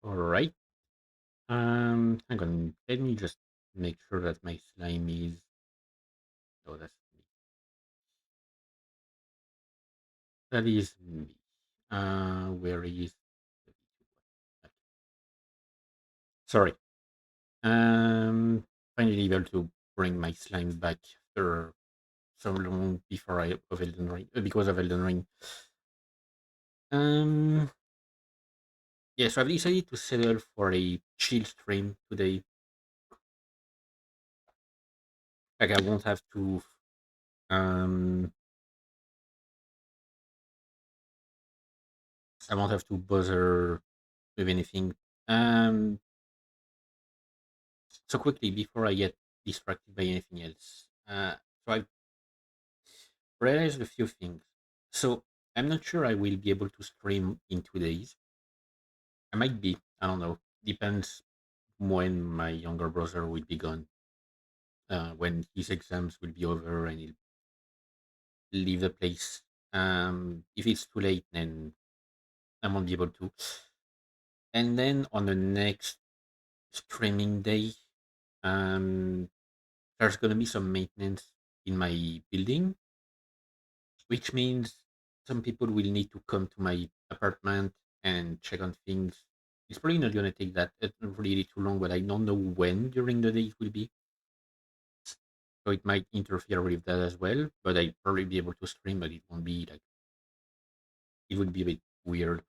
All right. Hang on. Let me just make sure that my slime is. Oh, that's me. That is me. Where is? Okay. Sorry. Finally able to bring my slime back after so long before I of Elden Ring because of Elden Ring. Um. Yeah. So I've decided to settle for a chill stream today. Like I won't have to. Um. I won't have to bother with anything. Um. So quickly before I get distracted by anything else. So I've realized a few things. So I'm not sure I will be able to stream in 2 days. I might be. I don't know. Depends when my younger brother will be gone. When his exams will be over and he'll leave the place. If it's too late, then I won't be able to. And then on the next streaming day, um, there's gonna be some maintenance in my building, which means some people will need to come to my apartment and check on things. It's probably not going to take that really too long, but I don't know when during the day it will be. So it might interfere with that as well. But I'd probably be able to stream, but it won't be like it would be a bit weird.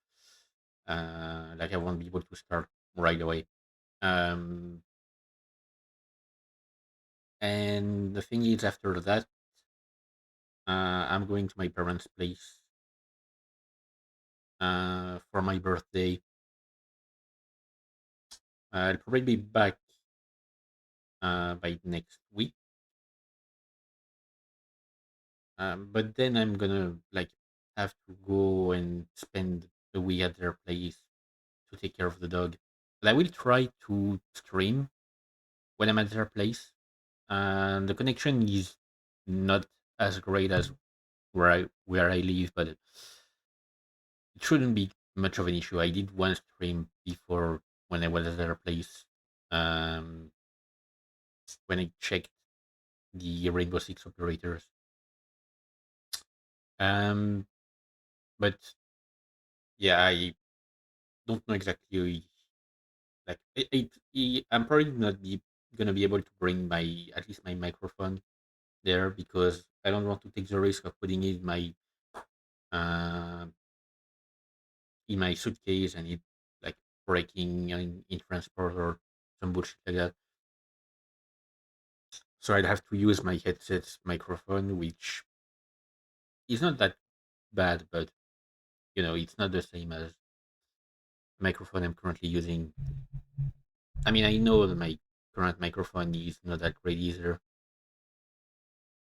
Like I won't be able to start right away. Um, and the thing is, after that, I'm going to my parents' place for my birthday. I'll probably be back by next week. But then I'm gonna like have to go and spend the week at their place to take care of the dog. But I will try to stream when I'm at their place. And the connection is not as great as where I live, but it shouldn't be much of an issue. I did one stream before when I was at their place. Um, when I checked the Rainbow Six operators. Um, but yeah, I don't know exactly. Like I'm probably not gonna be able to bring my at least my microphone there because I don't want to take the risk of putting it uh, in my suitcase and it like breaking in transport or some bullshit like that. So I'd have to use my headset's microphone, which is not that bad, but it's not the same as the microphone I'm currently using. I mean, I know that my current microphone is not that great either.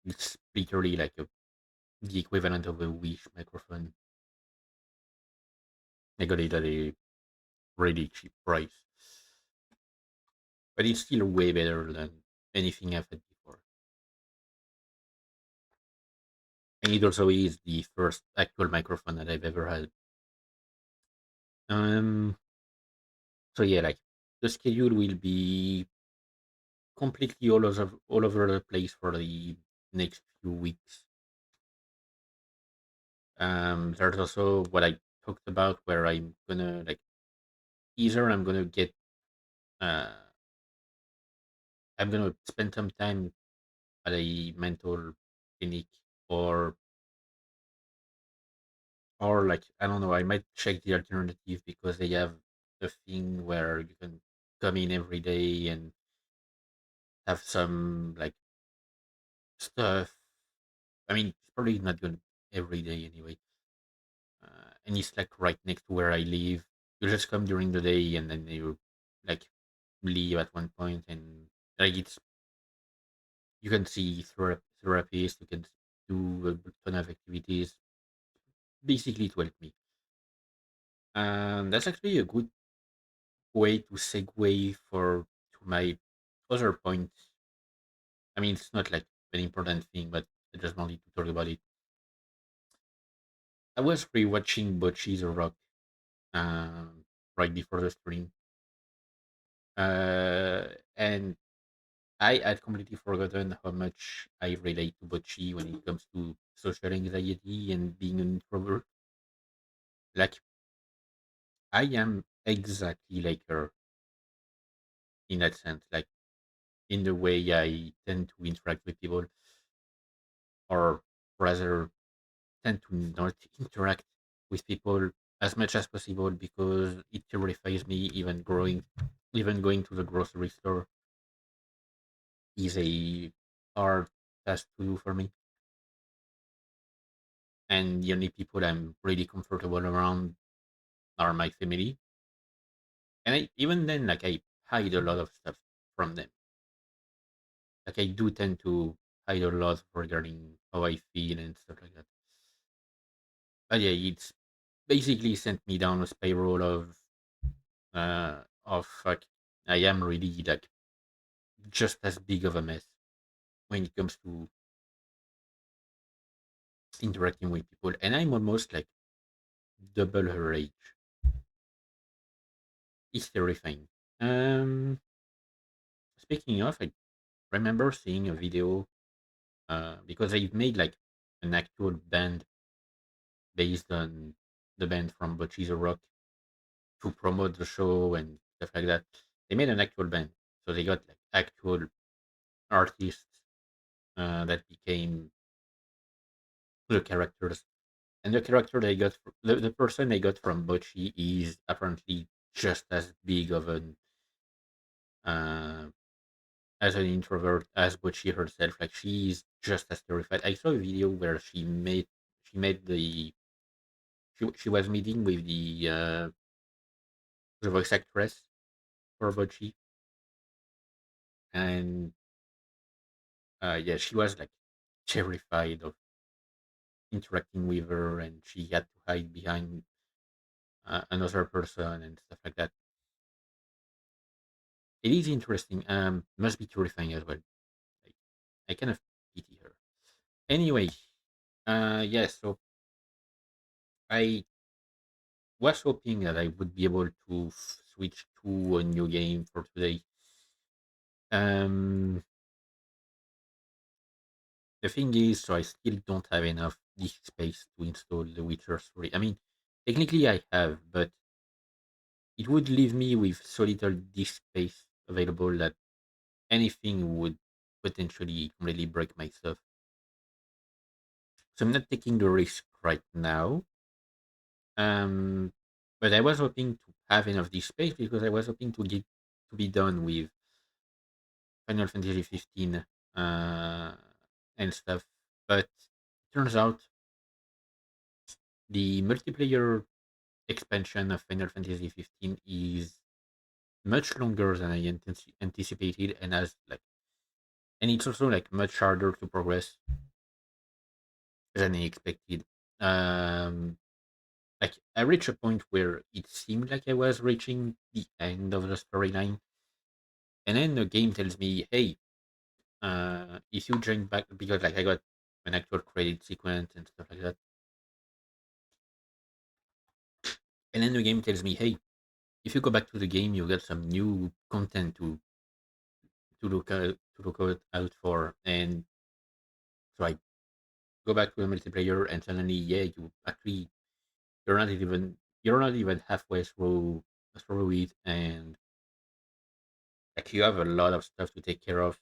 It's literally like the equivalent of a Wish microphone. I got it at a really cheap price, but it's still way better than anything I've had before. And it also is the first actual microphone that I've ever had. Um, so yeah, like the schedule will be completely all over the place for the next few weeks. There's also what I talked about where I'm gonna like either uh I'm gonna spend some time at a mental clinic or like I don't know, I might check the alternative because they have a thing where you can come in every day and have some like stuff. I mean, it's probably not going to every day anyway. And it's like right next to where I live. You just come during the day and then you like leave at one point and like it's you can see therapists, you can do a ton of activities basically to help me. And that's actually a good way to segue for to my other point. I mean, it's not like an important thing, but I just wanted to talk about it. I was rewatching Bocce's Rock um, right before the stream. And I had completely forgotten how much I relate to Bocci when it comes to social anxiety and being an introvert. Like, I am exactly like her in that sense. Like, in the way I tend to interact with people, or rather, tend to not interact with people as much as possible because it terrifies me. Even going to the grocery store is a hard task to do for me. And the only people I'm really comfortable around are my family. And even then, like, I hide a lot of stuff from them. Like, I do tend to hide a lot regarding how I feel and stuff like that. But yeah, it's basically sent me down a spiral of like, I am really like just as big of a mess when it comes to interacting with people, and I'm almost like double her age. It's terrifying. Um, Speaking of, I remember seeing a video because they've made like an actual band based on the band from Bocchi's Rock to promote the show and stuff like that. They made an actual band, so they got like actual artists that became the characters. And the character they got, the person they got from Bocchi is apparently just as big of an uh, as an introvert as Bocchi herself. Like, she's just as terrified. I saw a video where she made she was meeting with the voice actress for Bocchi, and yeah, she was like terrified of interacting with her, and she had to hide behind another person and stuff like that. It is interesting. Must be terrifying as well. Like, I kind of pity her. Anyway, yeah. So I was hoping that I would be able to switch to a new game for today. Um, the thing is, so I still don't have enough disk space to install The Witcher 3. I mean, technically I have, but it would leave me with so little disk space available that anything would potentially really break my stuff. So I'm not taking the risk right now. Um, but I was hoping to have enough disk space because I was hoping to be done with Final Fantasy 15 and stuff. But turns out the multiplayer expansion of Final Fantasy 15 is much longer than I anticipated, and it's also like much harder to progress than I expected. Um, like, I reached a point where it seemed like I was reaching the end of the storyline, and then the game tells me, "Hey, if you join back," because like I got an actual credit sequence and stuff like that, and then the game tells me, "Hey, if you go back to the game, you get some new content to look out for." And so I go back to the multiplayer, and suddenly, yeah, you're not even you're not even halfway through it, and like, you have a lot of stuff to take care of.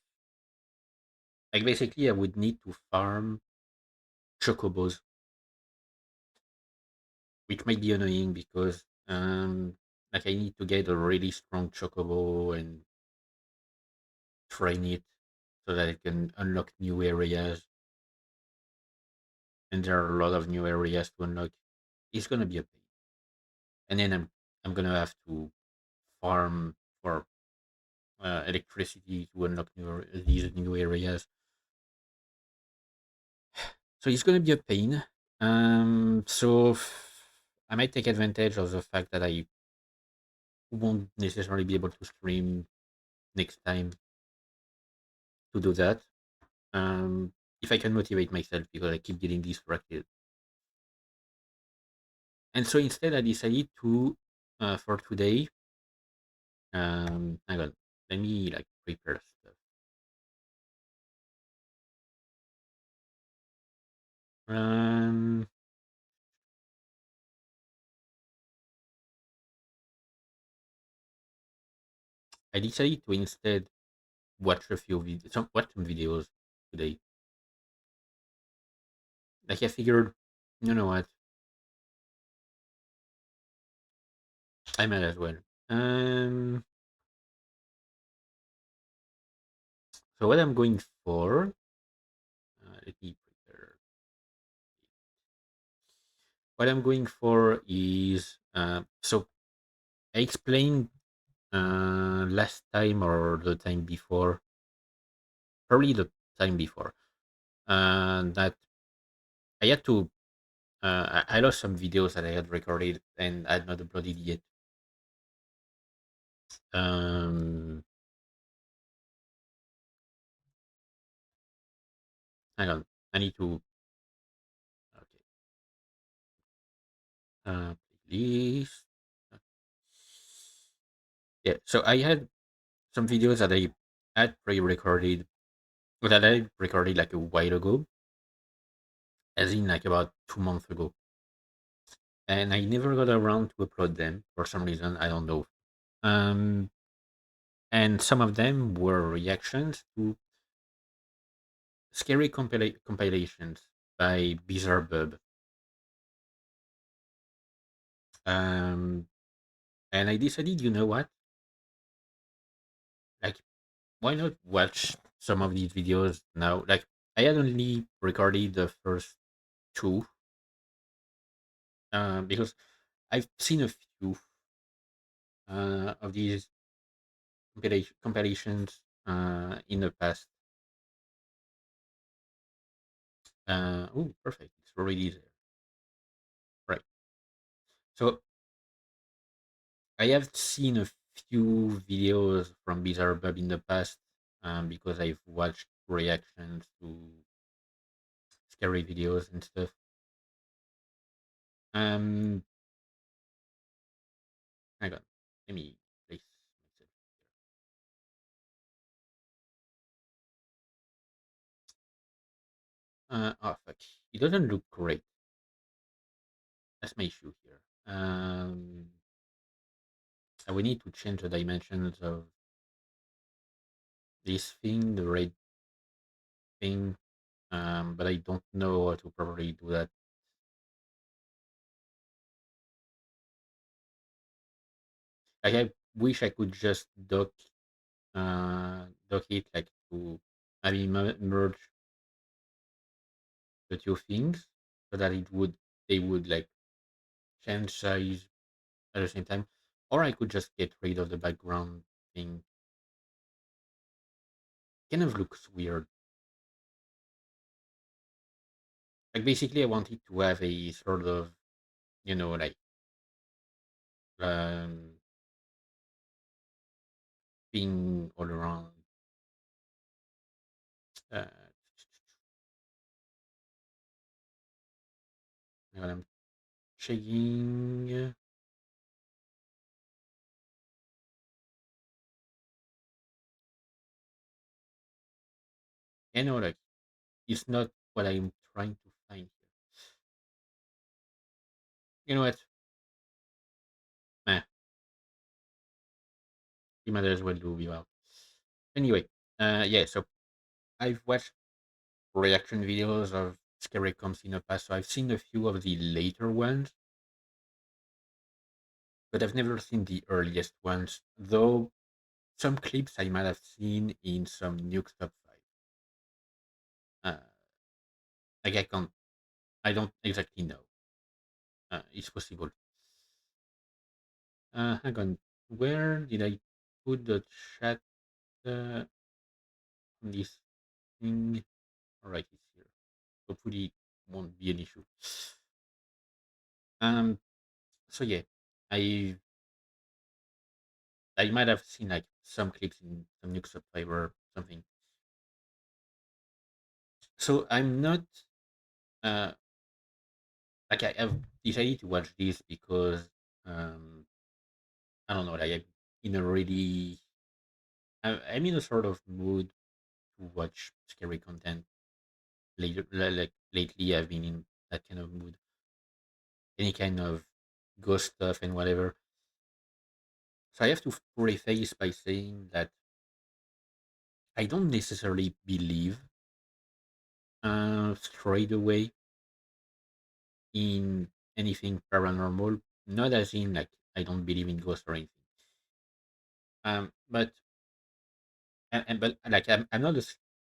Like, basically, I would need to farm chocobos, which might be annoying because like, I need to get a really strong chocobo and train it so that it can unlock new areas, and there are a lot of new areas to unlock. It's gonna be a pain, and then I'm gonna have to farm for electricity to unlock these new areas. So it's gonna be a pain. I might take advantage of the fact that I won't necessarily be able to stream next time to do that. If I can motivate myself because I keep getting distracted. And so instead, I decided to, for today, Hang on. Let me like prepare stuff. Um, I decided to instead watch a few videos, watch some videos today. Like I figured, you know what, I might as well. Um, so what I'm going for, let me prepare. What I'm going for is so I explained last time or the time before, probably the time before, that I had to. I lost some videos that I had recorded and I had not uploaded yet. Um, Hang on, I need to. Okay, playlist. Yeah, so I had some videos that I had pre-recorded, or that I recorded like a while ago, as in like about 2 months ago, and I never got around to upload them for some reason. I don't know. Um, and some of them were reactions to scary compilations by BizarreBub. Um, and I decided, you know what? Like, why not watch some of these videos now? Like, I had only recorded the first two, because I've seen a few of these compilations in the past. Oh, perfect! It's already there. Right. So I have seen a few videos from BizarreBub in the past, because I've watched reactions to scary videos and stuff. Um, Hang on, let me place myself here. Oh fuck, it doesn't look great. That's my issue here. I will need to change the dimensions of this thing, the red thing. But I don't know how to properly do that. Like, I wish I could just dock it like to maybe merge the two things so that they would like change size at the same time, or I could just get rid of the background thing. Kind of looks weird. Like, basically, I wanted to have a sort of, like, um thing all around. Uh, when I'm checking, like, it's not what I'm trying to find here. You know what? Nah, you might as well do without. Anyway, yeah. So I've watched reaction videos of scary comps in the past, so I've seen a few of the later ones, but I've never seen the earliest ones. Though some clips I might have seen in some Nuke Top Five. Like, I don't exactly know. It's possible. Hang on. Where did I put the chat on this thing? All right, it's here. Hopefully, it won't be an issue. Um. So yeah, I I might have seen like some clips in some Nuke Subscriber or something. So I'm not uh like, I have decided to watch this because, um I don't know, like, in a really I'm in a sort of mood to watch scary content later. Like lately, I've been in that kind of mood. Any kind of ghost stuff and whatever. So I have to preface by saying that I don't necessarily believe straight away in anything paranormal. Not as in like I don't believe in ghosts or anything. But but like I'm not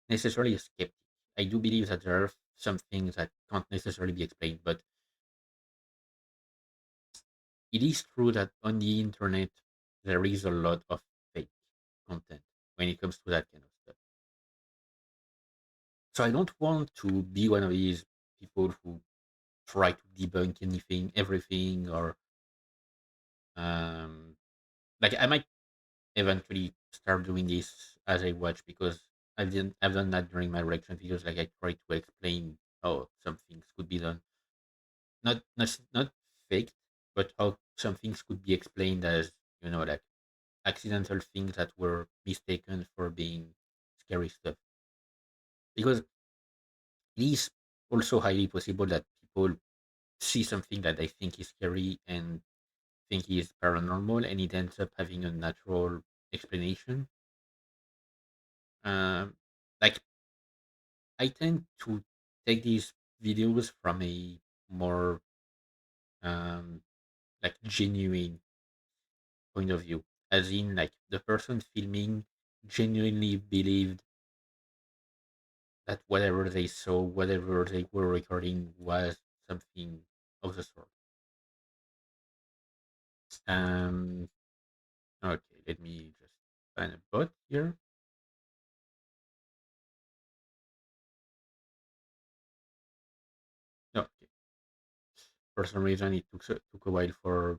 necessarily a skeptic. I do believe that there are some things that can't necessarily be explained, but it is true that on the internet there is a lot of fake content when it comes to that kind of stuff. So I don't want to be one of these people who try to debunk anything, everything, or um, like I might eventually start doing this as I watch because I've done that during my reaction videos. Like I try to explain how some things could be done, not faked, but how some things could be explained as like accidental things that were mistaken for being scary stuff. Because it is also highly possible that people see something that they think is scary and think is paranormal, and it ends up having a natural explanation. Um, like I tend to take these videos from a more um, like genuine point of view, as in like the person filming genuinely believed that whatever they saw, whatever they were recording, was something of the sort. Um, okay, let me just find a bot here. Okay, for some reason it took a while for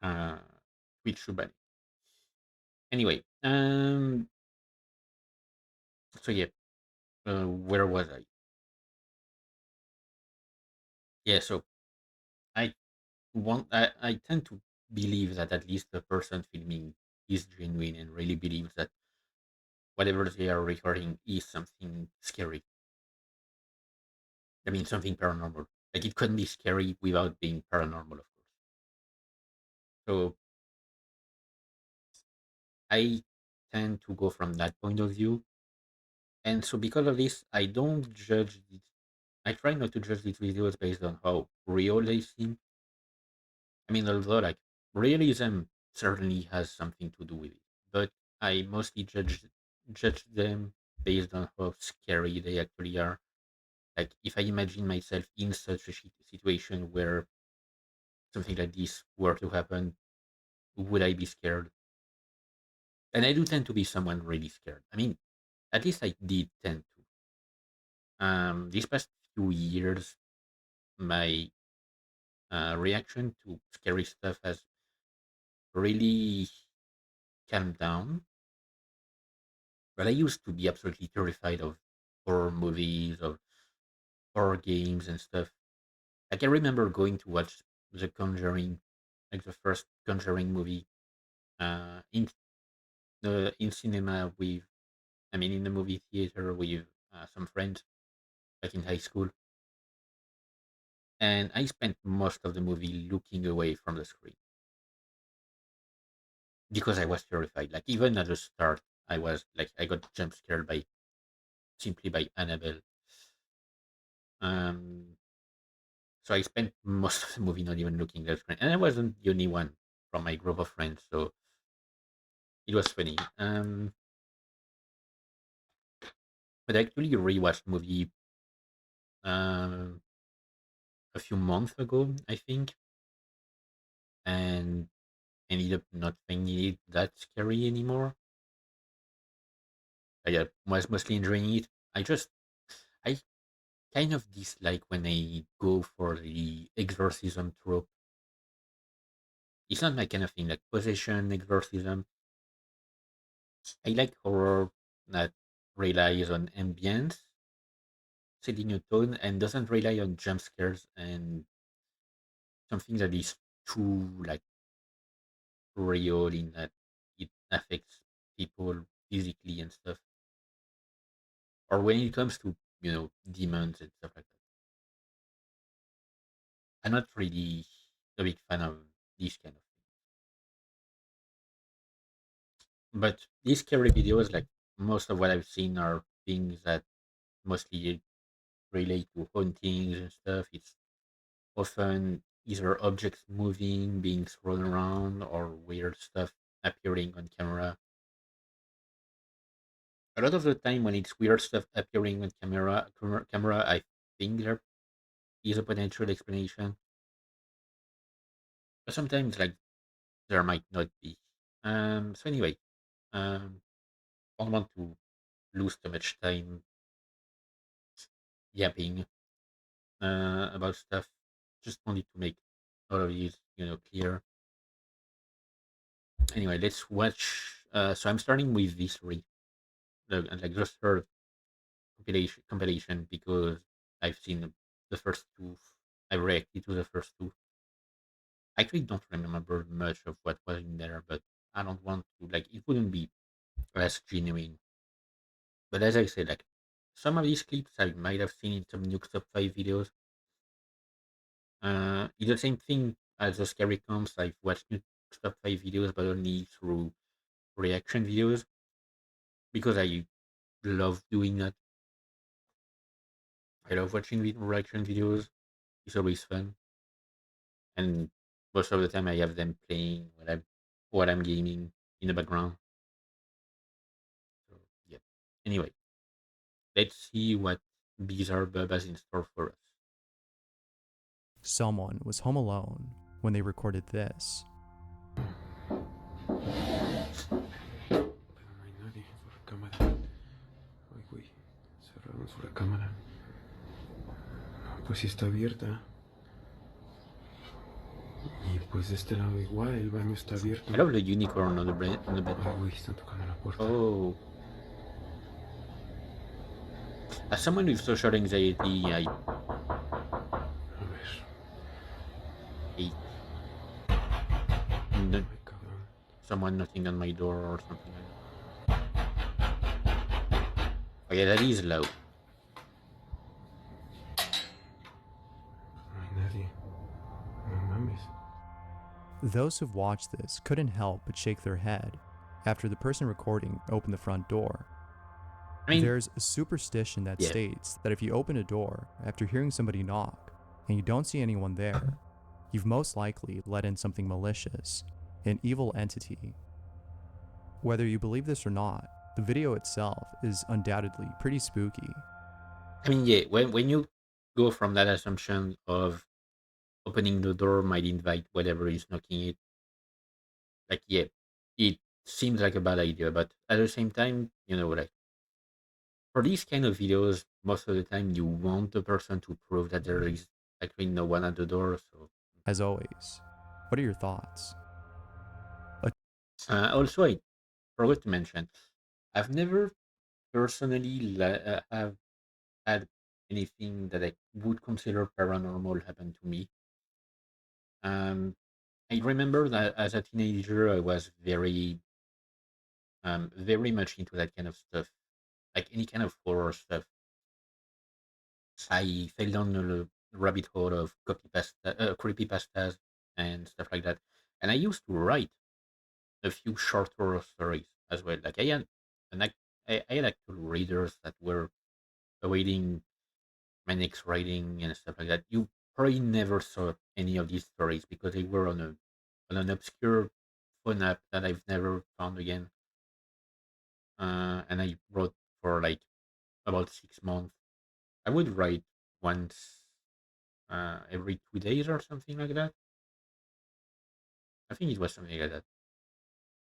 uh, Twitch to ban it. Anyway, so yeah, where was I? Yeah, so I I tend to believe that at least the person filming is genuine and really believes that whatever they are recording is something scary. I mean, something paranormal. Like it couldn't be scary without being paranormal, of course. So I tend to go from that point of view, and so because of this, I don't judge. I try not to judge these videos based on how real they seem. I mean, although like realism certainly has something to do with it, but I mostly judge them based on how scary they actually are. Like if I imagine myself in such a situation where something like this were to happen, would I be scared? And I do tend to be someone really scared. I mean, at least I did tend to. These past few years, my reaction to scary stuff has really calmed down. But I used to be absolutely terrified of horror movies, of horror games and stuff. Like I remember going to watch The Conjuring, like the first Conjuring movie, in the in cinema with, I mean, in the movie theater with some friends back in high school, and I spent most of the movie looking away from the screen because I was terrified. Like even at the start, I was like I got jump scared by simply by Annabelle. Um, so I spent most of the movie not even looking at the screen, and I wasn't the only one from my group of friends, so it was funny. But I actually rewatched the movie um a few months ago, I think, and ended up not finding it that scary anymore. I was mostly enjoying it. I kind of dislike when I go for the exorcism trope. It's not my kind of thing, like possession, exorcism. I like horror that relies on ambience, setting a tone, and doesn't rely on jump scares and something that is too like real in that it affects people physically and stuff, or when it comes to demons and stuff like that. I'm not really a big fan of these kind of things. But these scary videos, like most of what I've seen, are things that mostly relate to hauntings and stuff. It's often either objects moving, being thrown around, or weird stuff appearing on camera. A lot of the time, when it's weird stuff appearing on camera, I think there is a potential explanation. But sometimes, like, there might not be. So anyway, I don't want to lose too much time yapping about stuff. Just wanted to make all of these, clear. Anyway, let's watch. So I'm starting with these three, and like just for compilation because I've seen the first two. I reacted to the first two. I actually don't remember much of what was in there, but I don't want to like it wouldn't be as genuine. But as I said, like some of these clips I might have seen in some Nuke's top five videos. It's the same thing as the scary comps. I've watched Nuke's top five videos, but only through reaction videos because I love doing that. I love watching reaction videos. It's always fun, and most of the time I have them playing when I'm gaming in the background. So yeah. Anyway, let's see what BizarreBub has in store for us. Someone was home alone when they recorded this. Pero no hay nadie por la cámara. Ay, güey. Cerramos por la cámara. Pues sí está abierta. Y pues de este lado igual, el baño está abierto. I love the unicorn on the bed. Ay, güey, están tocando la puerta. Oh, as someone with social anxiety, I A ver. hate Ay, cabrón. someone knocking on my door or something like that. Oh yeah, that is low. No hay nadie. No mames. Those who've watched this couldn't help but shake their head after the person recording opened the front door. I mean, There's a superstition that yeah. states that if you open a door after hearing somebody knock and you don't see anyone there, you've most likely let in something malicious, an evil entity. Whether you believe this or not, the video itself is undoubtedly pretty spooky. I mean, yeah. When you go from that assumption of opening the door might invite whatever is knocking it, like yeah, it seems like a bad idea. But at the same time, like for these kind of videos, most of the time you want the person to prove that there is actually no one at the door. So As always, what are your thoughts? also, I forgot to mention, I've never personally have had anything that I would consider paranormal happen to me. Um, I remember that as a teenager, I was very much into that kind of stuff, like any kind of horror stuff. I fell down the rabbit hole of creepypastas and stuff like that. And I used to write a few short horror stories as well. Like I had actual readers that were awaiting my next writing and stuff like that. You probably never saw any of these stories because they were on an obscure phone app that I've never found again. And I wrote for like about 6 months. I would write once every 2 days or something like that. I think it was something like that,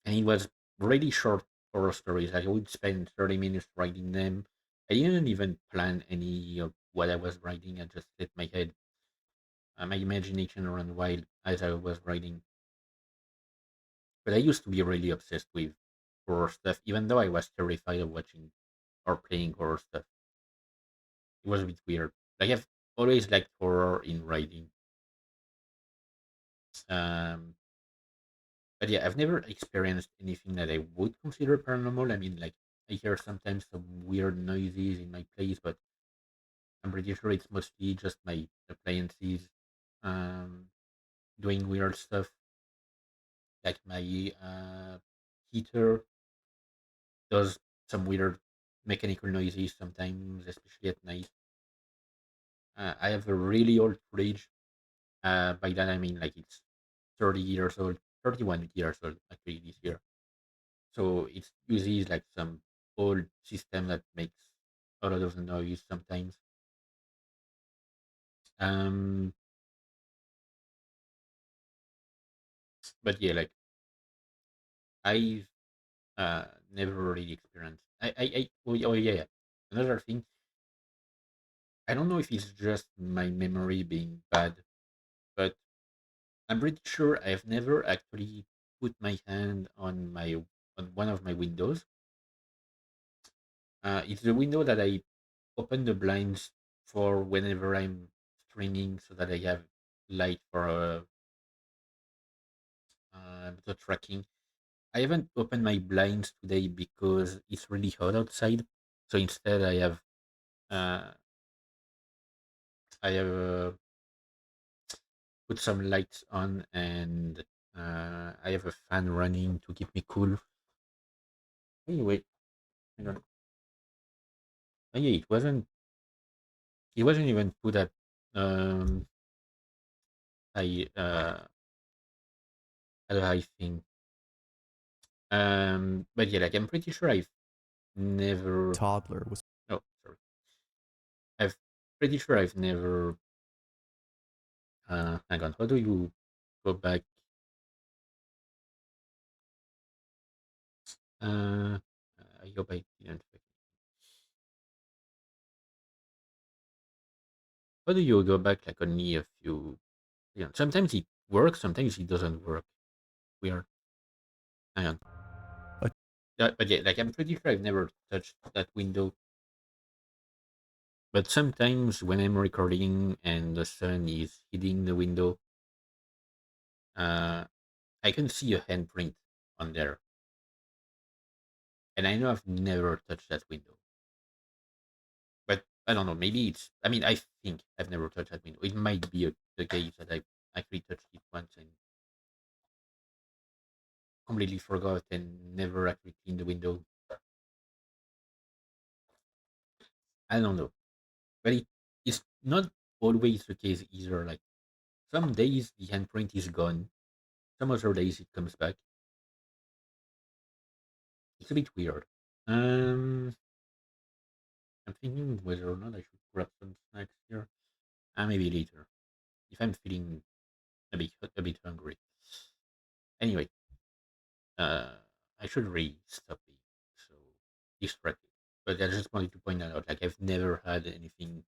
and it was really short horror stories. I would spend 30 minutes writing them. I didn't even plan any of what I was writing. I just let my imagination run wild as I was writing. But I used to be really obsessed with horror stuff, even though I was terrified of watching or playing horror stuff. It was a bit weird. Like I've always liked horror in writing. Um, But yeah, I've never experienced anything that I would consider paranormal. I mean, like I hear sometimes some weird noises in my place, but I'm pretty sure it's mostly just my appliances um, doing weird stuff. Like my heater does some weird mechanical noises sometimes, especially at night. I have a really old fridge. By that I mean like it's 30 years old, 31 years old actually this year. So it uses like some old system that makes a lot of noise sometimes. Um, but yeah, like I've never really experienced. Oh yeah, yeah. Another thing, I don't know if it's just my memory being bad, but I'm pretty sure I've never actually put my hand on one of my windows. It's the window that I open the blinds for whenever I'm streaming, so that I have light for the tracking. I haven't opened my blinds today because it's really hot outside. So instead, uh, I have put some lights on, and I have a fan running to keep me cool. Anyway, hang on. Oh, yeah, it wasn't even put at um I at a high thing. But yeah, like I'm pretty sure I've never. Toddler was Oh, sorry. I've pretty sure I've never. Hang on. How do you go back? Uh, I hope I didn't. How do you go back like only a few? Sometimes it works, sometimes it doesn't work. Weird. Hang on. a But yeah, like I'm pretty sure I've never touched that window. But sometimes when I'm recording and the sun is hitting the window, uh, I can see a handprint on there, and I know I've never touched that window. But I don't know. Maybe it's. I mean, I think I've never touched that window. It might be the case that I actually touched it once and completely forgot and never actually cleaned the window. I don't know, but it's not always the case either. Like some days the handprint is gone, some other days it comes back. It's a bit weird. Um, I'm thinking whether or not I should grab some snacks here. Maybe later if I'm feeling a bit hungry. Anyway, uh, I should really stop being so distracted. But I just wanted to point that out. Like I've never had anything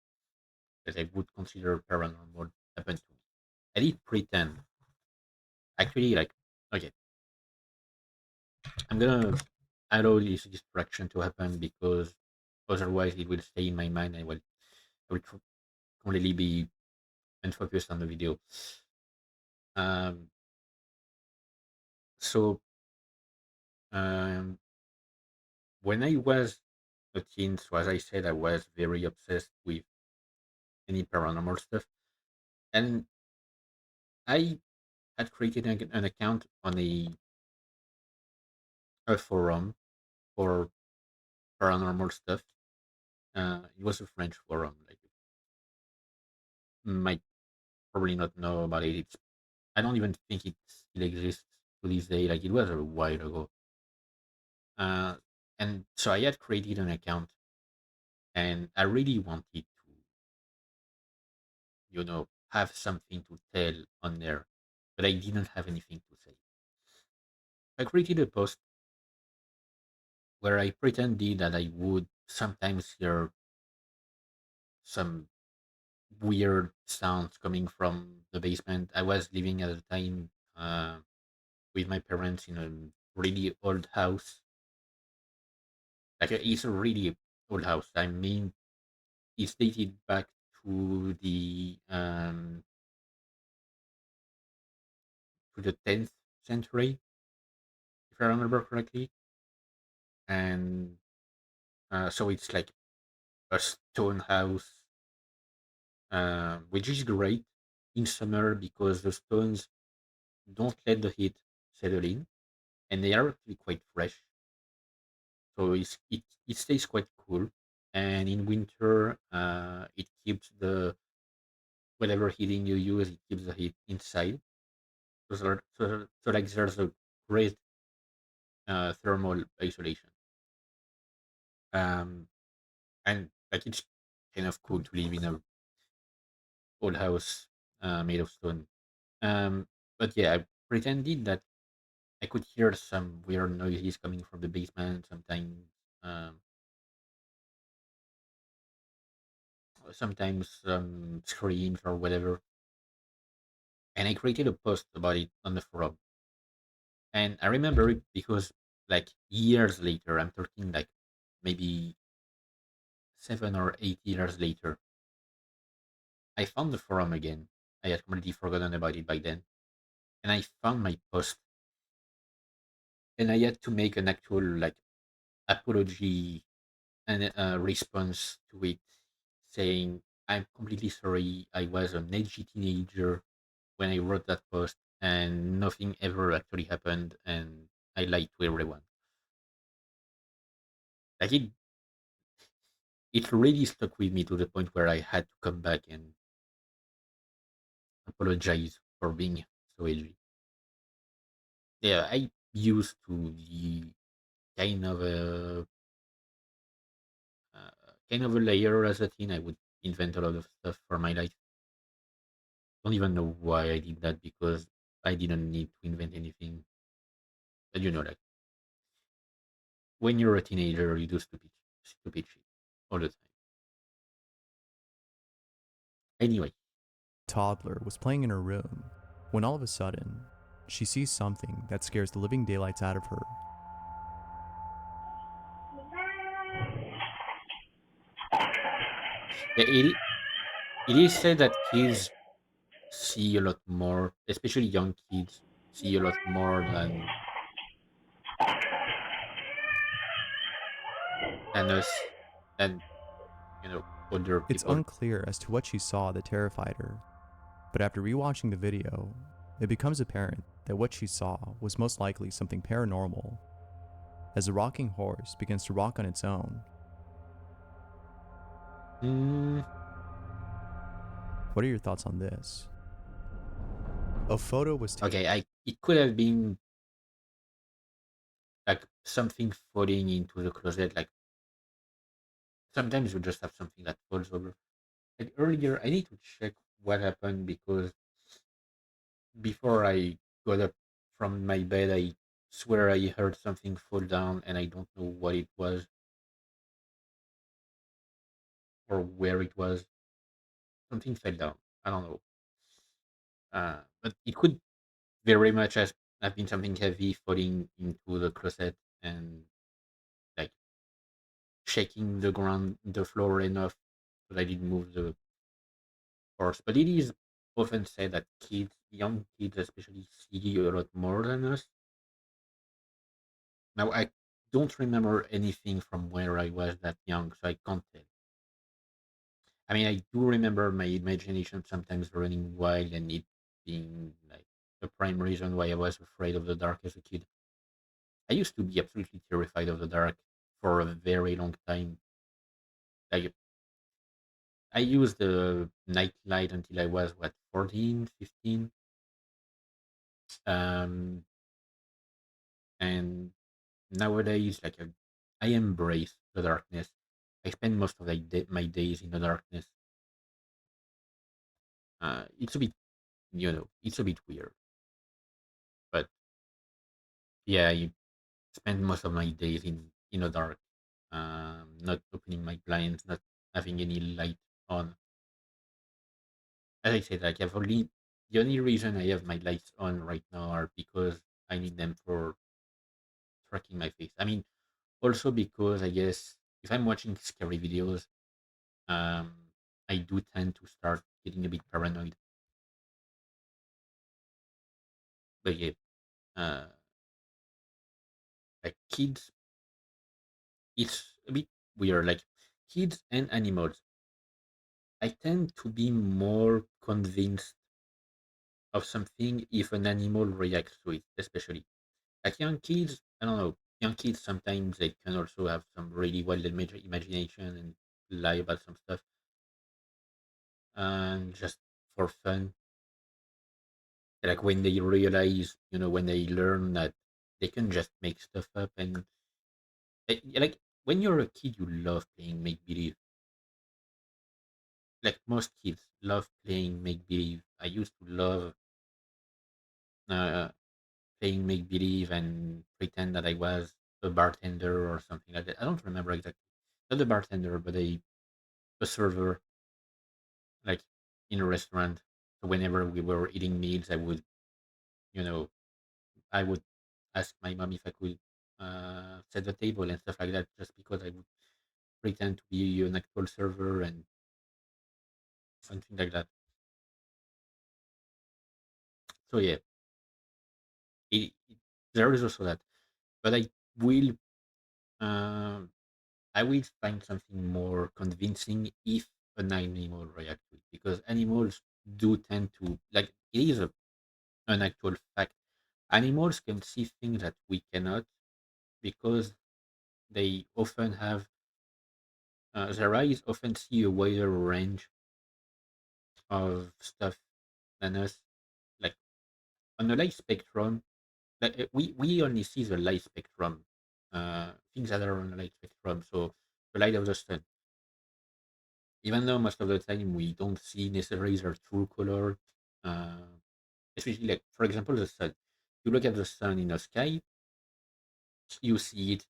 that I would consider paranormal happen to me. I did pretend. Actually, like, okay, I'm gonna allow this distraction to happen because otherwise it will stay in my mind and I will completely be unfocused on the video. Um, so um, when I was a teen, so as I said, I was very obsessed with any paranormal stuff, and I had created an account on a forum for paranormal stuff. It was a French forum. Like, you might probably not know about it. I don't even think it still exists to this day. Like it was a while ago. Uh, and so I had created an account, and I really wanted to, have something to tell on there, but I didn't have anything to say. I created a post where I pretended that I would sometimes hear some weird sounds coming from the basement. I was living at the time with my parents in a really old house. Like it's a really old house. I mean, it's dated back to the 10th century. I remember correctly. And so it's like a stone house, which is great in summer because the stones don't let the heat settle in, and they are actually quite fresh. So it stays quite cool. And in winter, it keeps the whatever heating you use, it keeps the heat inside. So like there's a great thermal isolation. Um, and like it's kind of cool to live in a old house made of stone. But yeah, I pretended that I could hear some weird noises coming from the basement. Um, sometimes screams or whatever. And I created a post about it on the forum. And I remember it because like years later, I'm talking like maybe 7 or 8 years later, I found the forum again. I had completely forgotten about it by then. And I found my post and I had to make an actual like apology and a response to it saying, I'm completely sorry. I was an edgy teenager when I wrote that post and nothing ever actually happened and I lied to everyone. Like it really stuck with me to the point where I had to come back and apologize for being so edgy. Yeah, I used to be kind of a kind of a layer as a teen. I would invent a lot of stuff for my life. Don't even know why I did that because I didn't need to invent anything. But like when you're a teenager, you do stupid shit all the time. Anyway, Toddler was playing in her room when all of a sudden, she sees something that scares the living daylights out of her. yeah, it is said that kids see a lot more, especially young kids see a lot more than us, than older It's people. unclear as to what she saw that terrified her, but after rewatching the video, it becomes apparent that what she saw was most likely something paranormal, as the rocking horse begins to rock on its own. Mm, What are your thoughts on this? A photo was taken. okay, I it could have been like something falling into the closet. Like sometimes you just have something that falls over. Like earlier, I need to check what happened because before I got up from my bed, I swear I heard something fall down, and I don't know what it was or where it was. Something fell down. I don't know. But it could very much have been something heavy falling into the closet and like shaking the floor enough that I didn't move the horse. But it is often said that young kids especially, see a lot more than us. Now, I don't remember anything from where I was that young, so I can't tell. I mean, I do remember my imagination sometimes running wild and it being like the prime reason why I was afraid of the dark as a kid. I used to be absolutely terrified of the dark for a very long time. Like, I used the night light until I was, what, 14, 15? Um, and nowadays, like, I embrace the darkness. I spend most of my days in the darkness. It's a bit, it's a bit weird, but yeah, I spend most of my days in the dark, not opening my blinds, not having any light on. As I said, like the only reason I have my lights on right now are because I need them for tracking my face. I mean, also because I guess if I'm watching scary videos, um, I do tend to start getting a bit paranoid. But yeah, uh, Like kids, it's a bit weird. Like kids and animals, I tend to be more convinced of something if an animal reacts to it, especially like young kids. I don't know. Young kids sometimes they can also have some really wild imagination and lie about some stuff, and just for fun. Like when they realize, when they learn that they can just make stuff up, and like when you're a kid, you love playing make believe. Like most kids love playing make believe. I used to love uh, playing make believe and pretend that I was a bartender or something like that. I don't remember exactly. Not a bartender, but a server, like in a restaurant. So whenever we were eating meals, you know, I would ask my mom if I could set the table and stuff like that, just because I would pretend to be an actual server and something like that. So yeah, there is also that. But will, um, I will find something more convincing if an animal reacts to it, because animals do tend to like it is an actual fact. Animals can see things that we cannot because they often have their eyes often see a wider range of stuff than us. Like on the light spectrum, like we only see the light spectrum, things that are on the light spectrum. So the light of the sun, even though most of the time we don't see necessarily their true color, uh, especially like for example the sun. You look at the sun in the sky, you see it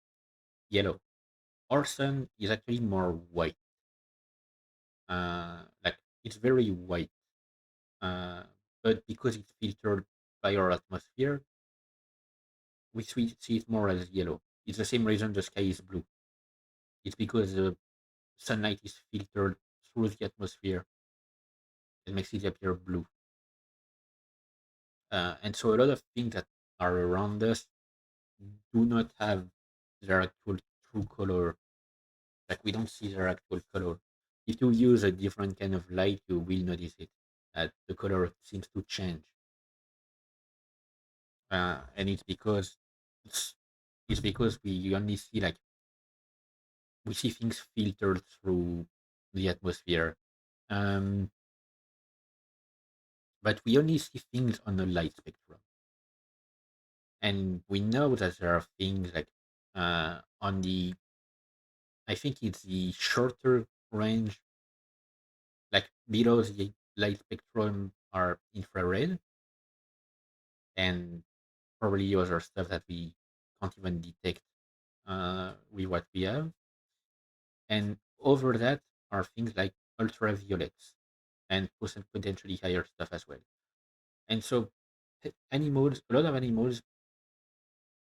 yellow. Our sun is actually more white. Like it's very white, uh, but because it's filtered by our atmosphere, we see it more as yellow. It's the same reason the sky is blue. It's because the sunlight is filtered through the atmosphere and makes it appear blue. And so a lot of things that are around us do not have their actual true color. Like we don't see their actual color. If you use a different kind of light, you will notice it. That the color seems to change, and it's it's because we only see like we see things filtered through the atmosphere, um, but we only see things on the light spectrum, and we know that there are things like on the I think it's the shorter range, like below the light spectrum are infrared and probably other stuff that we can't even detect with what we have. And over that are things like ultraviolets and potentially higher stuff as well. And so animals, a lot of animals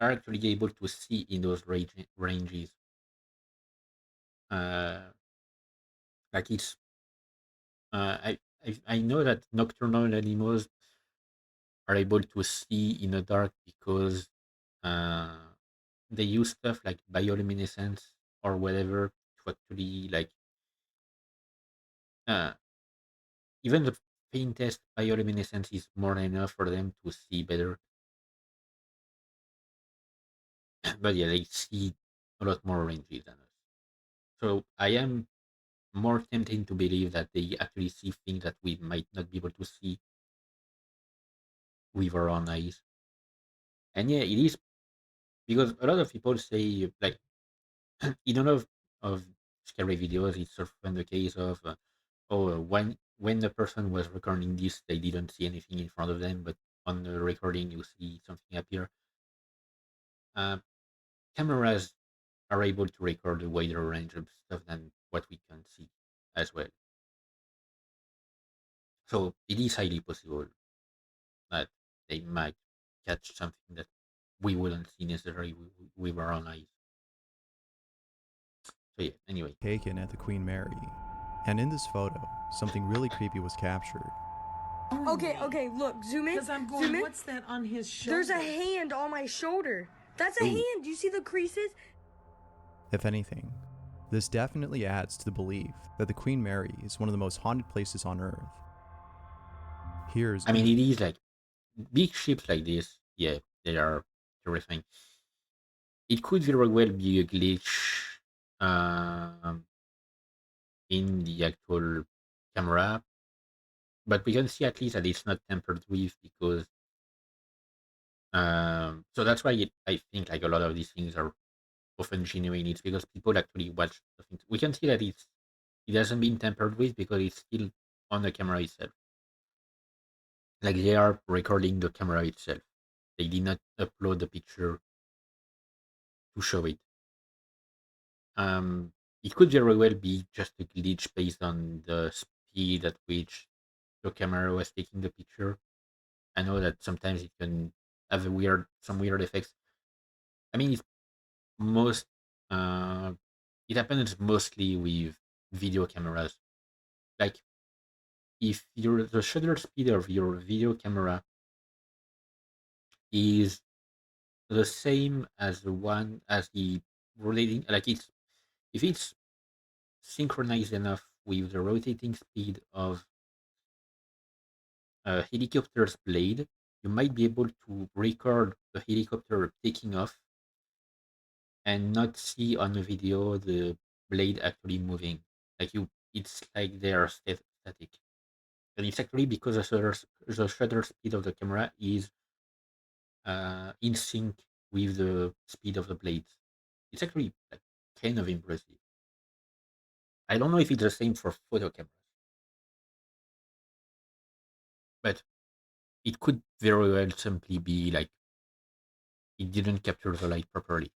are actually able to see in those ranges. Uh, like it's, I know that nocturnal animals are able to see in the dark because uh, they use stuff like bioluminescence or whatever to actually like uh, even the faintest bioluminescence is more than enough for them to see better. But yeah, they see a lot more ranges than us. So I am more tempted to believe that they actually see things that we might not be able to see with our own eyes. And yeah, it is because a lot of people say like in a lot of scary videos, it's often the case of when the person was recording this, they didn't see anything in front of them, but on the recording you see something appear. Uh, Cameras are able to record a wider range of stuff than what we can see as well. So it is highly possible that they might catch something that we wouldn't see necessarily with our own eyes. So yeah, anyway. Taken at the Queen Mary. And in this photo, something really creepy was captured. Okay, look, zoom in. Because I'm zoom going, in. what's that on his shoulder? There's a hand on my shoulder. That's a Ooh, hand. Do you see the creases? If anything, this definitely adds to the belief that the Queen Mary is one of the most haunted places on Earth. Here's I mean, it is like big ships like this. Yeah, they are terrifying. It could very well be a glitch um, in the actual camera, but we can see at least that it's not tampered with because. So that's why I think like a lot of these things are often genuine. It's because people actually watch the things. We can see that it hasn't been tampered with because it's still on the camera itself. Like they are recording the camera itself. They did not upload the picture to show it. Um, it could very well be just a glitch based on the speed at which your camera was taking the picture. I know that sometimes it can have some weird effects. I mean, it's most uh, it happens mostly with video cameras. Like if the shutter speed of your video camera is the same as the one as the rotating, like it's if it's synchronized enough with the rotating speed of a helicopter's blade, you might be able to record the helicopter taking off and not see on the video the blade actually moving. Like it's like they are static. And it's actually because the shutter speed of the camera is in sync with the speed of the blades. It's actually like kind of impressive. I don't know if it's the same for photo cameras, but it could very well simply be like it didn't capture the light properly.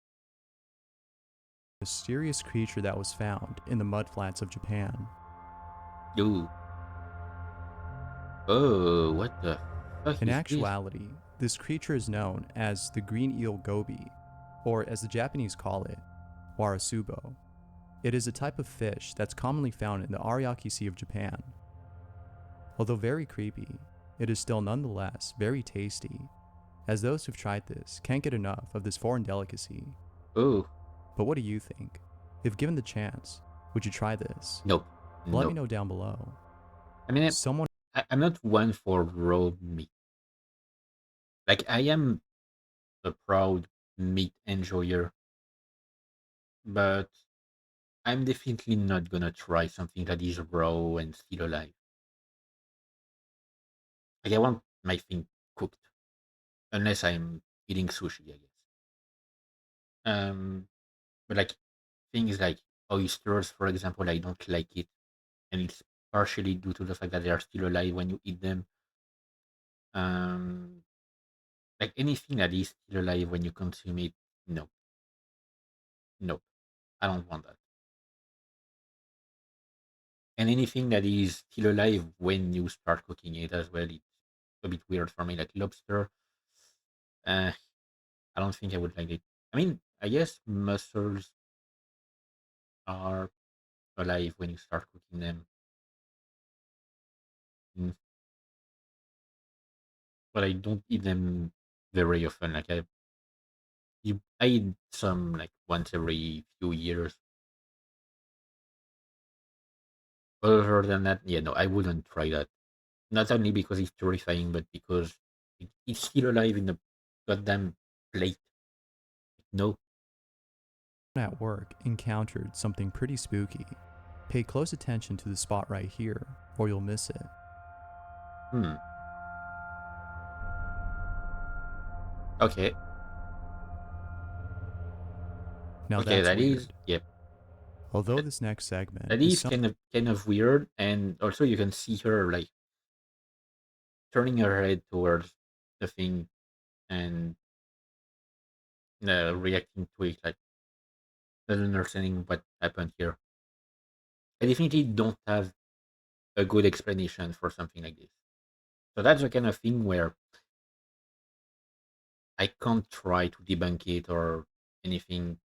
a mysterious creature that was found in the mudflats of Japan. Ooh. Oh, what the fuck In is this? actuality, this creature is known as the green eel goby, or as the Japanese call it, warasubo. It is a type of fish that's commonly found in the Ariake Sea of Japan. Although very creepy, it is still nonetheless very tasty, as those who've tried this can't get enough of this foreign delicacy. Oh, But what do you think? If given the chance, would you try this? nope. Let me Nope. know down below. I mean, Someone I'm not one for raw meat. Like, I am a proud meat enjoyer, but I'm definitely not gonna try something that is raw and still alive. Like, I want my thing cooked, unless I'm eating sushi, I guess. But like things like oysters, for example, I don't like it, and it's partially due to the fact that they are still alive when you eat them. Um, like anything that is still alive when you consume it, no, no, I don't want that. And anything that is still alive when you start cooking it as well, it's a bit weird for me. Like lobster, uh, I don't think I would like it. I mean, I guess mussels are alive when you start cooking them, mm, but I don't eat them very often. Like I eat some like once every few years. Other than that, yeah, no, I wouldn't try that. Not only because it's terrifying, but because it's still alive in the goddamn plate. No. at work encountered something pretty spooky. Pay close attention to the spot right here, or you'll miss it. Hmm. Okay. Now Okay, that's that is weird. yep. Although That, this next segment that is is kind of weird, and also you can see her like turning her head towards the thing and reacting to it, like not understanding what happened here. I definitely don't have a good explanation for something like this. So that's the kind of thing where I can't try to debunk it or anything.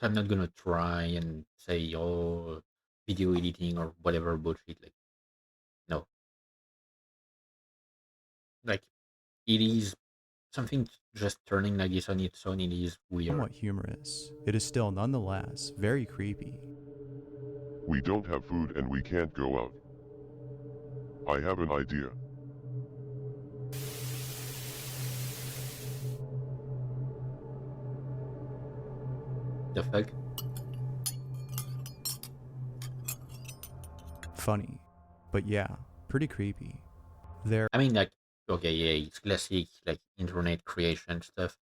So I'm not gonna try and say, oh, video editing or whatever bullshit. Like, no, like it is. something just turning like this on its own, it is weird. Somewhat humorous, it is still nonetheless very creepy. We don't have food and we can't go out. I have an idea. The fuck? Funny, but yeah, pretty creepy. I mean, like, okay, yeah, it's classic, like, internet creation stuff.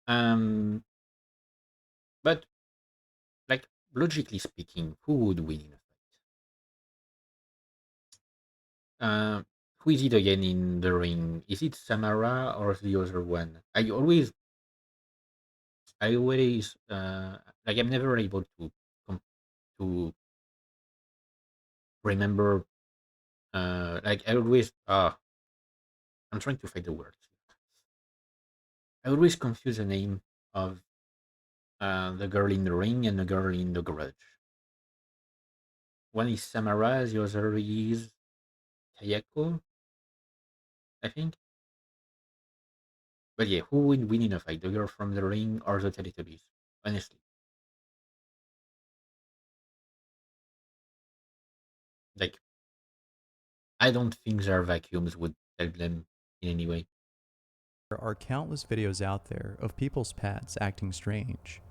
Um, but, like, logically speaking, who would win in a fight? Who is it again in the ring? Is it Samara or the other one? Like, I'm never able to to remember. Like, I'm trying to find the words. I always confuse the name of the girl in the ring and the girl in the garage. One is Samara, the other is Kayako, I think. But yeah, who would win in a fight, the girl from the ring or the Teletubbies? Honestly, like, I don't think their vacuums would help them in any way. There are countless videos out there of people's pets acting strange,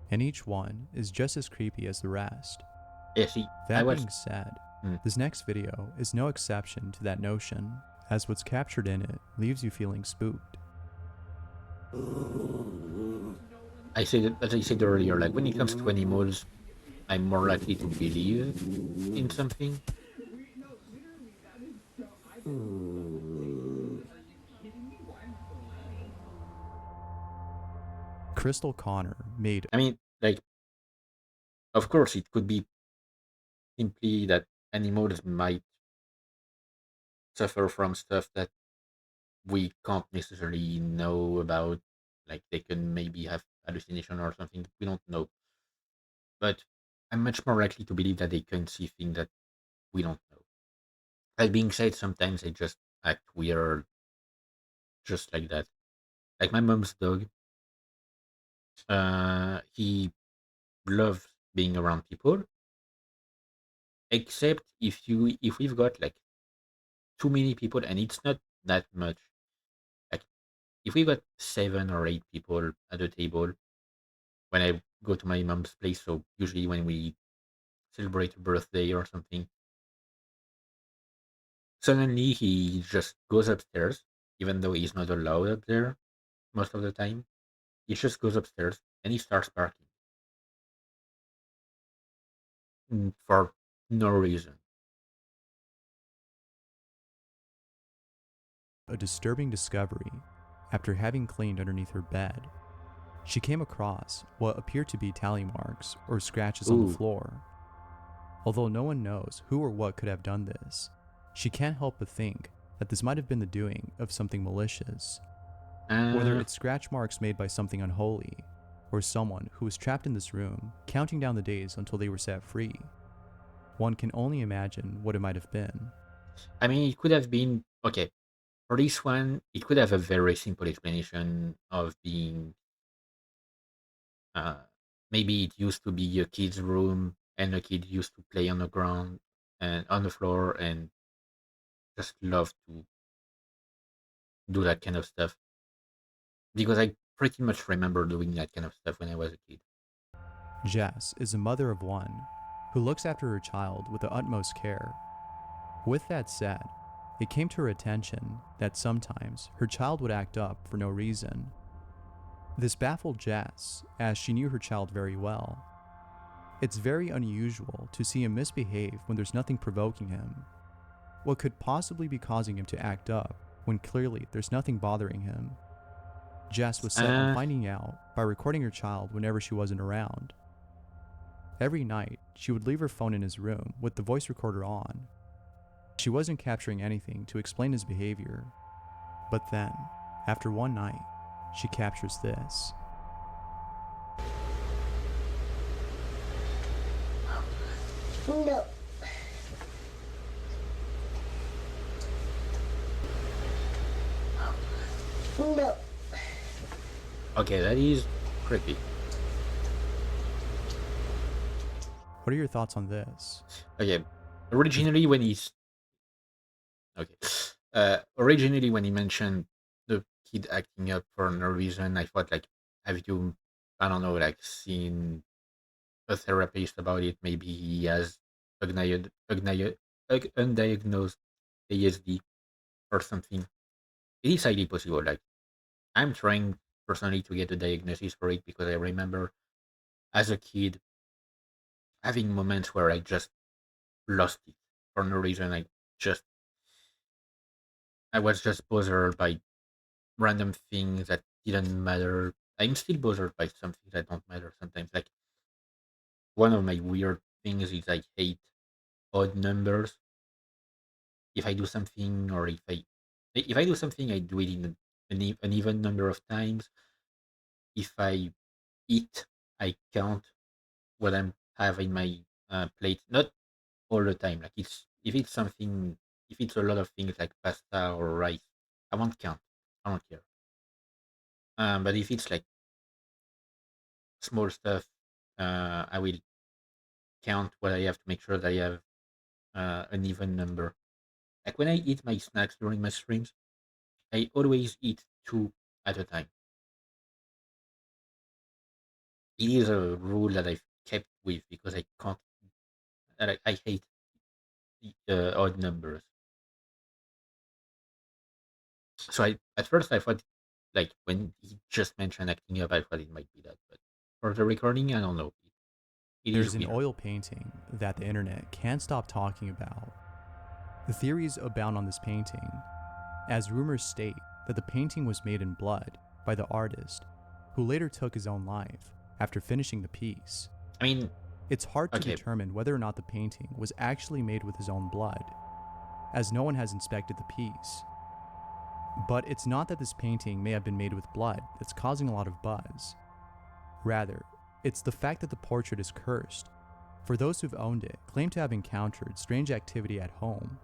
and each one is just as creepy as the rest. Yeah, see, That being said, Hmm. this next video is no exception to that notion, as what's captured in it leaves you feeling spooked. As I said earlier, like, when it comes to animals, I'm more likely to believe in something. Crystal Connor made I mean, like, of course, it could be simply that animals might suffer from stuff that we can't necessarily know about. Like, they can maybe have hallucination or something. We don't know. But I'm much more likely to believe that they can see things that we don't know. That being said, sometimes they just act weird, just like that. Like my mom's dog, he loves being around people, except if we've got like too many people, and it's not that much. Like if we got 7 or 8 people at the table when I go to my mom's place, so usually when we celebrate a birthday or something, suddenly he just goes upstairs, even though he's not allowed up there most of the time. He just goes upstairs and he starts barking for no reason. a disturbing discovery after having cleaned underneath her bed. She came across what appeared to be tally marks or scratches on Ooh. the floor. Although no one knows who or what could have done this, she can't help but think that this might have been the doing of something malicious. Whether it's scratch marks made by something unholy, or someone who was trapped in this room, counting down the days until they were set free. One can only imagine what it might have been. I mean, it could have been okay. For this one, it could have a very simple explanation of being uh, maybe it used to be a kid's room and a kid used to play on the ground and on the floor and just love to do that kind of stuff. Because I pretty much remember doing that kind of stuff when I was a kid. Jess is a mother of one who looks after her child with the utmost care. With that said, it came to her attention that sometimes her child would act up for no reason. This baffled Jess, as she knew her child very well. It's very unusual to see him misbehave when there's nothing provoking him. What could possibly be causing him to act up when clearly there's nothing bothering him? Jess was set on finding out by recording her child whenever she wasn't around. Every night, she would leave her phone in his room with the voice recorder on. She wasn't capturing anything to explain his behavior. But then, after one night, she captures this. No. No. Okay, that is creepy. What are your thoughts on this? Okay, originally when he's okay, originally when he mentioned the kid acting up for no reason, I thought like, have you, I don't know, like seen a therapist about it? Maybe he has undiagnosed ASD or something. It is highly possible. Like I'm trying personally to get a diagnosis for it because I remember as a kid having moments where I just lost it for no reason. Just I was just bothered by random things that didn't matter. I'm still bothered by some things that don't matter sometimes. Like one of my weird things is I hate odd numbers. If I do something or if I do something, I do it in an even number of times. If I eat, I count what I'm have in my plate. Not all the time. Like it's if it's something, if it's a lot of things like pasta or rice, I won't count. I don't care. But if it's like small stuff, I will count what I have to make sure that I have an even number. Like when I eat my snacks during my streams, I always eat two at a time. It is a rule that I've kept with because I can't. I hate odd numbers. So I at first I thought like when he just mentioned acting up, I thought it might be that, but for the recording, I don't know. It is There's an weird. oil painting that the internet can't stop talking about. The theories abound on this painting, as rumors state that the painting was made in blood by the artist, who later took his own life after finishing the piece. I mean, It's hard to okay, determine whether or not the painting was actually made with his own blood, as no one has inspected the piece. But it's not that this painting may have been made with blood that's causing a lot of buzz. Rather, it's the fact that the portrait is cursed, for those who've owned it claim to have encountered strange activity at home.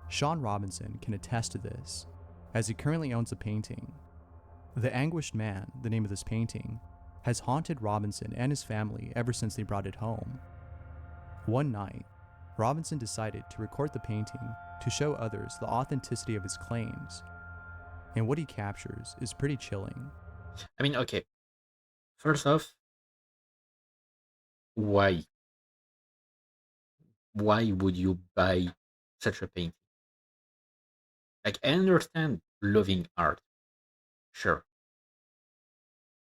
Sean Robinson can attest to this, as he currently owns the painting. The Anguished Man, the name of this painting, has haunted Robinson and his family ever since they brought it home. One night, Robinson decided to record the painting to show others the authenticity of his claims, and what he captures is pretty chilling. I mean, okay. First off, why? Why would you buy such a painting? Like, I understand loving art, sure,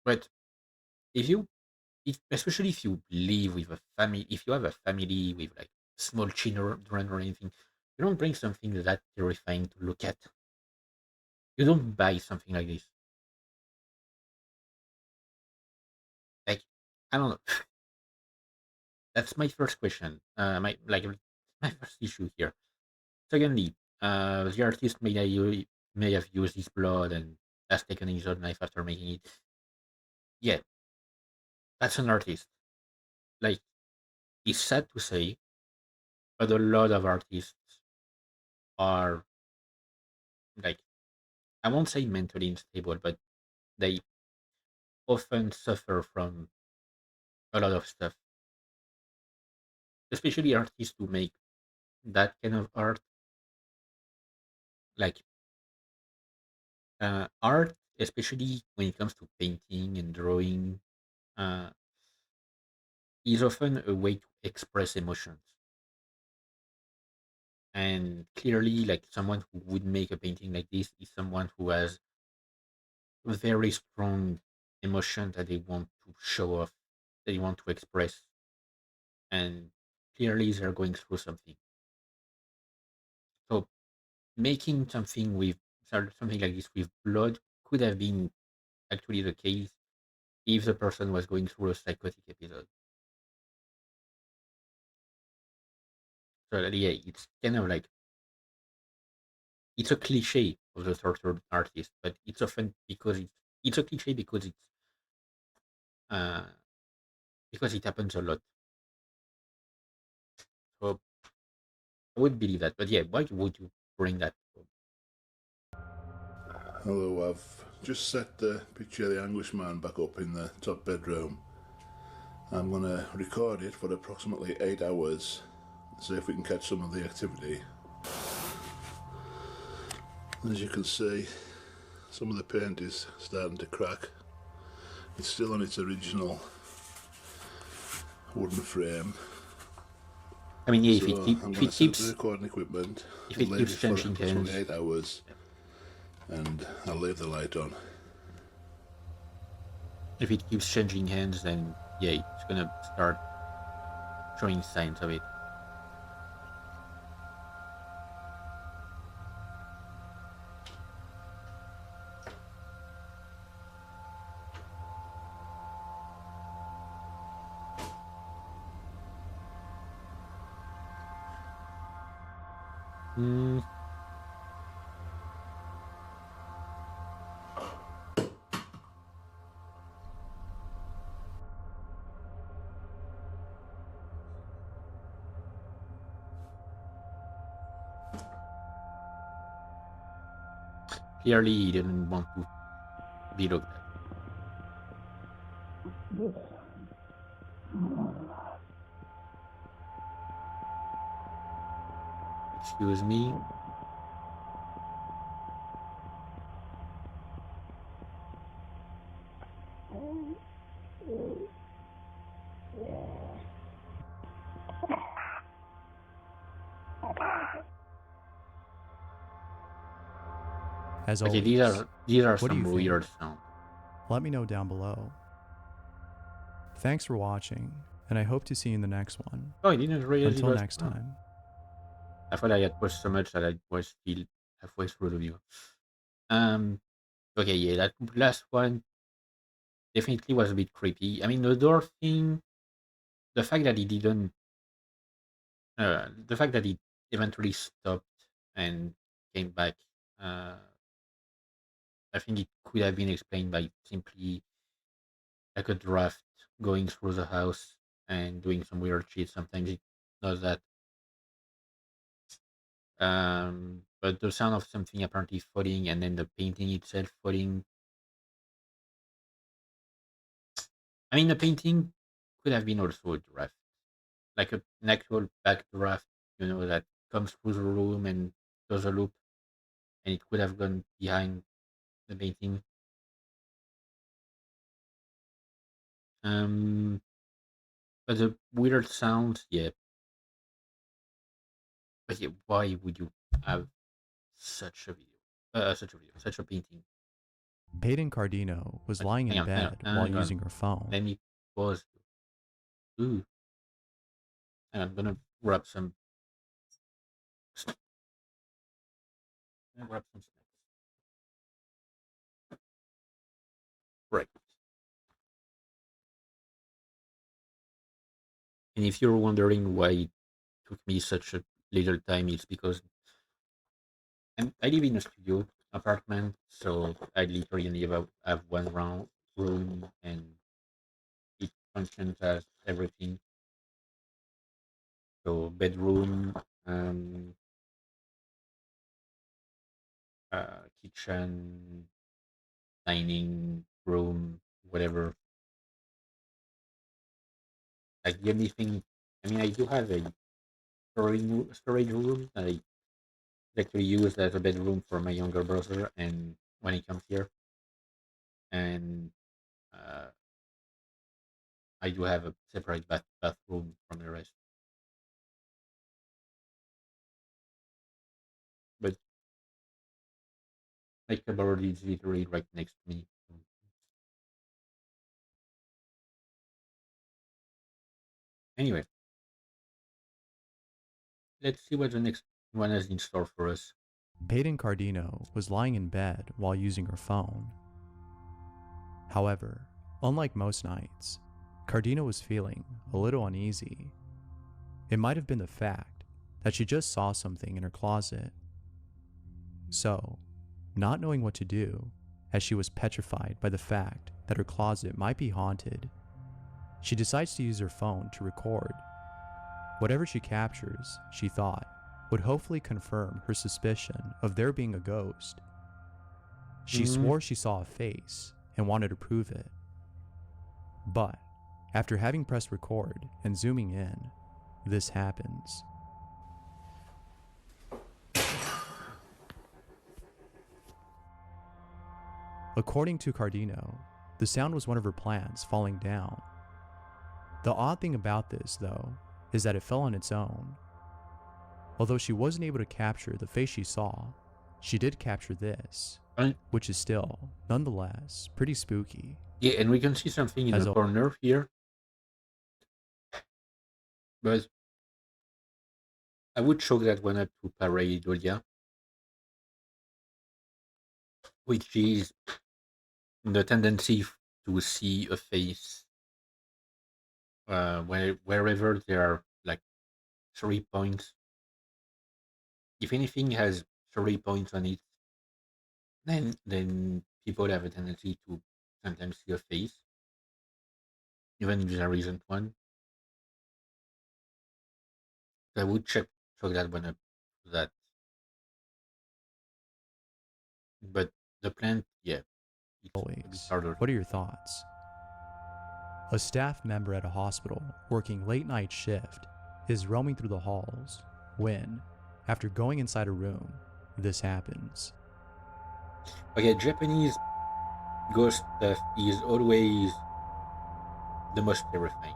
but if you, especially if you live with a family, if you have a family with like small children or anything, you don't bring something that terrifying to look at. You don't buy something like this. Like, I don't know. That's my first question. My like my first issue here. Secondly, the artist may have used his blood and has taken his own life after making it. Yeah, that's an artist. Like, it's sad to say, but a lot of artists are like, I won't say mentally unstable, but they often suffer from a lot of stuff. Especially artists who make that kind of art, like art, especially when it comes to painting and drawing, uh, is often a way to express emotions. And clearly, like someone who would make a painting like this is someone who has very strong emotion that they want to show off, that they want to express, and clearly they're going through something. So making something like this with blood could have been actually the case if the person was going through a psychotic episode. So yeah, it's kind of like it's a cliche of the tortured artist, but it's often it's a cliche uh, because it happens a lot. So I would believe that. But yeah, why would you bring that up? Hello, I've just set the picture of the Anguish man back up in the top bedroom. I'm going to record it for approximately 8 hours, see if we can catch some of the activity. As you can see, some of the paint is starting to crack. It's still on its original wooden frame. I mean, yeah, So I'm going to set up the recording equipment if and it leave keeps it for changing approximately hands, 8 hours, and I'll leave the light on. if it keeps changing hands, then yeah, it's gonna start showing signs of it. Hmm. Clearly, he didn't want to be looked at. Excuse me. As Okay, always, these are what do you some think? weird sounds. Let me know down below. Thanks for watching, and I hope to see you in the next one. Oh, I didn't realize it Until was. next Oh, time. I thought I had pushed so much that I was still halfway through the video. Um. Okay, yeah, that last one definitely was a bit creepy. I mean, the door thing, the fact that he didn't, the fact that he eventually stopped and came back, uh, I think it could have been explained by simply like a draft going through the house and doing some weird shit. Sometimes it does that. But the sound of something apparently falling and then the painting itself falling. I mean, the painting could have been also a draft, like an actual back draft, that comes through the room and does a loop, and it could have gone behind the painting. Um, but the weird sounds, yeah. But yeah, why would you have such a video, such a painting? Peyton Cardino was Okay, lying hang in on, hang on, bed while hang on. using her phone. Let me pause. Ooh, and I'm gonna grab some. I'm gonna grab some snacks. Right. And if you're wondering why it took me such a little time, it's because I live in a studio apartment, so I literally have one room and it functions as everything. So bedroom, um, kitchen, dining room, whatever. Like the only thing, I mean, I do have a storage room that I actually use as a bedroom for my younger brother, and when he comes here, and uh, I do have a separate bathroom from the rest. But my cupboard is literally right next to me. Anyway, let's see what the next one has in store for us. Peyton Cardino was lying in bed while using her phone. However, unlike most nights, Cardino was feeling a little uneasy. It might have been the fact that she just saw something in her closet. So, not knowing what to do, as she was petrified by the fact that her closet might be haunted, she decides to use her phone to record. Whatever she captures, she thought, would hopefully confirm her suspicion of there being a ghost. She swore she saw a face and wanted to prove it. But after having pressed record and zooming in, this happens. According to Cardino, the sound was one of her plants falling down. The odd thing about this, though, is that it fell on its own. Although she wasn't able to capture the face she saw, she did capture this, which is still, nonetheless, pretty spooky. Yeah, and we can see something in the corner here. But I would chalk that one up to pareidolia, which is the tendency to see a face wherever there are like 3 points. If anything has 3 points on it, then people have a tendency to sometimes see a face, even if there isn't one. So I would chalk that one up to that. But the plant, yeah, it's a bit Always. harder. What are your thoughts? A staff member at a hospital working late night shift is roaming through the halls when, after going inside a room, this happens. Okay, Japanese ghost stuff is always the most terrifying.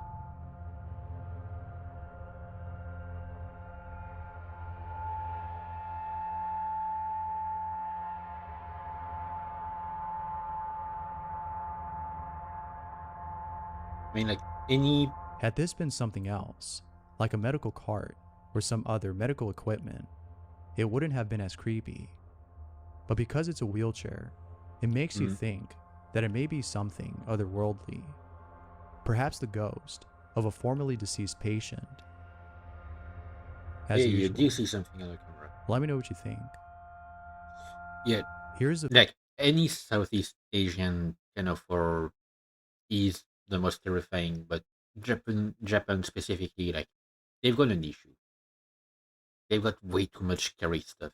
I mean, like any. Had this been something else, like a medical cart or some other medical equipment, it wouldn't have been as creepy. But because it's a wheelchair, it makes you think that it may be something otherworldly. Perhaps the ghost of a formerly deceased patient. As Yeah, usual, you do see something on the camera. let me know what you think. Yeah, Here's the like any Southeast Asian kind of horror is the most terrifying, but Japan specifically, like they've got an issue. They've got way too much scary stuff.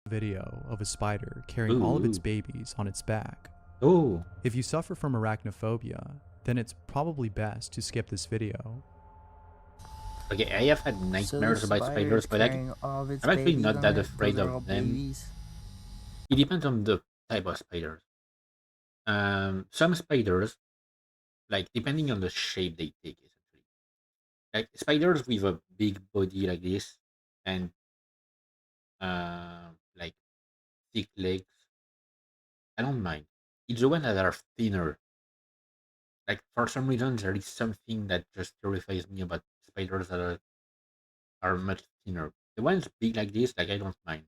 video of a spider carrying all of its babies on its back. Oh, If you suffer from arachnophobia, then it's probably best to skip this video. okay. I have had nightmares about spiders, but I'm actually not that afraid of them. Babies. It depends on the type of spiders. Some spiders, like depending on the shape they take, essentially, like spiders with a big body like this and like thick legs, I don't mind. It's the ones that are thinner. Like for some reason, there is something that just terrifies me about spiders that are much thinner. The ones big like this, like I don't mind.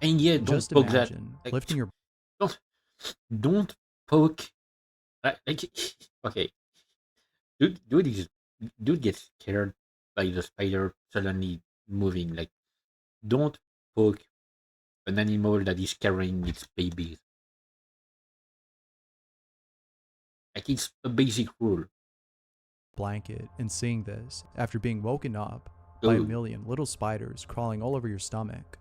And yeah, don't Just poke that. imagine Like, lifting your don't don't poke. Like okay, dude gets scared by the spider suddenly moving. Like, don't poke an animal that is carrying its babies. Like it's a basic rule. blanket and seeing this after being woken up by a Ooh. million little spiders crawling all over your stomach.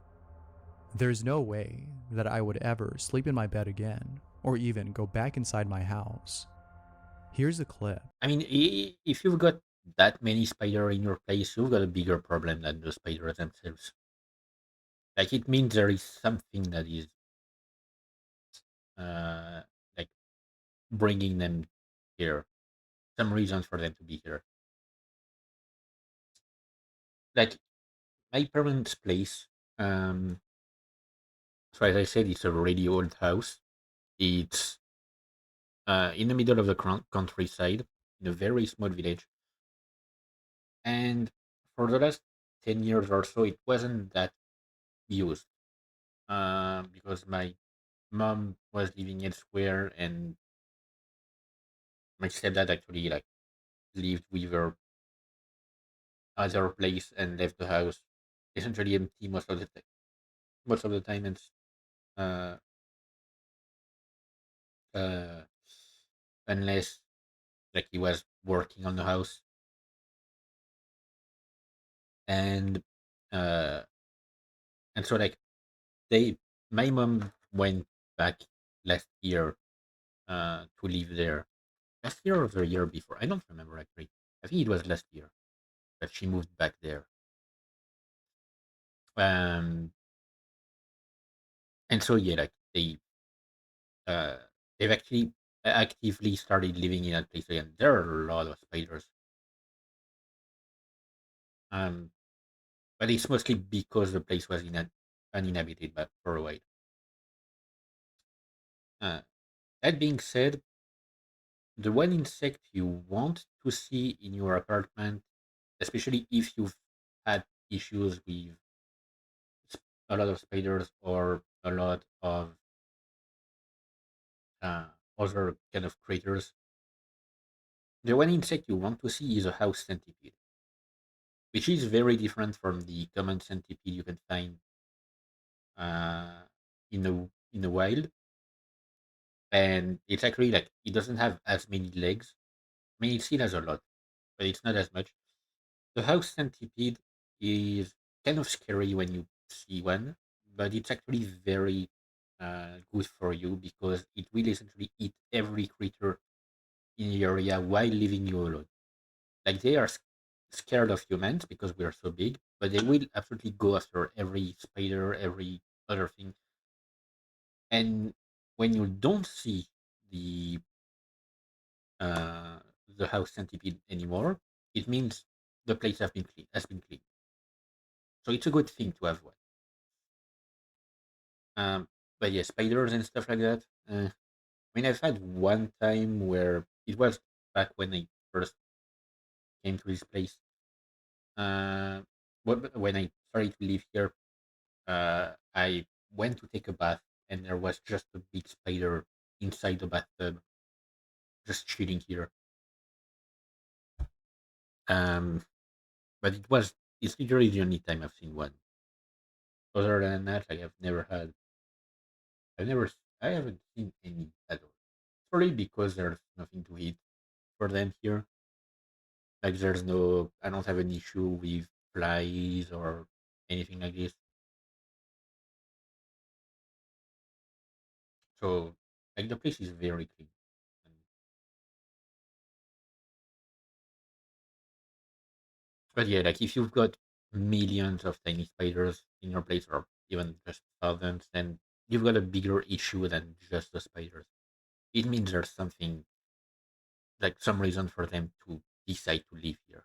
There's no way that I would ever sleep in my bed again or even go back inside my house. Here's a clip. I mean, if you've got that many spider in your place, you've got a bigger problem than the spiders themselves. Like it means there is something that is like bringing them here, some reason for them to be here. Like my parents' place. So as I said, it's a really old house. It's in the middle of the countryside, in a very small village. And for the last 10 years or so, it wasn't that used because my mom was living elsewhere, and my stepdad actually like lived with her other place and left the house essentially empty most of the time, and uh, uh, unless like he was working on the house. and uh, and so like they, my mom went back last year to live there. Last year or the year before, I don't remember actually. I think it was last year that she moved back there. Um, and so yeah, like uh, they've actually actively started living in that place again. There are a lot of spiders. Um, but it's mostly because the place was uninhabited but for a while. Uh, that being said, the one insect you want to see in your apartment, especially if you've had issues with a lot of spiders or a lot of uh, other kind of critters, the one insect you want to see is a house centipede, which is very different from the common centipede you can find uh, in the wild. And it's actually like it doesn't have as many legs. I mean, it still has a lot, but it's not as much. The house centipede is kind of scary when you see one, but it's actually very good for you because it will essentially eat every creature in the area while leaving you alone. Like they are scared of humans because we are so big, but they will absolutely go after every spider, every other thing. And when you don't see the uh, the house centipede anymore, it means the place has been cleaned. So it's a good thing to have one. Um, but yeah, spiders and stuff like that. I mean, I've had one time where it was back when I first came to this place. Uh, when I started to live here, I went to take a bath, and there was just a big spider inside the bathtub, just chilling here. Um, but it's literally the only time I've seen one. Other than that, like I've never, I haven't seen any at all. Probably because there's nothing to eat for them here. Like there's no, I don't have an issue with flies or anything like this. So like the place is very clean. And, but yeah, like if you've got millions of tiny spiders in your place or even just thousands, then you've got a bigger issue than just the spiders. It means there's something, like some reason for them to decide to live here.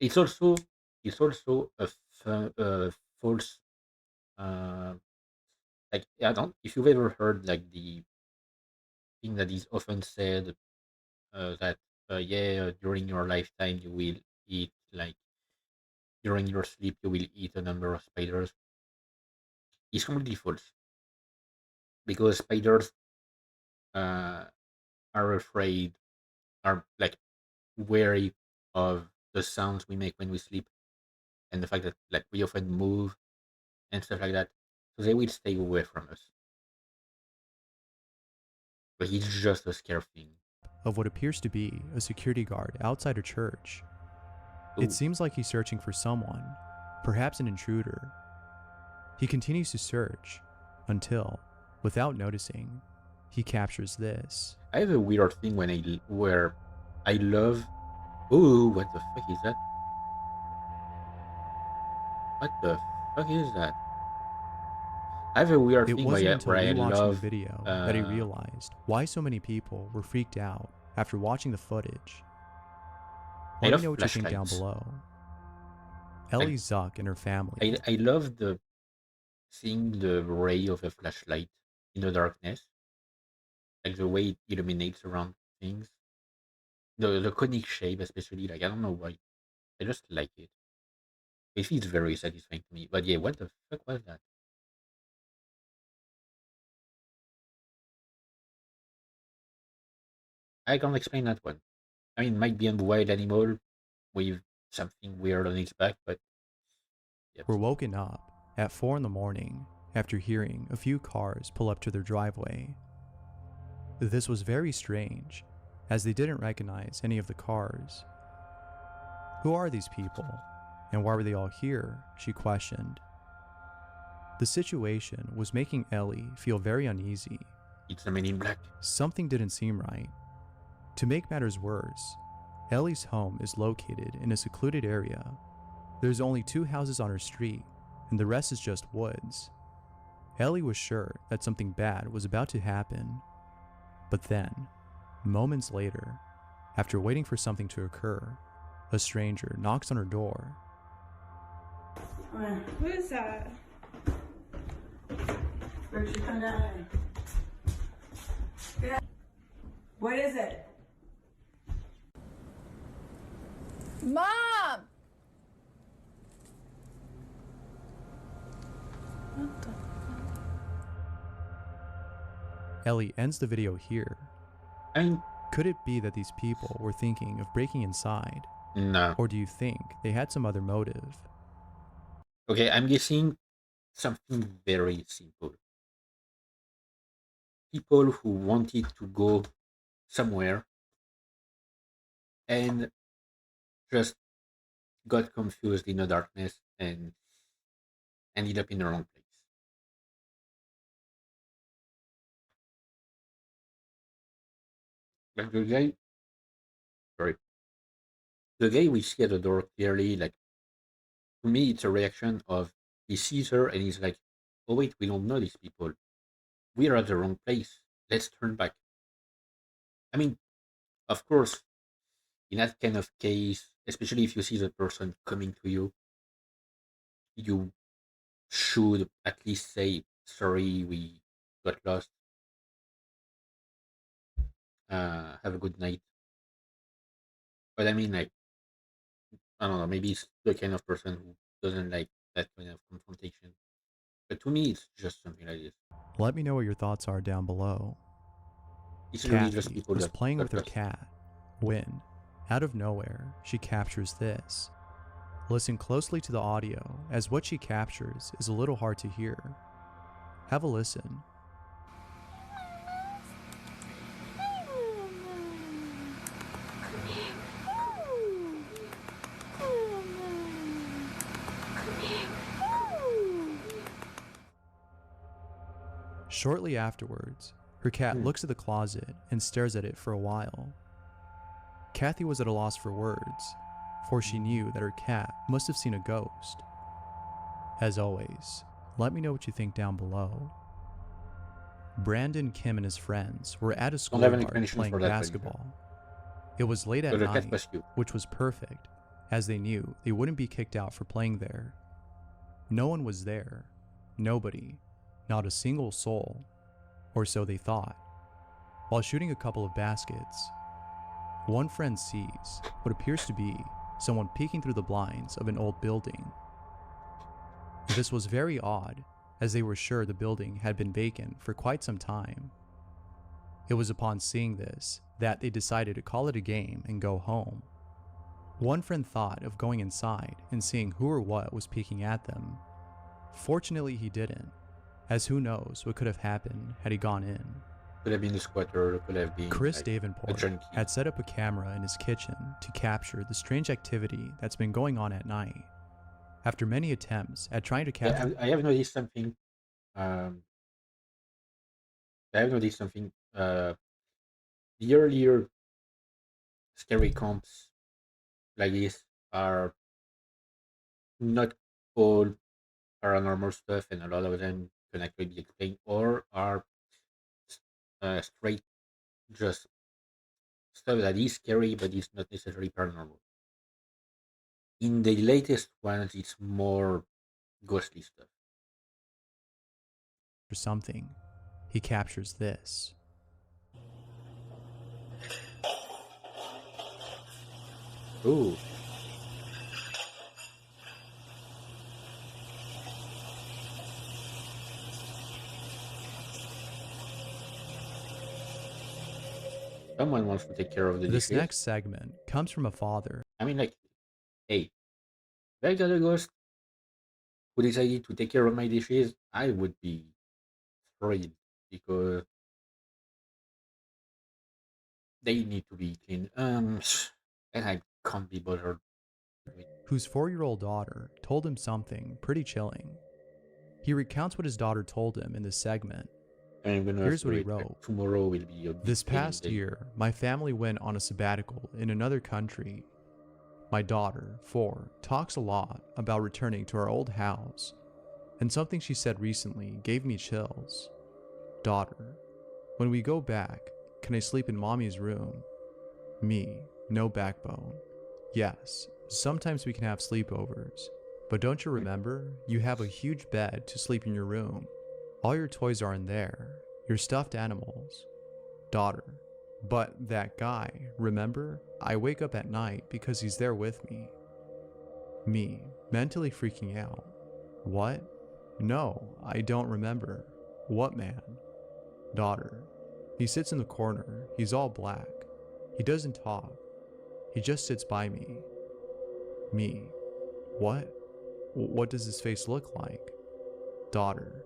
It's also it's also a false uh, like I don't, if you've ever heard like the thing that is often said that yeah, during your lifetime you will eat like during your sleep you will eat a number of spiders. It's completely false because spiders uh, are afraid, are like wary of the sounds we make when we sleep and the fact that like we often move and stuff like that, so they will stay away from us. But it's just a scare thing. Of what appears to be a security guard outside a church. It Ooh, seems like he's searching for someone, perhaps an intruder. He continues to search until, without noticing, he captures this. I have a weird thing where I love. Ooh, what the fuck is that? What the fuck is that? I have a weird It thing wasn't where until I rewatching the love. video that he Uh, realized why so many people were freaked out after watching the footage. I Let me love know what you think down flashlights. below. Like Ellie Zuck and her family. I love the seeing the ray of a flashlight in the darkness, like the way it illuminates around things. The conic shape, especially. Like I don't know why, I just like it. It feels very satisfying to me. But yeah, what the fuck was that? I can't explain that one. I mean, it might be a wild animal with something weird on its back, but yep. Were woken up at 4 in the morning after hearing a few cars pull up to their driveway. This was very strange, as they didn't recognize any of the cars. Who are these people? And why were they all here? She questioned. The situation was making Ellie feel very uneasy. It's the Men in Black. Something didn't seem right. To make matters worse, Ellie's home is located in a secluded area. There's only 2 houses on her street, and the rest is just woods. Ellie was sure that something bad was about to happen. But then, moments later, after waiting for something to occur, a stranger knocks on her door. Who is that? Where'd you come down? What is it? Mom! What the? Ellie ends the video here. I mean, Could it be that these people were thinking of breaking inside? no. Or do you think they had some other motive? Okay, I'm guessing something very simple. People who wanted to go somewhere and just got confused in the darkness and ended up in the wrong place. Like sorry, the guy we see at the door clearly, like, to me, it's a reaction of he sees her and he's like, oh wait, we don't know these people. We're at the wrong place. Let's turn back. I mean, of course, in that kind of case, especially if you see the person coming to you, you should at least say, sorry, we got lost. Have a good night. But I mean, like, I don't know, maybe it's the kind of person who doesn't like that kind of confrontation. But to me, it's just something like this. Let me know what your thoughts are down below. It's really just Kathy people was that playing got with her lost. cat when, out of nowhere, she captures this. Listen closely to the audio, as what she captures is a little hard to hear. Have a listen. Shortly afterwards, her cat looks at the closet and stares at it for a while. Kathy was at a loss for words, for she knew that her cat must have seen a ghost. As always, let me know what you think down below. Brandon, Kim, and his friends were at a Don't have any schoolyard explanation playing for that, but basketball. It was late at so the cat night, was cute. which was perfect, as they knew they wouldn't be kicked out for playing there. No one was there. Nobody. Not a single soul. Or so they thought. While shooting a couple of baskets, one friend sees what appears to be someone peeking through the blinds of an old building. This was very odd, as they were sure the building had been vacant for quite some time. It was upon seeing this that they decided to call it a game and go home. One friend thought of going inside and seeing who or what was peeking at them. Fortunately, he didn't, as who knows what could have happened had he gone in. Could have been a squatter, could have been Chris like, a Davenport junkie. had set up a camera in his kitchen to capture the strange activity that's been going on at night. After many attempts at trying to capture... Yeah, I have noticed something. Um, I have noticed something. The earlier scary comps like this are not all paranormal stuff, and a lot of them can actually be explained, or are straight just stuff that is scary but is not necessarily paranormal. In the latest ones, it's more ghostly stuff. something, he captures this. Ooh, someone wants to take care of the This dishes. next segment comes from a father I mean, like, hey, if I got a ghost who decided to take care of my dishes, I would be thrilled because they need to be clean. And I can't be bothered whose 4-year-old daughter told him something pretty chilling. He recounts what his daughter told him in this segment. I'm gonna Here's what he accelerate. Like, wrote. tomorrow will be a big This training past day. year, my family went on a sabbatical in another country. My daughter, 4, talks a lot about returning to our old house, and something she said recently gave me chills. Daughter, when we go back, can I sleep in mommy's room? Me, no backbone. Yes, sometimes we can have sleepovers, but don't you remember, you have a huge bed to sleep in your room. All your toys are in there, your stuffed animals. Daughter, but that guy, remember? I wake up at night because he's there with me. Me, mentally freaking out. What? No, I don't remember. What man? Daughter, he sits in the corner, he's all black. He doesn't talk. He just sits by me. Me. What? What does his face look like? Daughter,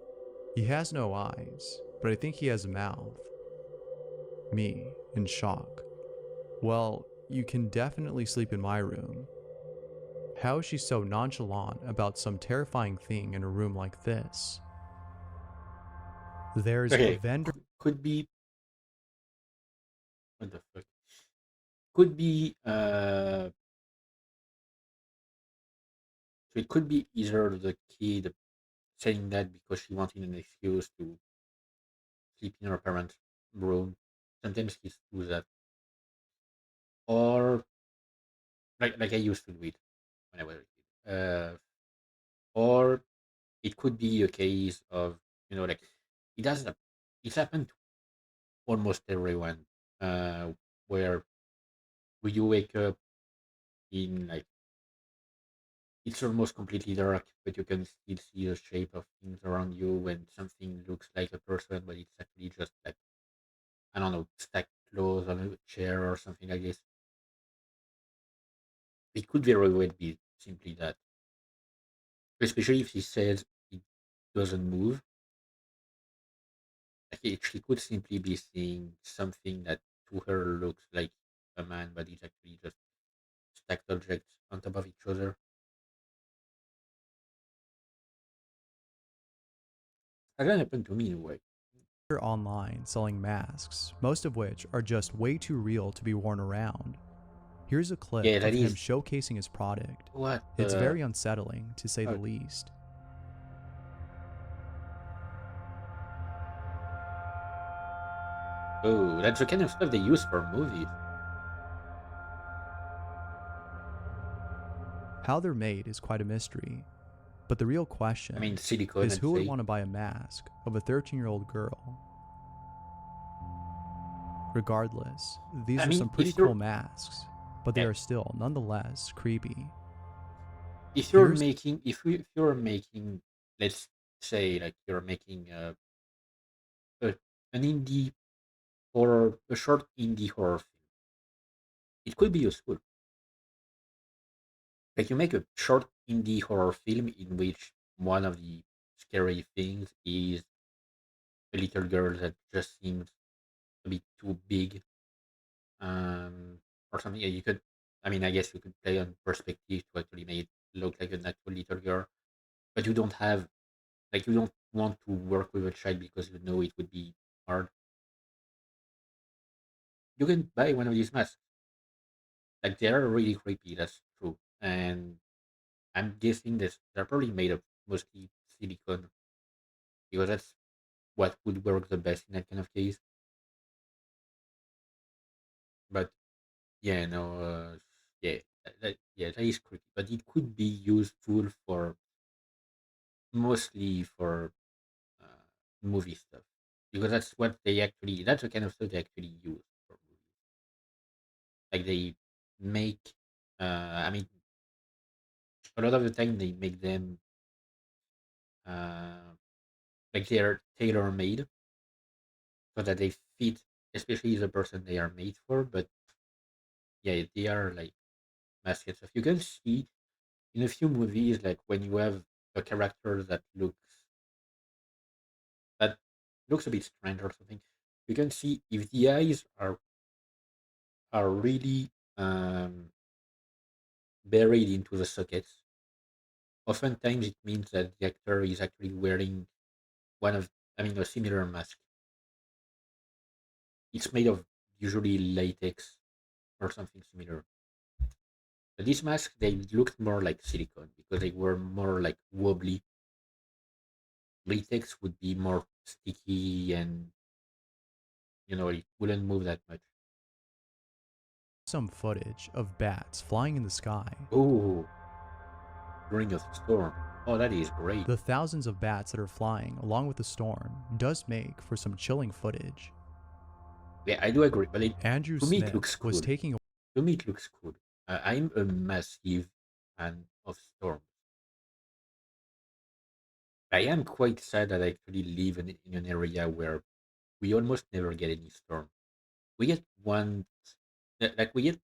he has no eyes, but I think he has a mouth. Me, in shock. Well, you can definitely sleep in my room. How is she so nonchalant about some terrifying thing in a room like this? There's a Okay, vendor. could be. What the fuck? Could be. So it could be either the kid saying that because she wanted an excuse to sleep in her parents' room. Sometimes kids do that, or like I used to do it when I was a kid. Or it could be a case of, like, it does not it's happened to almost everyone, uh where you wake up in, like, it's almost completely dark, but you can still see the shape of things around you when something looks like a person, but it's actually just, like, I don't know, stacked clothes on a chair or something like this. It could very well be simply that, especially if she says it doesn't move. Like, she could simply be seeing something that to her looks like a man, but it's actually just stacked objects on top of each other. That can happen to me in a way. Online selling masks, most of which are just way too real to be worn around. Here's a clip Yeah, that of him is showcasing his product. what. It's very unsettling, to say the Oh, least. oh, that's the kind of stuff they use for movies. How they're made is quite a mystery, but the real I mean, question silicone, is I'd who would say. want to buy a mask of a 13-year-old girl? Regardless, these I are some mean, pretty cool masks, but they eh, are still nonetheless creepy. if you're Here's making, if you're making, let's say, like, you're making a an indie or a short indie horror film, it could be useful. Like, you make a short indie horror film in which one of the scary things is a little girl that just seems a bit too big, or something. Yeah, you could. I mean, I guess you could play on perspective to actually make it look like an actual little girl, but you don't have, like, you don't want to work with a child because you know it would be hard. You can buy one of these masks. Like, they are really creepy. That's true, and I'm guessing this they're probably made of mostly silicone because that's what would work the best in that kind of case. But yeah, no, yeah, yeah, that is creepy. But it could be useful for mostly for uh, movie stuff because that's the kind of stuff they actually use for movies. Like, they make, I mean, a lot of the time they make them uh, like they're tailor made so that they fit, especially the person they are made for. But yeah, they are like masks stuff. You can see in a few movies, like, when you have a character that looks a bit strange or something, you can see if the eyes are really buried into the sockets. Oftentimes, it means that the actor is actually wearing one of, I mean, a similar mask. It's made of usually latex or something similar. But these masks, they looked more like silicone because they were more like wobbly. Latex would be more sticky and, it wouldn't move that much. Some footage of bats flying in the sky. Oh, during a storm. Oh, that is great. The thousands of bats that are flying along with the storm does make for some chilling footage. Yeah, I do agree, but Andrew to me it Smith looks was cool. taking a To me it looks cool. I'm a massive fan of storms. I am quite sad that I actually live in an area where we almost never get any storm. We get one, like we get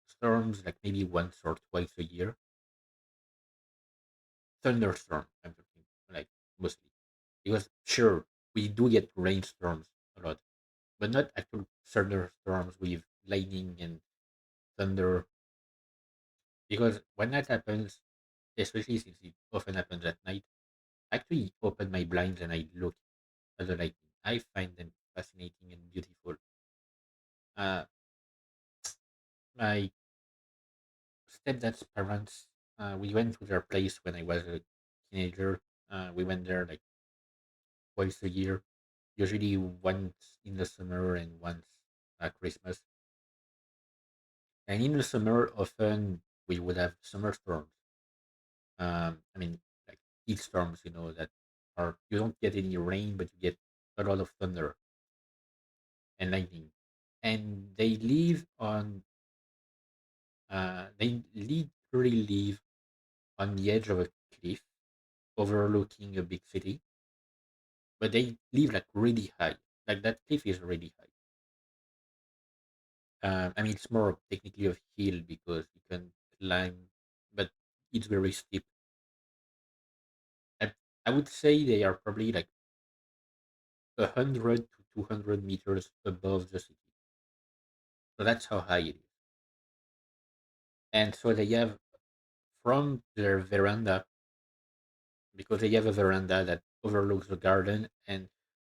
storms like maybe once or twice a year. Thunderstorm, I'm talking like mostly because sure we do get rainstorms a lot, but not actual thunderstorms with lightning and thunder. Because when that happens, especially since it often happens at night, I actually open my blinds and I look at the lightning. I find them fascinating and beautiful. Uh, my stepdad's parents, we went to their place when I was a teenager. We went there like twice a year, usually once in the summer and once at Christmas. And in the summer, often we would have summer storms. I mean, like heat storms, that are you don't get any rain, but you get a lot of thunder and lightning. And they literally live on the edge of a cliff overlooking a big city, but they live like really high. Like that cliff is really high. I mean, it's more technically a hill because you can climb, but it's very steep. I, I would say they are probably like 100 to 200 meters above the city. So that's how high it is. And so they have from their veranda, because they have a veranda that overlooks the garden, and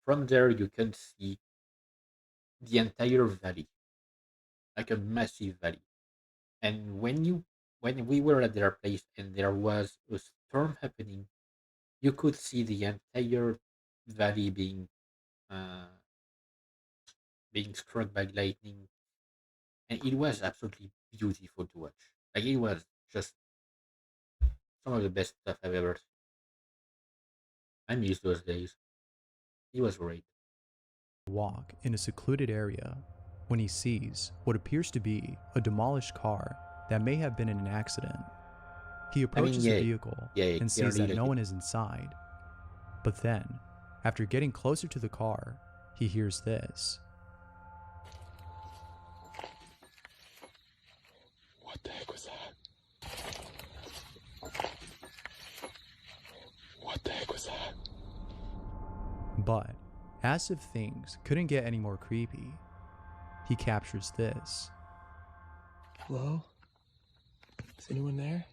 from there you can see the entire valley, like a massive valley. And when we were at their place and there was a storm happening, you could see the entire valley uh, being struck by lightning, and it was absolutely beautiful to watch. Like it was just some of the best stuff I've ever seen. I miss those days. It was great. walk in a secluded area when he sees what appears to be a demolished car that may have been in an accident. He I mean, approaches the yeah, vehicle yeah, and sees clearly, that like no one is inside. But then, after getting closer to the car, he hears this. What the heck was that? What the heck was that? But, as if things couldn't get any more creepy, he captures this. Hello? Is anyone there?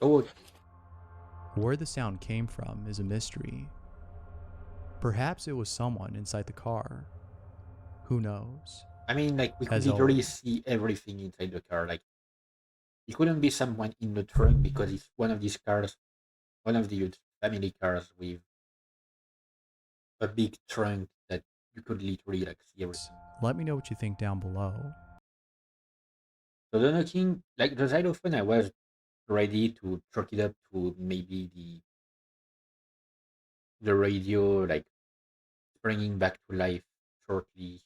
oh, Where the sound came from is a mystery. Perhaps it was someone inside the car. Who knows? I mean, like we could As literally always, see everything inside the car. Like it couldn't be someone in the trunk because it's one of these cars, one of the family cars with a big trunk that you could literally like see everything. let me know what you think down below. So the knocking, like the xylophone, I was ready to truck it up to maybe the radio, like bringing back to life shortly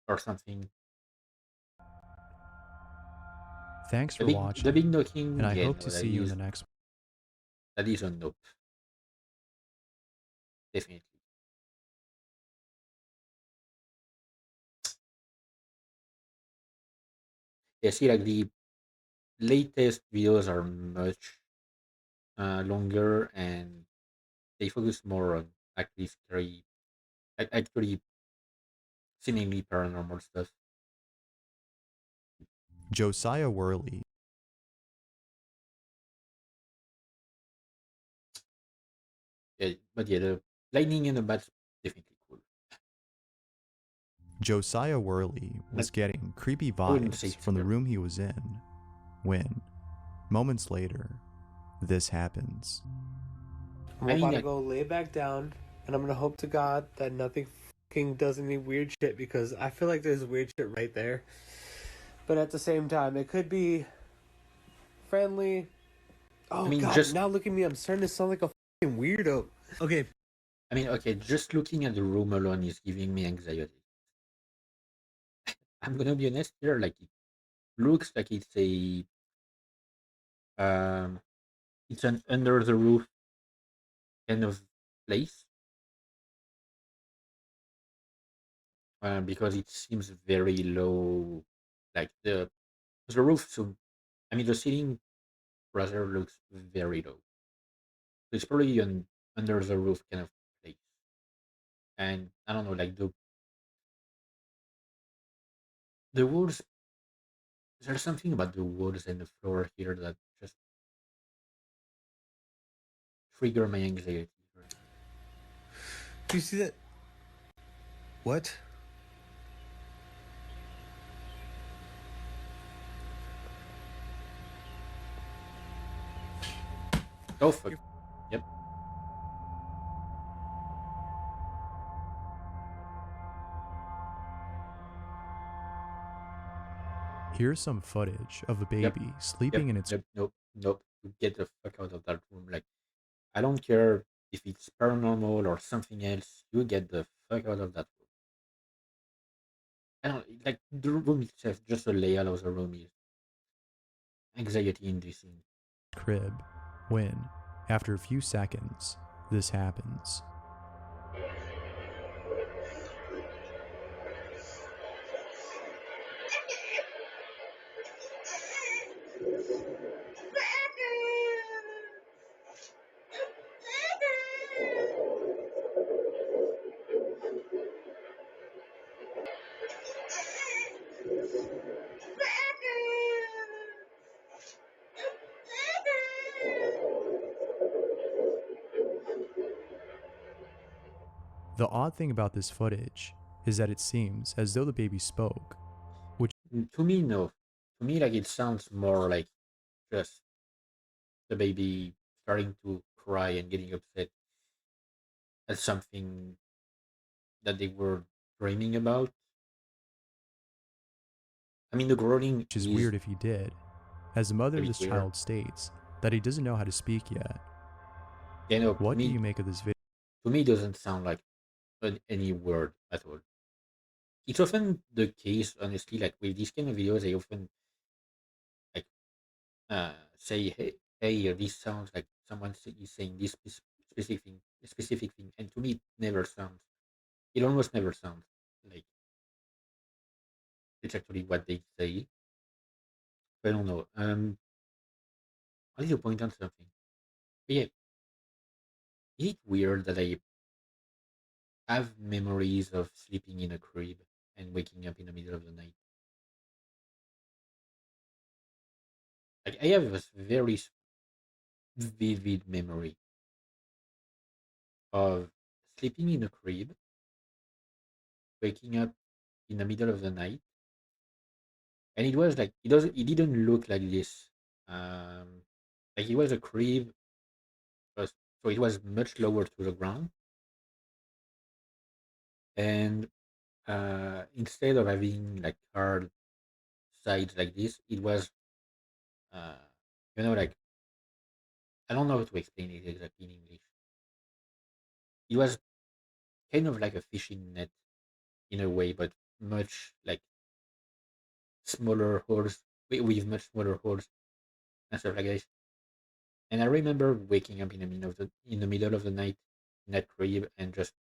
or something. Thanks The for big watching, and knocking, I yeah, hope no, to see you in the next one. that is a nope, definitely. Yeah, see, like the latest videos are much longer and they focus more on actually scary, actually seemingly paranormal stuff. Josiah Worley. Yeah, but yeah, the lightning and the bats definitely cool. Josiah Worley was But getting creepy I wouldn't say vibes it's from the scary. room he was in when, moments later, this happens. I'm I mean, about to like, go lay back down, and I'm gonna hope to God that nothing fucking does any weird shit, because I feel like there's weird shit right there. But at the same time, it could be friendly. I Oh mean, God! just Now look at me. I'm starting to sound like a fucking weirdo. Okay. I mean, okay, just looking at the room alone is giving me anxiety. I'm gonna be honest here, like it looks like um it's an under the roof kind of place. Because it seems very low, like the roof. So I mean, the ceiling rather looks very low. So it's probably an under the roof kind of place. And I don't know, like the walls. There's something about the walls and the floor here that just trigger my anxiety. Do you see that? What? Oh fuck! Yep. Here's some footage of a Yep. baby Yep. sleeping in its Yep. Nope. Nope. You get the fuck out of that room. Like I don't care if it's paranormal or something else. You get the fuck out of that room. I don't like the room itself. Just the layout of the room is anxiety inducing. crib when, after a few seconds, this happens. The odd thing about this footage is that it seems as though the baby spoke, which To me, no. To me, like it sounds more like just the baby starting to cry and getting upset at something that they were dreaming about. I mean, the groaning is is weird if he did, as the mother a of bit this weird. child states that he doesn't know how to speak yet. You know, What do you make of this video? to me, it doesn't sound like any word at all. It's often the case, honestly. Like with these kind of videos, they often like say, hey, this sounds like is saying this specific thing, and to me, it never sounds. It almost never sounds like it's actually what they say. I don't know. I need to point out something. But yeah, is it weird that I have memories of sleeping in a crib and waking up in the middle of the night? Like I have a very vivid memory of sleeping in a crib, waking up in the middle of the night, and it was like it didn't look like this. Um, like it was a crib, so it was much lower to the ground, and instead of having like hard sides like this, it was uh, like I don't know how to explain it exactly in English. It was kind of like a fishing net in a way, but much like smaller holes with much smaller holes and stuff like this. And I remember waking up in the middle of the night in that crib and just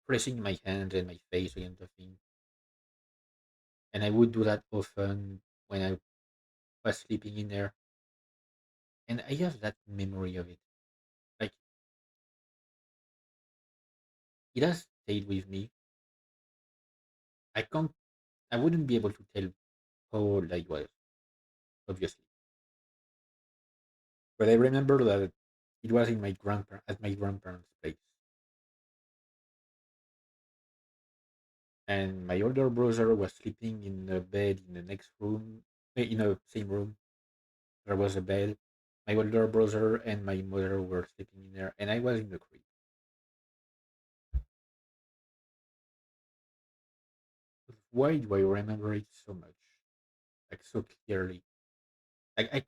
pressing my hands and my face against the thing. And I would do that often when I was sleeping in there. And I have that memory of it. Like it has stayed with me. I can't I wouldn't be able to tell how old I was, obviously. But I remember that it was in at my grandparents' place, and my older brother was sleeping in a bed in the next room, in the same room. There was a bed. My older brother and my mother were sleeping in there, and I was in the crib. Why do I remember it so much, like so clearly? Like I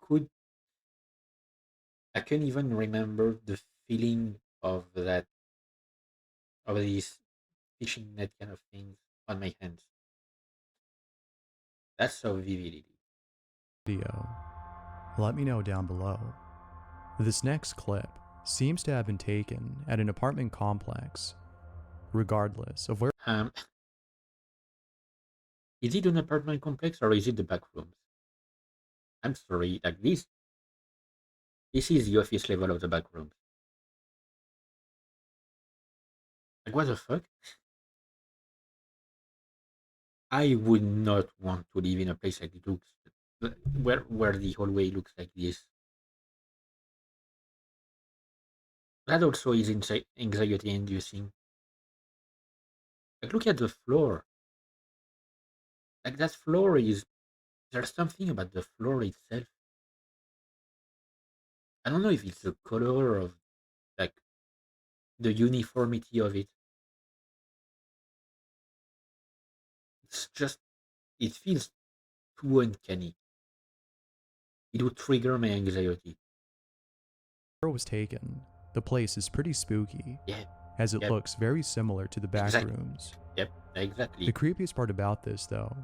can even remember the feeling of these fishing net kind of things on my hands. That's so vivid it is. Video. Let me know down below. This next clip seems to have been taken at an apartment complex. Regardless of where Um, is it an apartment complex or is it the back rooms? I'm sorry, like this is the office level of the back rooms. Like what the fuck? I would not want to live in a place like it looks, where the hallway looks like this. That also is anxiety inducing. Like look at the floor. Like that floor is there's something about the floor itself. I don't know if it's the color of like the uniformity of it. It's just it feels too uncanny. It would trigger my anxiety. it was taken, the place is pretty spooky, Yeah, as it yep, looks very similar to the back exactly. rooms. Yep, The exactly. creepiest part about this, though,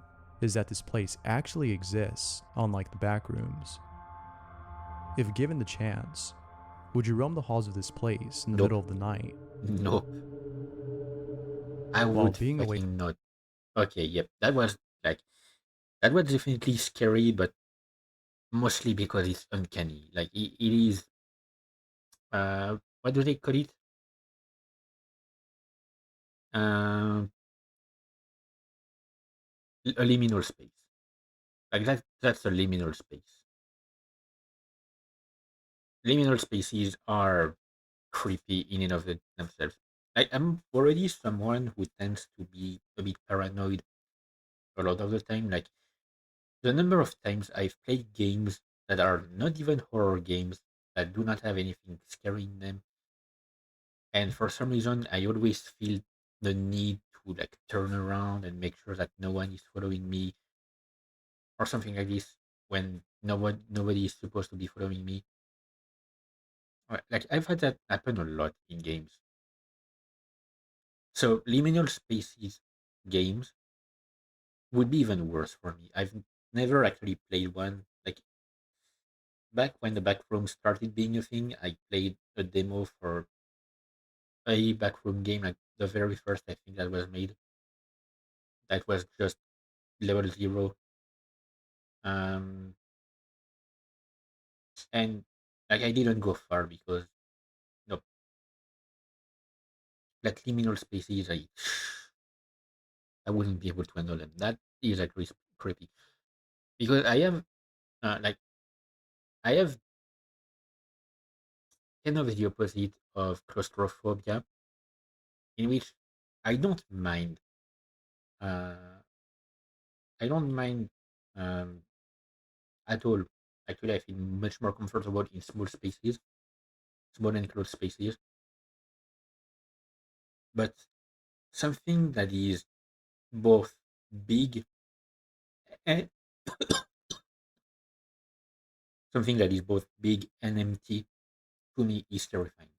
is that this place actually exists, unlike the back rooms. If given the chance, would you roam the halls of this place in the Nope. middle of the night Nope. I while would being awake? fucking not. Okay, yep. Like that was definitely scary, but mostly because it's uncanny. Like it is what do they call it? Um a liminal space. Like that's a liminal space. Liminal spaces are creepy in and of themselves. I'm already someone who tends to be a bit paranoid a lot of the time. Like the number of times I've played games that are not even horror games that do not have anything scary in them, and for some reason I always feel the need to like turn around and make sure that no one is following me or something like this when nobody is supposed to be following me. Like I've had that happen a lot in games. So liminal spaces games would be even worse for me. I've never actually played one. Like back when the backroom started being a thing, I played a demo for a backroom game, like the very first I think that was made. That was just level zero. Um, and like I didn't go far because no, like liminal spaces, I wouldn't be able to handle them. That is actually creepy because like I have kind of the opposite of claustrophobia, in which I don't mind. Uh, I don't mind um, at all. Actually, I feel much more comfortable in small spaces, small enclosed spaces. But something that is both big and something that is both big and empty to me is terrifying.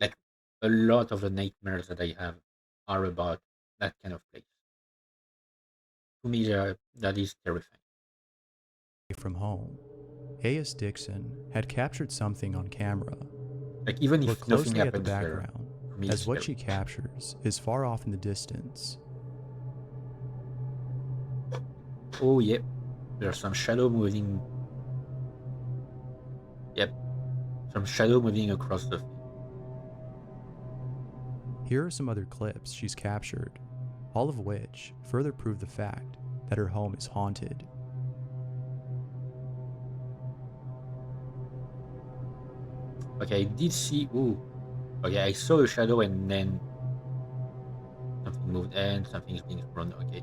Like a lot of the nightmares that I have are about that kind of place. To me, that is terrifying. From home, A.S. Dixon had captured something on camera. Like even Look if nothing closely at the happens there, background, to me it's as what scary. she captures is far off in the distance. Oh yep, there's some shadow moving. Yep, some shadow moving across the thing. Here are some other clips she's captured, all of which further prove the fact that her home is haunted. Okay, I did see. Ooh. Okay, I saw a shadow and then something moved and something is being thrown. Okay.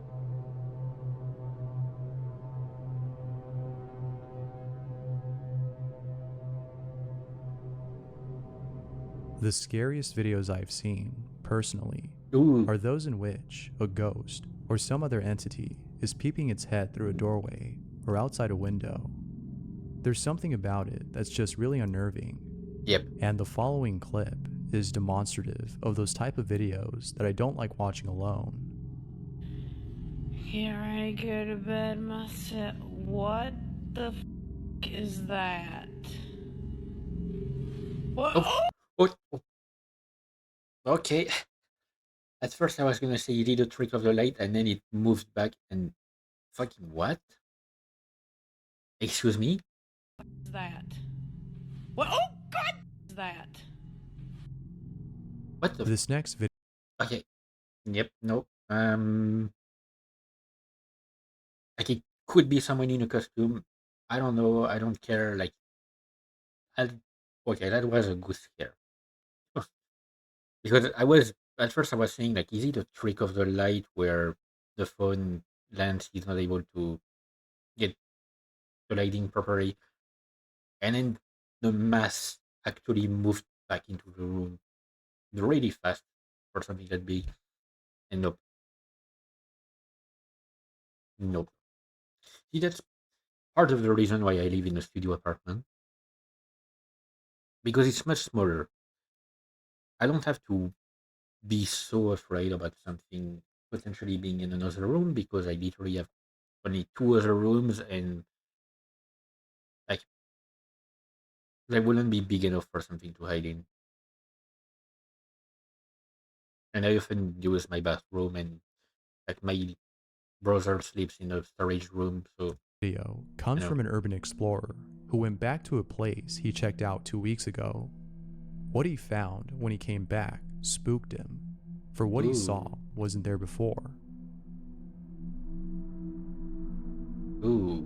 The scariest videos I've seen, personally, Ooh. are those in which a ghost or some other entity is peeping its head through a doorway or outside a window. There's something about it that's just really unnerving, Yep. and the following clip is demonstrative of those type of videos that I don't like watching alone. Here I go to bed myself. What the f is that? What? Oh. Oh. Okay. At first, I was gonna say you did a trick of the light, and then it moved back and fucking what? Excuse me? Is that? What? Oh God! Is that? What the? This next video Okay. Yep. Nope. Like it could be someone in a costume. I don't know. I don't care. Like, I, okay, that was a good scare because I was at first I was saying like, is it a trick of the light where the phone lens is not able to get the lighting properly, and then the mass actually moved back into the room really fast for something that big, and nope, nope. See, that's part of the reason why I live in a studio apartment because it's much smaller. I don't have to be so afraid about something potentially being in another room because I literally have only two other rooms and like they wouldn't be big enough for something to hide in. And I often use my bathroom and like my brother sleeps in a storage room, so comes you know. from an urban explorer who went back to a place he checked out 2 weeks ago. What he found when he came back spooked him, for what he saw Ooh, wasn't there before. ooh.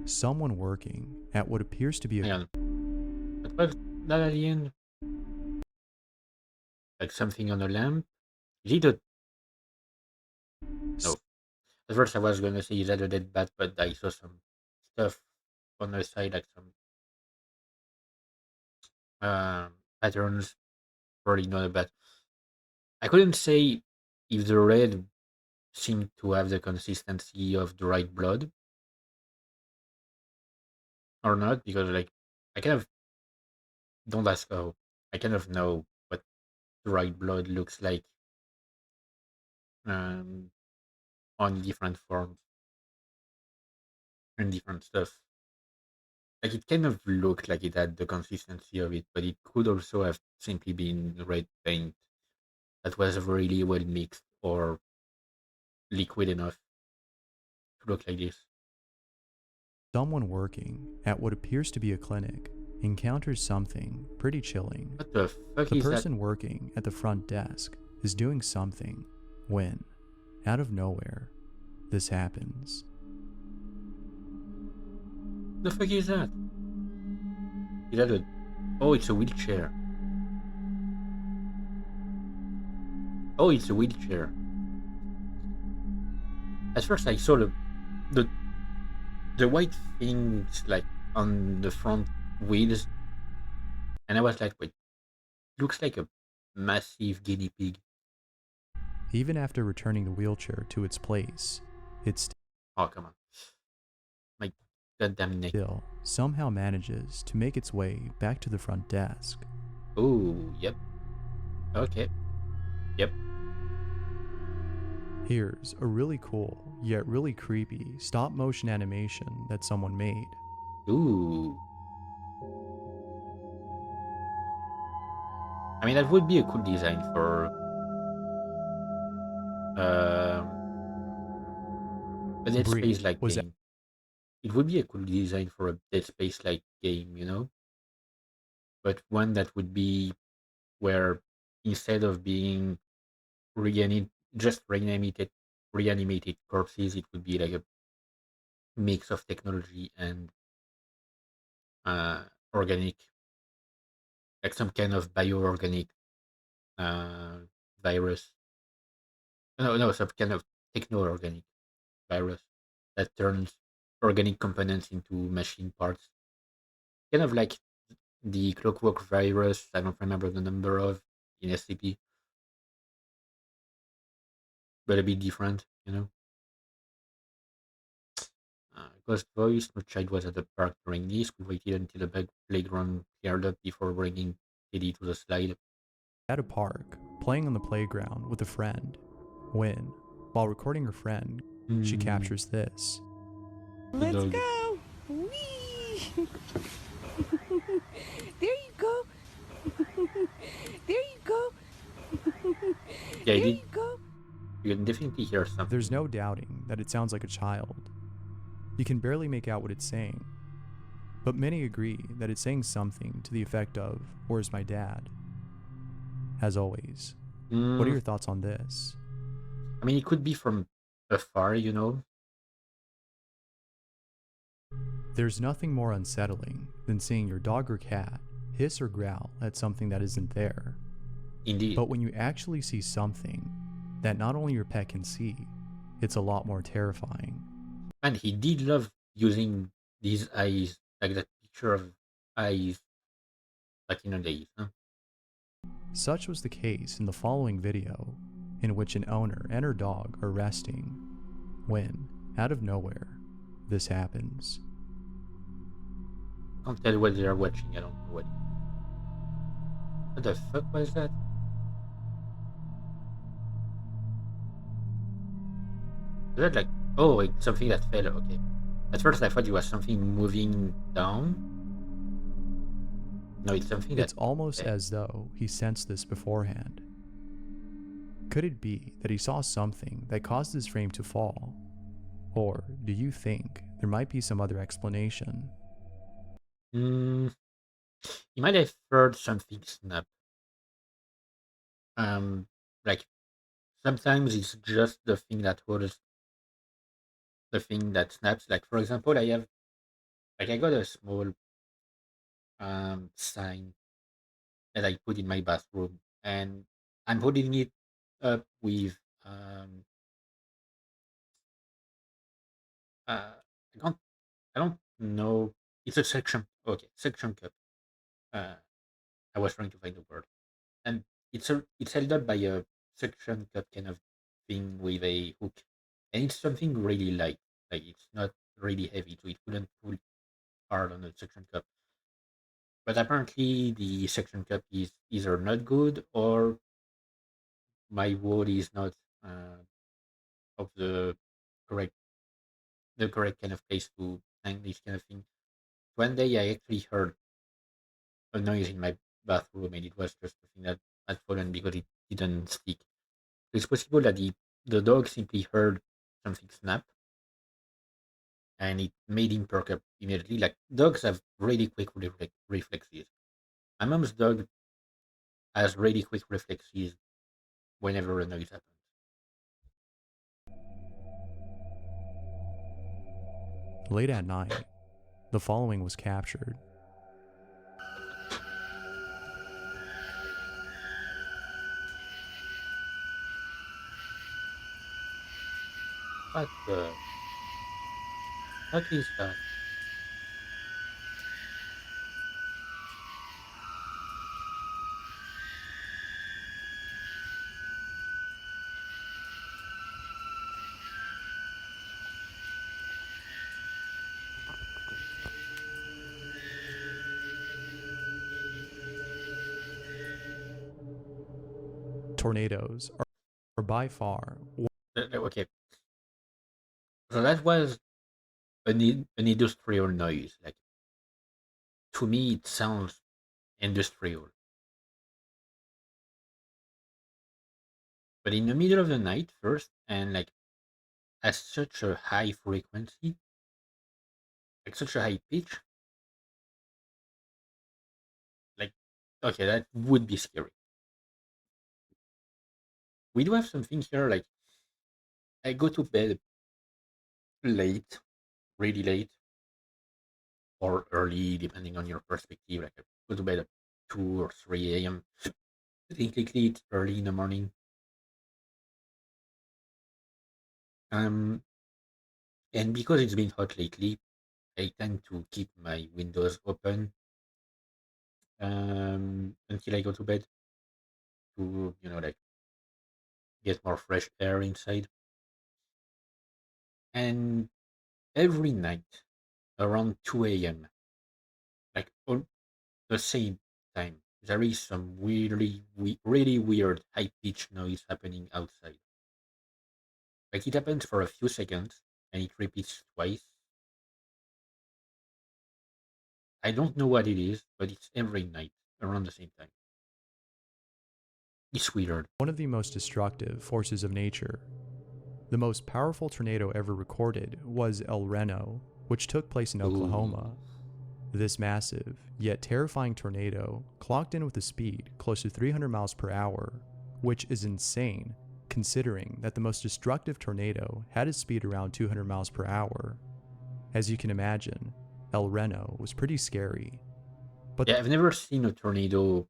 Someone working at what appears to be a Hang on. What was that at the end? Like something on a lamp? Is it a no? At first I was gonna say is that a dead bat, but I saw some stuff on the side, like some patterns. Probably not a bat. I couldn't say if the red seemed to have the consistency of the right blood or not because like I kind of don't ask how I kind of know what the right blood looks like um, on different forms and different stuff. Like it kind of looked like it had the consistency of it, but it could also have simply been red paint that was really well mixed or liquid enough to look like this. someone working at what appears to be a clinic encounters something pretty chilling. What the fuck The is that? person working at the front desk is doing something when, out of nowhere, this happens. The fuck is that? Is that a? Oh, it's a wheelchair. Oh, it's a wheelchair. At first, I saw the the white things like on the front wheels, and I was like, "Wait, looks like a massive guinea pig." Even after returning the wheelchair to its place, it Oh, come on, my goddamn neck! still somehow manages to make its way back to the front desk. Oh, yep, okay, yep. Here's a really cool, yet really creepy stop motion animation that someone made. Ooh, I mean that would be a cool design for um a Dead Bree Space like was game. It would be a cool design for a Dead Space like game, you know? but one that would be where instead of being just reanimated corpses, it would be like a mix of technology and uh, organic, like some kind of bioorganic uh, virus. No, no, some kind of techno-organic virus that turns organic components into machine parts. Kind of like the clockwork virus. I don't remember the number of in SCP, but a bit different, you know. Ghost voice. No child was at the park during this. We waited until the playground cleared up before bringing Teddy to the slide. At a park, playing on the playground with a friend, when, while recording her friend, she captures this. The Let's dog. go! Whee! There you go! There you go! Yeah, There you go! you can definitely hear something. There's no doubting that it sounds like a child. You can barely make out what it's saying, but many agree that it's saying something to the effect of, "Where's my dad?" As always, what are your thoughts on this? I mean, it could be from afar, you know. There's nothing more unsettling than seeing your dog or cat hiss or growl at something that isn't there. Indeed. But when you actually see something that not only your pet can see, it's a lot more terrifying. And he did love using these eyes, like that picture of eyes back in the days. Huh? Such was the case in the following video, in which an owner and her dog are resting, when, out of nowhere, this happens. Can't tell what they are watching. I don't know what. What the fuck was that? Is that like, oh, it's something that fell? Okay. At first, I thought it was something moving down. No, it's something that It's almost fell. as though he sensed this beforehand. Could it be that he saw something that caused his frame to fall? Or do you think there might be some other explanation? He might have heard something snap. Like sometimes it's just the thing that holds the thing that snaps. Like for example, I got a small sign that I put in my bathroom, and I'm holding it up with I don't know. It's a section. Okay, section cup. Uh, I was trying to find the word, and it's held up by a suction cup kind of thing with a hook, and it's something really light. Like it's not really heavy, so it wouldn't pull hard on the suction cup. But apparently, the suction cup is either not good or my wood is not uh, of correct the correct kind of place to hang this kind of thing. One day, I actually heard a noise in my bathroom, and it was just the thing that had fallen because it didn't stick. It's possible that the dog simply heard something snap and it made him perk up immediately. Like dogs have really quick reflexes. My mom's dog has really quick reflexes whenever a noise happens. Late at night, the following was captured. What the fuck is that? Tornadoes are by far Okay, so that was an industrial noise. Like to me, it sounds industrial. But in the middle of the night, first, and like at such a high frequency, like such a high pitch, like Okay, that would be scary. We do have something here. Like I go to bed late, really late, or early, depending on your perspective. Like I go to bed at 2 or 3 a.m. Technically, it's early in the morning. Um, and because it's been hot lately, I tend to keep my windows open until I go to bed to like get more fresh air inside. And every night around 2 a.m., like all the same time, there is some really weird high pitched noise happening outside. Like it happens for a few seconds and it repeats twice. I don't know what it is, but it's every night around the same time. It's weird. One of the most destructive forces of nature. The most powerful tornado ever recorded was El Reno, which took place in Ooh. Oklahoma. This massive, yet terrifying tornado clocked in with a speed close to 300 miles per hour, which is insane considering that the most destructive tornado had a speed around 200 miles per hour. As you can imagine, El Reno was pretty scary. But Yeah, I've never seen a tornado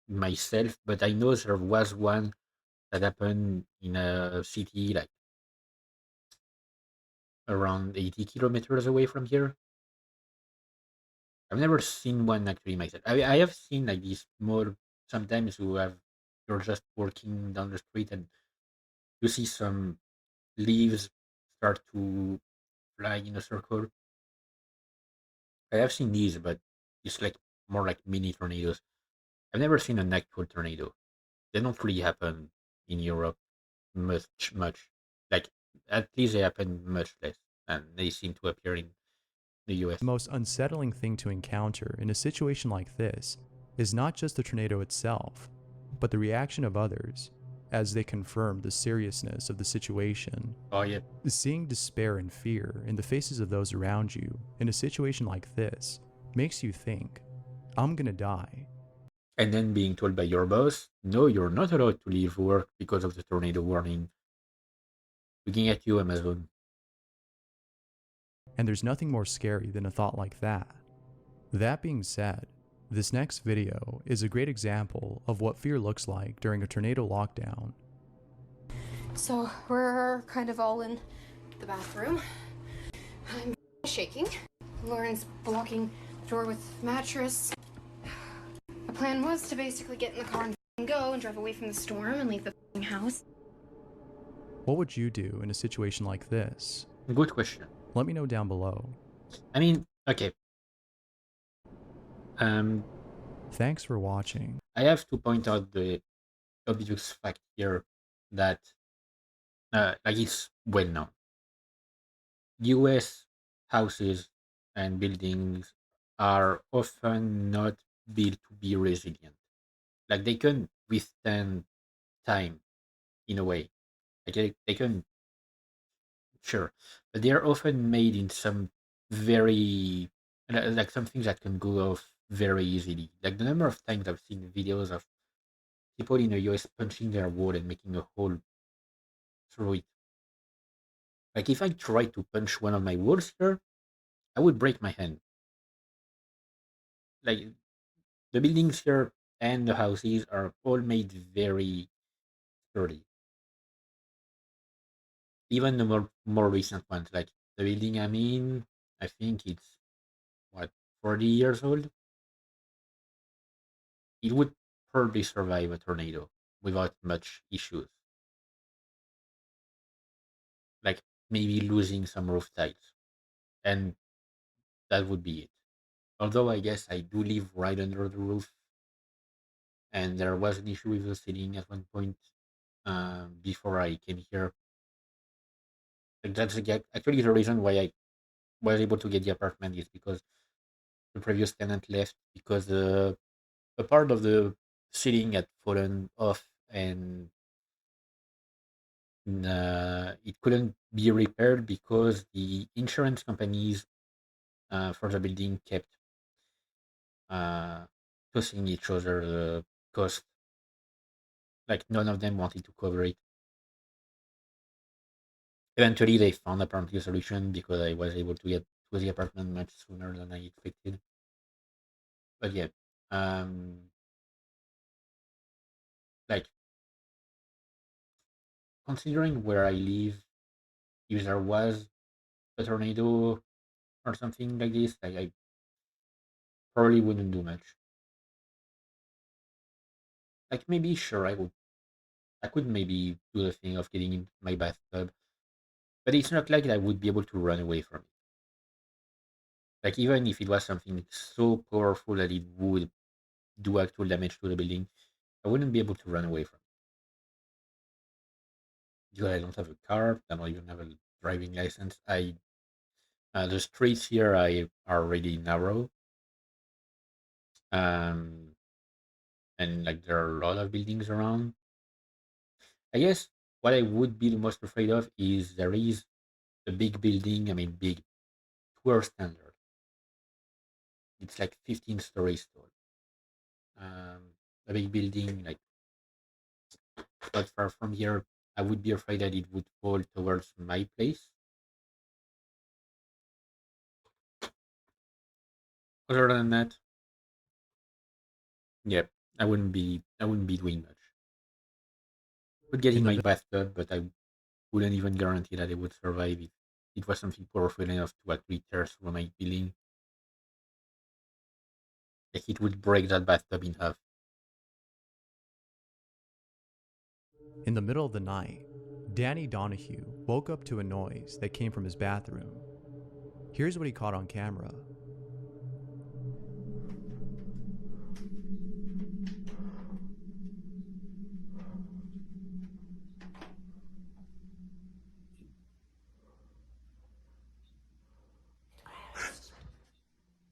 myself, but I know there was one that happened in a city like around 80 kilometers away from here. I've never seen one actually myself. I have seen like these small, sometimes you're just walking down the street and you see some leaves start to fly in a circle. I have seen these, but it's like more like mini tornadoes. I've never seen an actual tornado. They don't really happen in Europe much. Like at least they happen much less, and they seem to appear in the US. the most unsettling thing to encounter in a situation like this is not just the tornado itself, but the reaction of others as they confirm the seriousness of the situation. Oh yeah, Seeing despair and fear in the faces of those around you in a situation like this makes you think, I'm gonna die. and then being told by your boss, no, you're not allowed to leave work because of the tornado warning. Looking at you, Amazon. And there's nothing more scary than a thought like that. That being said, this next video is a great example of what fear looks like during a tornado lockdown. So we're kind of all in the bathroom. I'm shaking. Lauren's blocking the door with mattress. My plan was to basically get in the car and go and drive away from the storm and leave the house. What would you do in a situation like this? Good question. Let me know down below. I mean, okay. Thanks for watching. I have to point out the obvious fact here that, like, it's well known. U.S. houses and buildings are often not built to be resilient. Like they can withstand time in a way. Like they can, sure, but they are often made in some very like some things that can go off very easily. Like the number of times I've seen videos of people in the US punching their wall and making a hole through it. Like if I try to punch one of my walls here, I would break my hand. Like the buildings here and the houses are all made very sturdy. Even the more recent ones, like the building I'm in, I think it's what 40 years old. It would probably survive a tornado without much issues. Like maybe losing some roof tiles, and that would be it. Although I guess I do live right under the roof, and there was an issue with the ceiling at one point before I came here. Like that's actually the reason why I was able to get the apartment is because the previous tenant left because a part of the ceiling had fallen off and it couldn't be repaired because the insurance companies for the building kept uh, tossing each other the cost. Like none of them wanted to cover it. Eventually, they found apparently a solution because I was able to get to the apartment much sooner than I expected. But yeah, um, like considering where I live, if there was a tornado or something like this, like I probably wouldn't do much. Like maybe sure I could maybe do the thing of getting into my bathtub, but it's not like I would be able to run away from it. Like even if it was something so powerful that it would do actual damage to the building, I wouldn't be able to run away from it. Because I don't have a car, I don't even have a driving license. I The streets here are really narrow, um, and like there are a lot of buildings around. I guess what I would be the most afraid of is there is a big building. I mean, big to our standard. It's like 15 stories tall. A big building like not far from here. I would be afraid that it would fall towards my place. Other than that, yeah, I wouldn't be doing much. Would get In in the my mi- bathtub, but I wouldn't even guarantee that I would survive if it was something powerful enough to actually tear through my building. Like it would break that bathtub in half. in the middle of the night, Danny Donahue woke up to a noise that came from his bathroom. Here's what he caught on camera.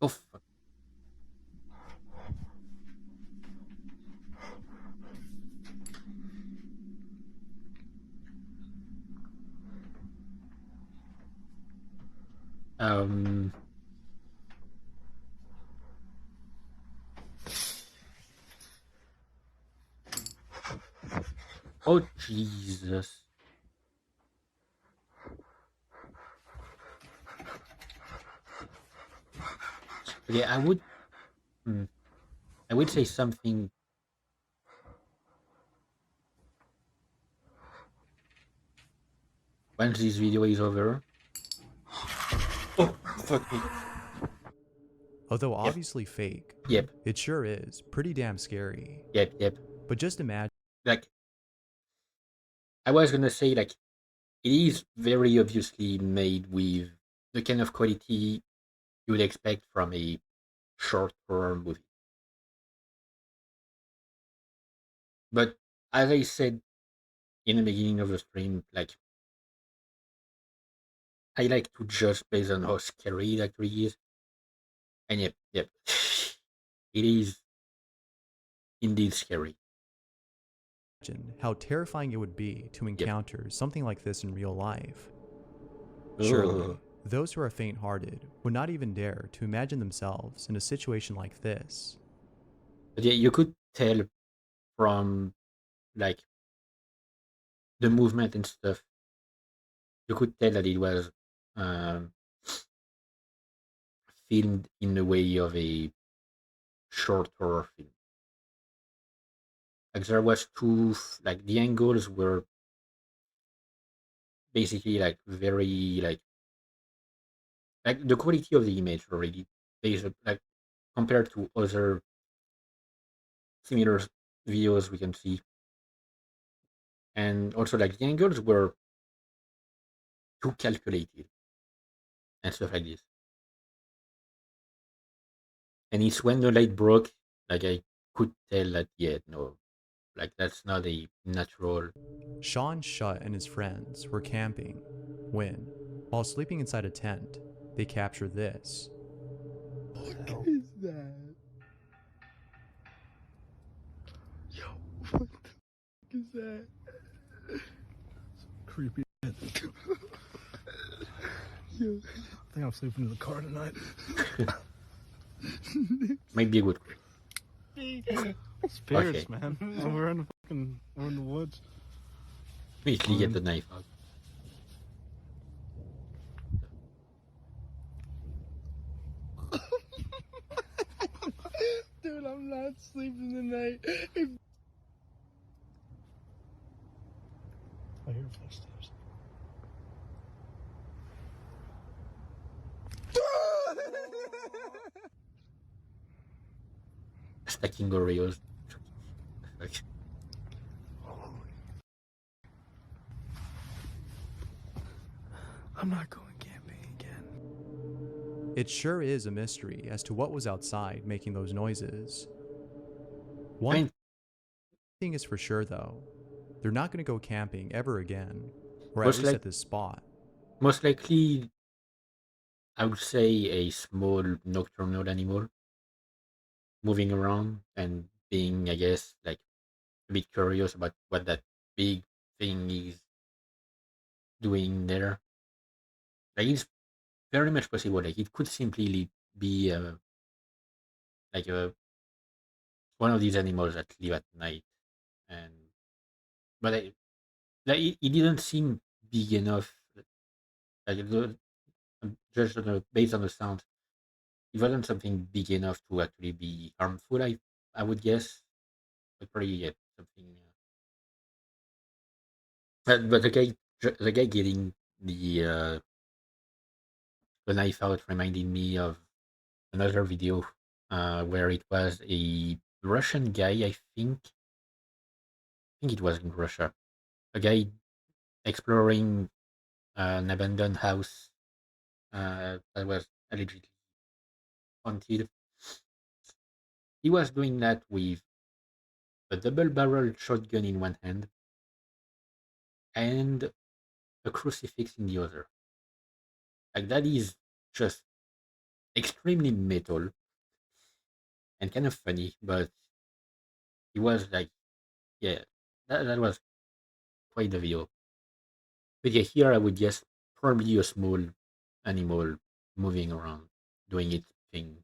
Oh fuck. Um. Oh Jesus. Okay, hmm, I would say something once this video is over. Oh fuck me. Although Yep. obviously fake, Yep. it sure is pretty damn scary. Yep. Yep. But just imagine Like I was gonna say, like it is very obviously made with the kind of quality you would expect from a short horror movie. But as I said in the beginning of the stream, like I like to judge based on how scary it actually is. And yep, yep. It is indeed scary. how terrifying it would be to Yep. encounter something like this in real life. Ugh. Surely, those who are faint-hearted would not even dare to imagine themselves in a situation like this. But yeah, you could tell from like the movement and stuff. You could tell that it was um, filmed in the way of a short horror film. Like there was like the angles were basically like very like the quality of the image already based like compared to other similar videos we can see, and also like the angles were too calculated and stuff like this. And it's when the light broke, like I could tell that yeah, no, like that's not a natural. Sean Shutt and his friends were camping when, while sleeping inside a tent, they captured this. What is that? Yo, what the f is that? Creepy. Yo, I think I'm sleeping in the car tonight. Might be a good. Spirits, Okay, man. We're in the woods. immediately get the knife out. Dude, I'm not sleeping tonight. I hear footsteps. Stacking Oreos. I'm not going camping again. It sure is a mystery as to what was outside making those noises. One I mean, thing is for sure, though. They're not going to go camping ever again, or at most least like at this spot. most likely, I would say a small nocturnal animal moving around and being, I guess, like a bit curious about what that big thing is doing there. Like it's very much possible. Like it could simply be like a one of these animals that live at night, and but like it didn't seem big enough. Like just based on the sound, it wasn't something big enough to actually be harmful. I would guess, but probably yeah, something. But the guy getting the knife out reminded me of another video where it was a Russian guy. I think it was in Russia. A guy exploring an abandoned house that was allegedly haunted. He was doing that with a double-barreled shotgun in one hand and a crucifix in the other. Like that is just extremely metal and kind of funny, but he was like, yeah, that was quite the video. But yeah, here I would guess probably a small animal moving around, doing its thing,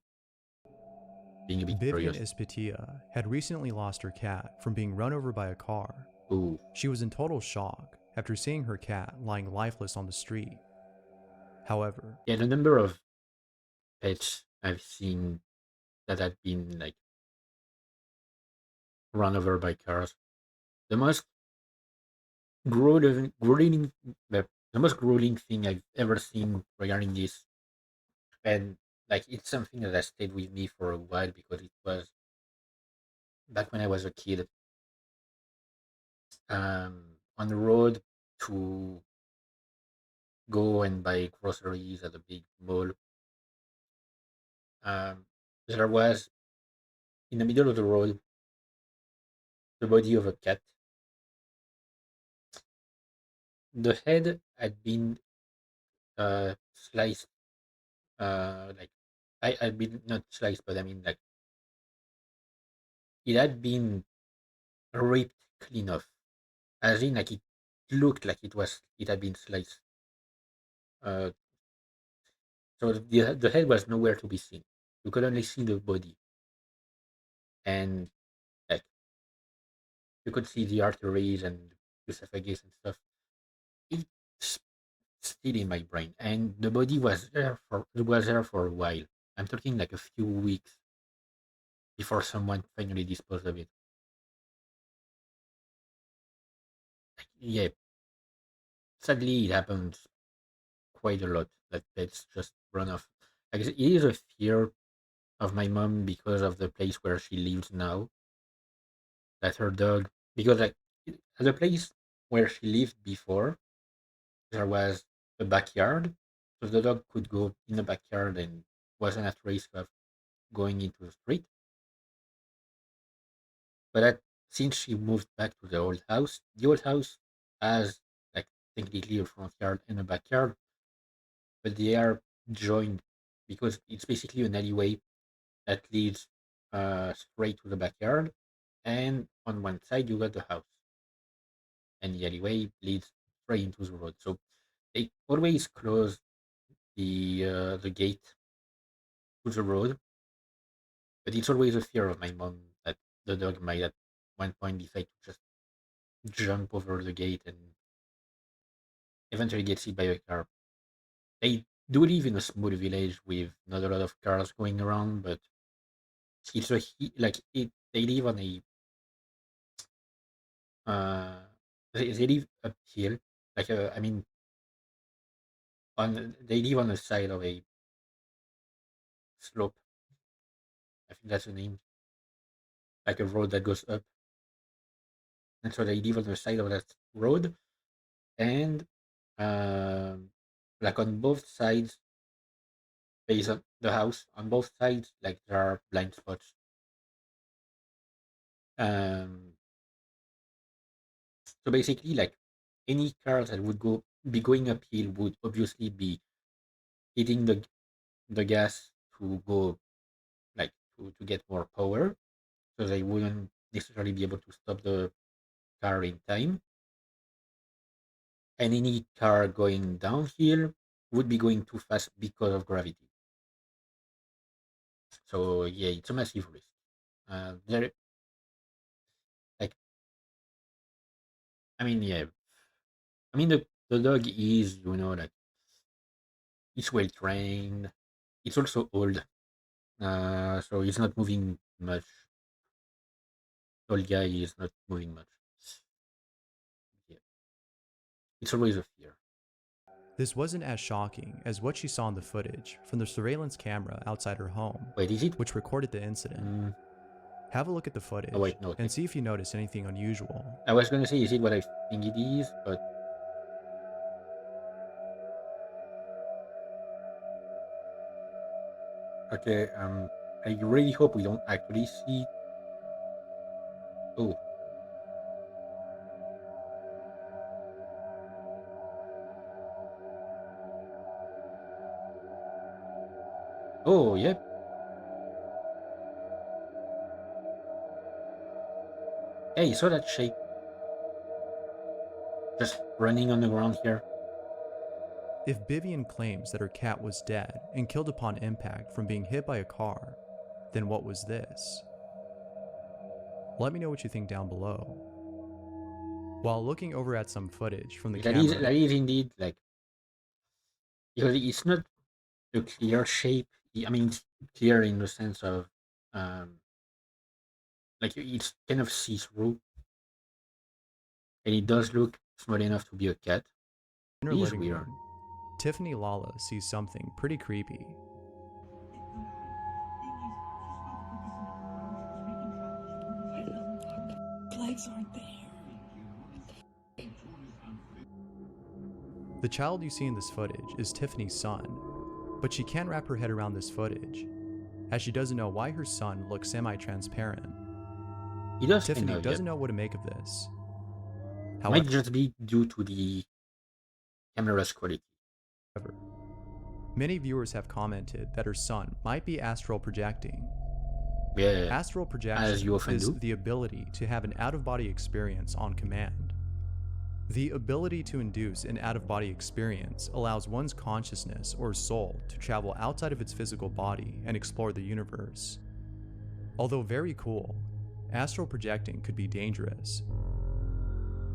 being a bit Vivian curious. Ispetia had recently lost her cat from being run over by a car. Ooh, She was in total shock after seeing her cat lying lifeless on the street. However, yeah, the number of pets I've seen that have been like run over by cars. The most grueling, the most grueling thing I've ever seen regarding this, and like it's something that has stayed with me for a while because it was back when I was a kid, on the road to go and buy groceries at a big mall. Um, there was in the middle of the road the body of a cat. The head had been sliced, like I been not sliced, but I mean like it had been ripped clean off, as in like it looked like it had been sliced. Uh, so the head was nowhere to be seen. You could only see the body, and like you could see the arteries and the esophagus and stuff. It's still in my brain, and the body was there for a while. I'm talking like a few weeks before someone finally disposed of it. Like, yeah, sadly, it happens quite a lot that pets just run off. Like, it is a fear of my mom because of the place where she lives now. That her dog, because like at the place where she lived before, there was a backyard, so the dog could go in the backyard and wasn't at risk of going into the street. But since she moved back to the old house has like technically a front yard and a backyard, but they are joined because it's basically an alleyway that leads straight to the backyard, and on one side you got the house, and the alleyway leads straight into the road. So they always close the gate to the road, but it's always a fear of my mom that the dog might at one point decide to just jump over the gate and eventually gets hit by a car. They do live in a small village with not a lot of cars going around, but it's like it. They live on a uh, they live uphill, like I mean, on they live on the side of a slope. I think that's the name, like a road that goes up, and so they live on the side of that road, and um, like on both sides, based on the house, on both sides, like there are blind spots. Um, so basically, like any car that would be going uphill would obviously be hitting the gas to go like to get more power, so they wouldn't necessarily be able to stop the car in time. And any car going downhill would be going too fast because of gravity. So yeah, it's a massive risk. There, like, I mean, yeah, I mean the dog is, like it's well trained. It's also old, so he's not moving much. Old guy is not moving much. Yeah, it's always a fear. This wasn't as shocking as what she saw in the footage from the surveillance camera outside her home, Wait, is it? which recorded the incident. Mm, Have a look at the oh footage wait, no. and see if you notice anything unusual. I was gonna say, is it what I think it is? But okay. I really hope we don't actually see. Oh, oh, yep. Yeah, you saw that shape just running on the ground here. If Vivian claims that her cat was dead and killed upon impact from being hit by a car, then what was this? Let me know what you think down below. While looking over at some footage from the camera, That is indeed like, because it's not a clear shape. I mean, it's clear in the sense of um, like it's kind of see through, and it does look small enough to be a cat. in her It is living weird. room, Tiffany Lala sees something pretty creepy. Legs aren't there. The child you see in this footage is Tiffany's son, but she can't wrap her head around this footage, as she doesn't know why her son looks semi-transparent. It does kind Tiffany of, doesn't know what to make of this. Might just be due to the camera's quality. However, many viewers have commented that her son might be astral projecting. Yeah, Astral as projection you often is do. the ability to have an out-of-body experience on command. The ability to induce an out-of-body experience allows one's consciousness or soul to travel outside of its physical body and explore the universe. Although very cool, astral projecting could be dangerous.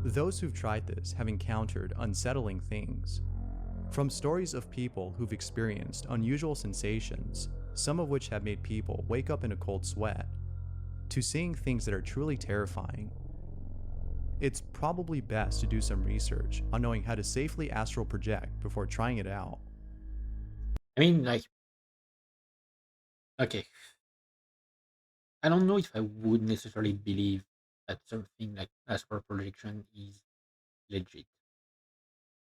Those who've tried this have encountered unsettling things. From stories of people who've experienced unusual sensations, some of which have made people wake up in a cold sweat, to seeing things that are truly terrifying. It's probably best to do some research on knowing how to safely astral project before trying it out. I mean, like, okay, I don't know if I would necessarily believe that something like astral projection is legit.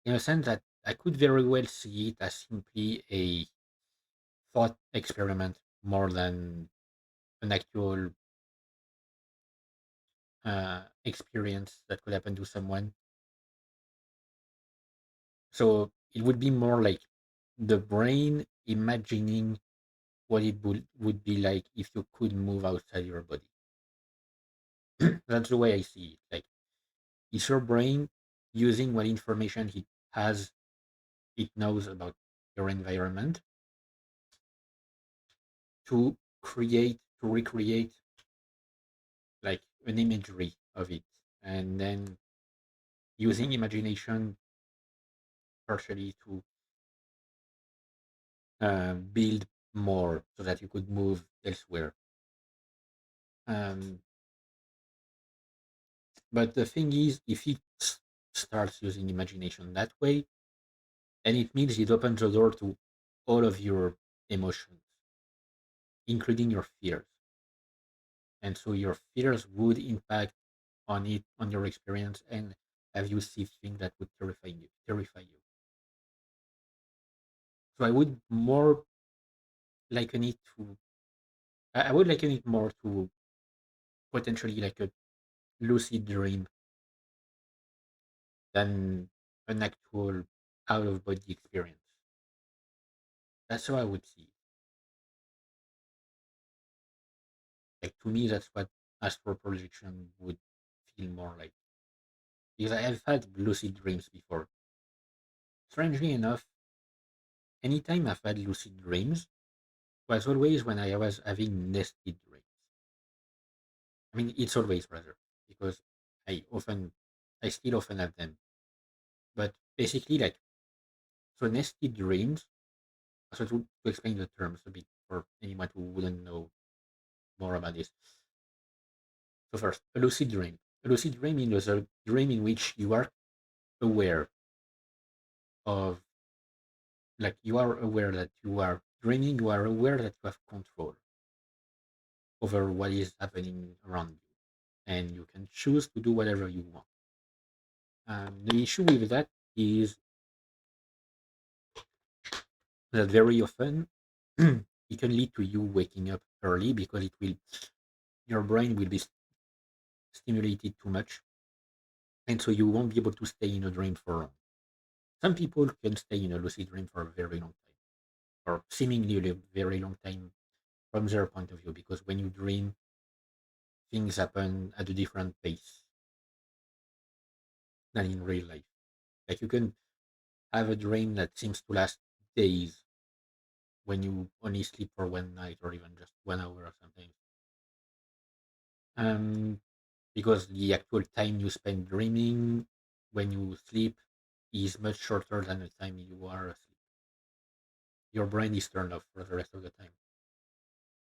In a sense that I could very well see it as simply a thought experiment more than an actual experience that could happen to someone. So it would be more like the brain imagining what it would be like if you could move outside your body. That's the way I see it. Like, is your brain using what information it knows about your environment to recreate like an imagery of it, and then using imagination partially to build more so that you could move elsewhere. Um, but the thing is, if it starts using imagination that way, then it means it opens the door to all of your emotions, including your fears. And so your fears would impact on it, on your experience, and have you see things that would terrify you. So I would more liken it to, I would liken it more to potentially like a lucid dream than an actual out of body experience. That's how I would see it. Like to me, that's what astral projection would feel more like. Because I have had lucid dreams before. Strangely enough, anytime I've had lucid dreams was always when I was having nested dreams. I mean, it's always rather because I often, I still often have them. But basically, like, so nested dreams. So to explain the terms a bit for anyone who wouldn't know more about this. So first, a lucid dream. A lucid dream is a dream in which you are aware of, like, you are aware that you are dreaming. You are aware that you have control over what is happening around you, and you can choose to do whatever you want. The issue with that is that very often it can lead to you waking up early because it will, your brain will be stimulated too much, and so you won't be able to stay in a dream for long. Some people can stay in a lucid dream for a very long time, or seemingly a very long time from their point of view, because when you dream, things happen at a different pace than in real life. Like you can have a dream that seems to last days when you only sleep for one night or even just 1 hour or something. Um, because the actual time you spend dreaming when you sleep is much shorter than the time you are asleep. Your brain is turned off for the rest of the time.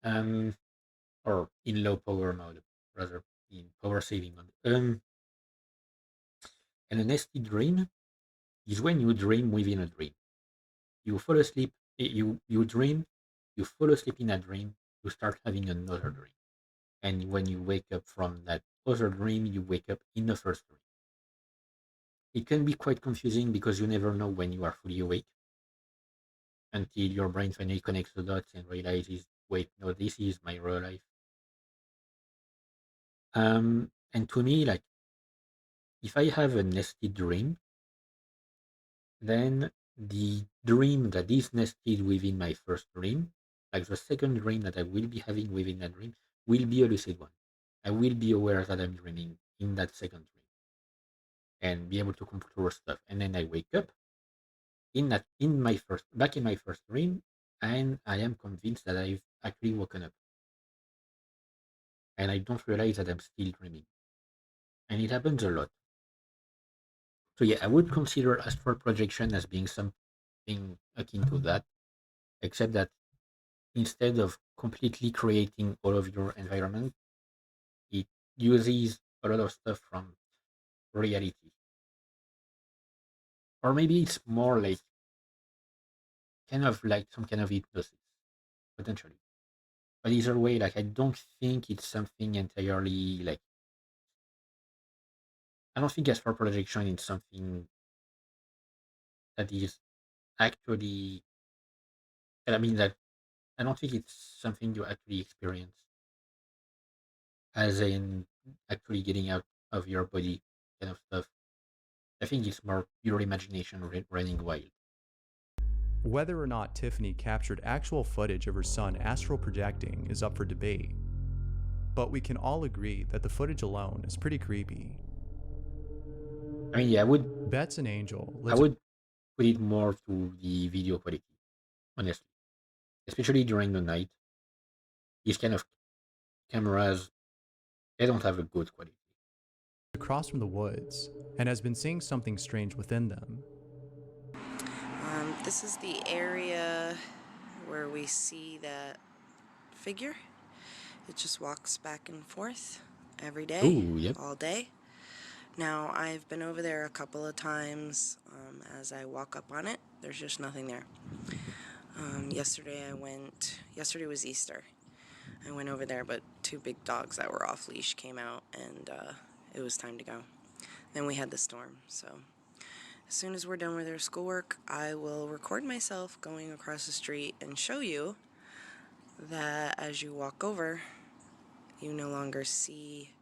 Um, or in low power mode, rather in power saving mode. And a nested dream is when you dream within a dream. You fall asleep, you dream, you fall asleep in a dream, you start having another dream. And when you wake up from that other dream, you wake up in the first dream. It can be quite confusing because you never know when you are fully awake until your brain finally connects the dots and realizes, wait, no, this is my real life. And to me, like, if I have a nested dream, then the dream that is nested within my first dream, like the second dream that I will be having within that dream, will be a lucid one. I will be aware that I'm dreaming in that second dream and be able to control stuff. And then I wake up in my first back in my first dream, and I am convinced that I've actually woken up, and I don't realize that I'm still dreaming. And it happens a lot. So yeah, I would consider astral projection as being something akin to that, except that instead of completely creating all of your environment, it uses a lot of stuff from reality. Or maybe it's more like kind of like some kind of hypnosis, potentially. But either way, like I don't think it's something entirely like, I don't think astral projection is something that is actually, I mean that I don't think it's something you actually experience as in actually getting out of your body kind of stuff. I think it's more your imagination running wild. Whether or not Tiffany captured actual footage of her son astral projecting is up for debate, but we can all agree that the footage alone is pretty creepy. I mean, yeah, Bet's an angel. I would put it more to the video quality, honestly, especially during the night. These kind of cameras They don't have a good quality. across from the woods and has been seeing something strange within them. This is the area where we see that figure. It just walks back and forth every day, Oh, yep. all day. Now, I've been over there a couple of times. As I walk up on it, there's just nothing there. Yesterday was Easter. I went over there, but 2 big dogs that were off leash came out, and it was time to go. Then we had the storm, so as soon as we're done with our schoolwork, I will record myself going across the street and show you that as you walk over, you no longer see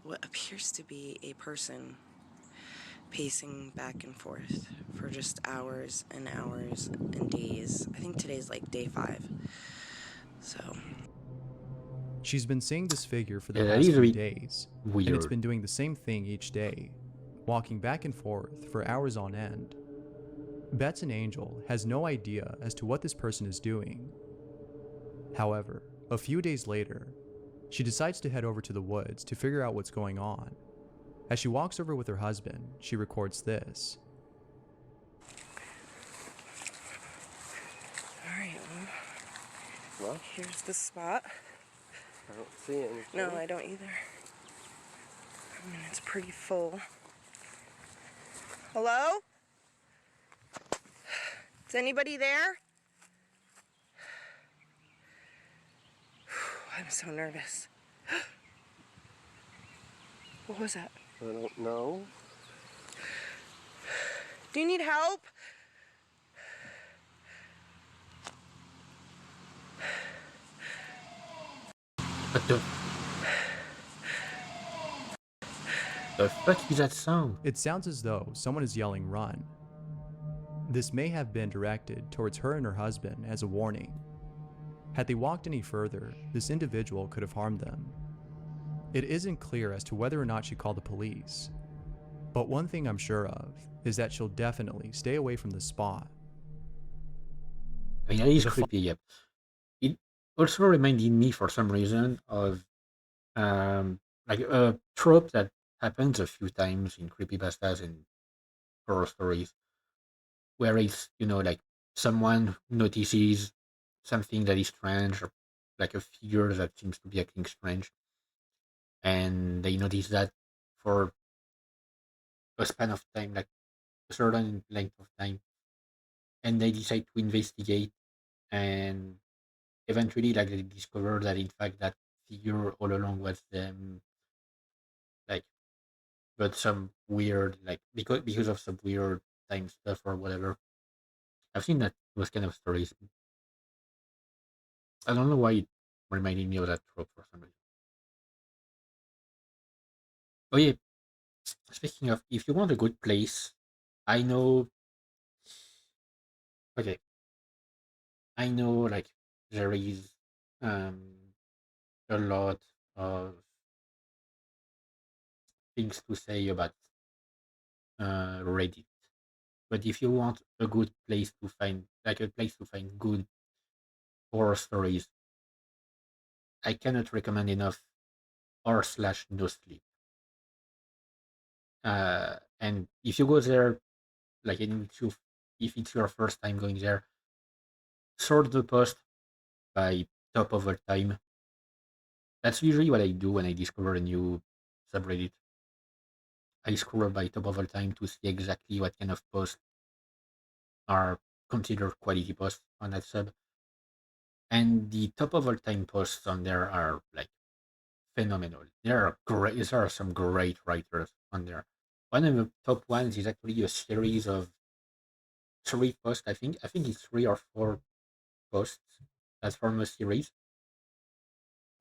what appears to be a person pacing back and forth for just hours and hours and days. I think today's like day 5. So She's been seeing this figure for the Yeah, that past is a few bit days, and it's weird. been doing the same thing each day, walking back and forth for hours on end. Bets and Angel has no idea as to what this person is doing. However, a few days later, she decides to head over to the woods to figure out what's going on. As she walks over with her husband, she records this. alright, Well, here's the spot. I don't see anything. No, I don't either. I mean, it's pretty full. Hello? Is anybody there? I'm so nervous. What was that? I don't know. Do you need help? What the fuck is that sound? It sounds as though someone is yelling "run." This may have been directed towards her and her husband as a warning. Had they walked any further, this individual could have harmed them. It isn't clear as to whether or not she called the police, but one thing I'm sure of is that she'll definitely stay away from the spot. I mean, that is The creepy, yep. It also reminded me for some reason of like a trope that happens a few times in creepypastas and horror stories, where it's, like someone notices something that is strange, or like a figure that seems to be acting strange, and they notice that for a span of time, like a certain length of time, and they decide to investigate, and eventually, like, they discover that in fact that figure all along was them, like, but some weird, like, because of some weird time stuff or whatever. I've seen that those kind of stories. I don't know why it reminded me of that trope for some reason. Oh yeah, speaking of, if you want a good place, I know. Okay, I know, like, there is um a lot of things to say about Reddit, but if you want a good place to find, like, a place to find good horror stories, I cannot recommend enough r/slash no sleep. And if you go there, like, if it's your first time going there, sort the post by top of all time. That's usually what I do when I discover a new subreddit. I scroll by top of all time to see exactly what kind of posts are considered quality posts on that sub. And the top of all time posts on there are, like, phenomenal. There are great. There are some great writers on there. One of the top ones is actually a series of 3 posts. I think it's 3 or 4 posts. That's from a series.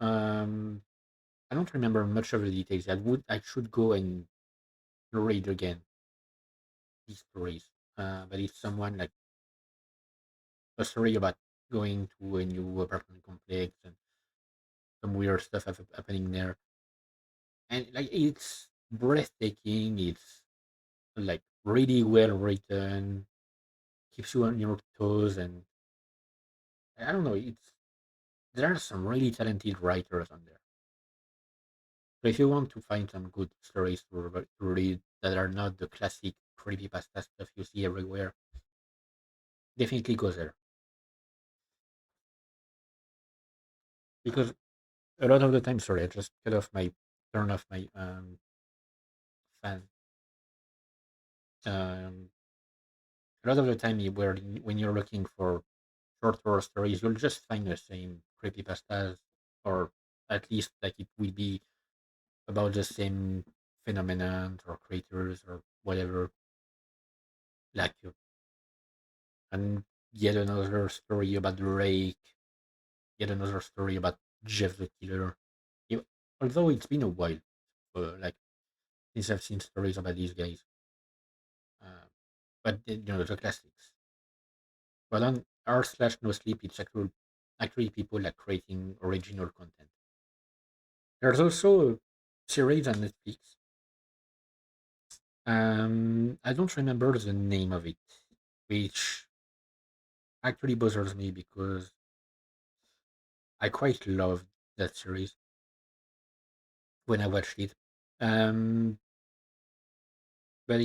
Um, I don't remember much of the details. I should go and read again these stories. But it's someone, like, a story about going to a new apartment complex and some weird stuff happening there, and, like, it's breathtaking. It's, like, really well written, keeps you on your toes, and I don't know. There are some really talented writers on there. So if you want to find some good stories to read that are not the classic creepypasta stuff you see everywhere, definitely go there. Because a lot of the time, sorry, I just turn off my fan. Um, a lot of the time, when you're looking for short horror stories, you'll just find the same creepypastas, or at least like it will be about the same phenomenon or creators or whatever. Like and yet another story about the rake, yet another story about Jeff the Killer. You- Although it's been a while, like since I've seen stories about these guys, uh, but the classics. But on r/no sleep, it's actually people like creating original content. There's also a series on Netflix. I don't remember the name of it, which actually bothers me because I quite loved that series when I watched it. Um, but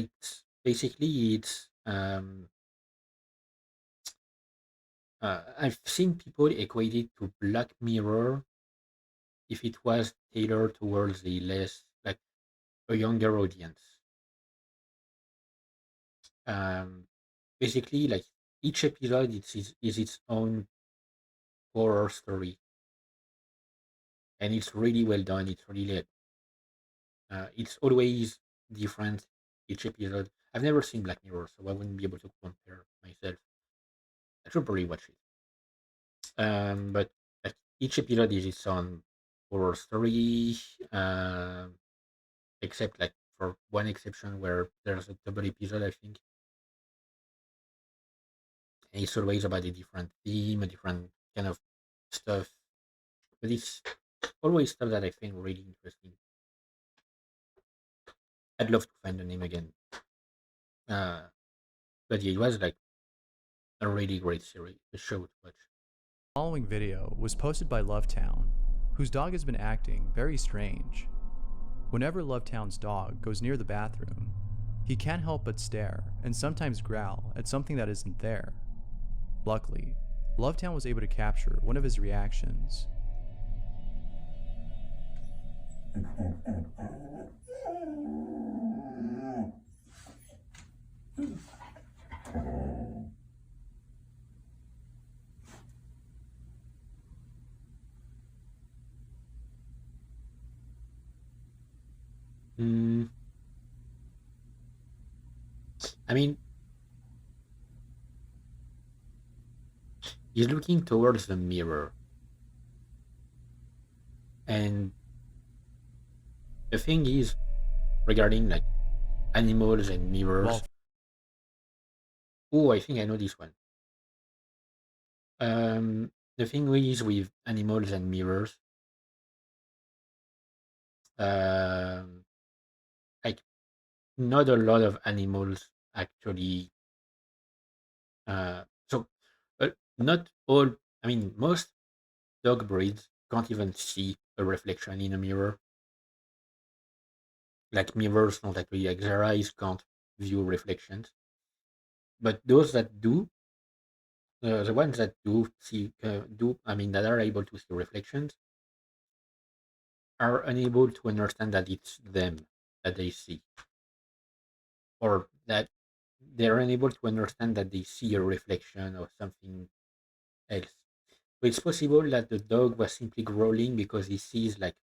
I've seen people equate it to Black Mirror if it was tailored towards the less like a younger audience. Um, Basically, like each episode is its own horror story, and it's really well done. It's really it's always different each episode. I've never seen Black Mirror, so I wouldn't be able to compare myself. I should probably watch it. But like each episode is its own horror story, except like for one exception where there's a double episode, I think. And it's always about a different theme, a different kind of stuff. But it's always stuff that I find really interesting. I'd love to find the name again. Uh, but yeah, it was like a really great series, a show to watch. The following video was posted by Lovetown, whose dog has been acting very strange. Whenever Lovetown's dog goes near the bathroom, he can't help but stare and sometimes growl at something that isn't there. Luckily, Lovetown was able to capture one of his reactions. Mm, I mean, he's looking towards the mirror, and the thing is regarding like animals and mirrors. Well, Oh, I think I know this one. The thing is with animals and mirrors, um, like not a lot of animals actually. So, not all. I mean, most dog breeds can't even see a reflection in a mirror. Like mirrors don't actually, like their eyes can't view reflections. But those that do, the ones that I mean, that are able to see reflections, are unable to understand that it's them that they see, or that they're unable to understand that they see a reflection of something else. So it's possible that the dog was simply growling because he sees like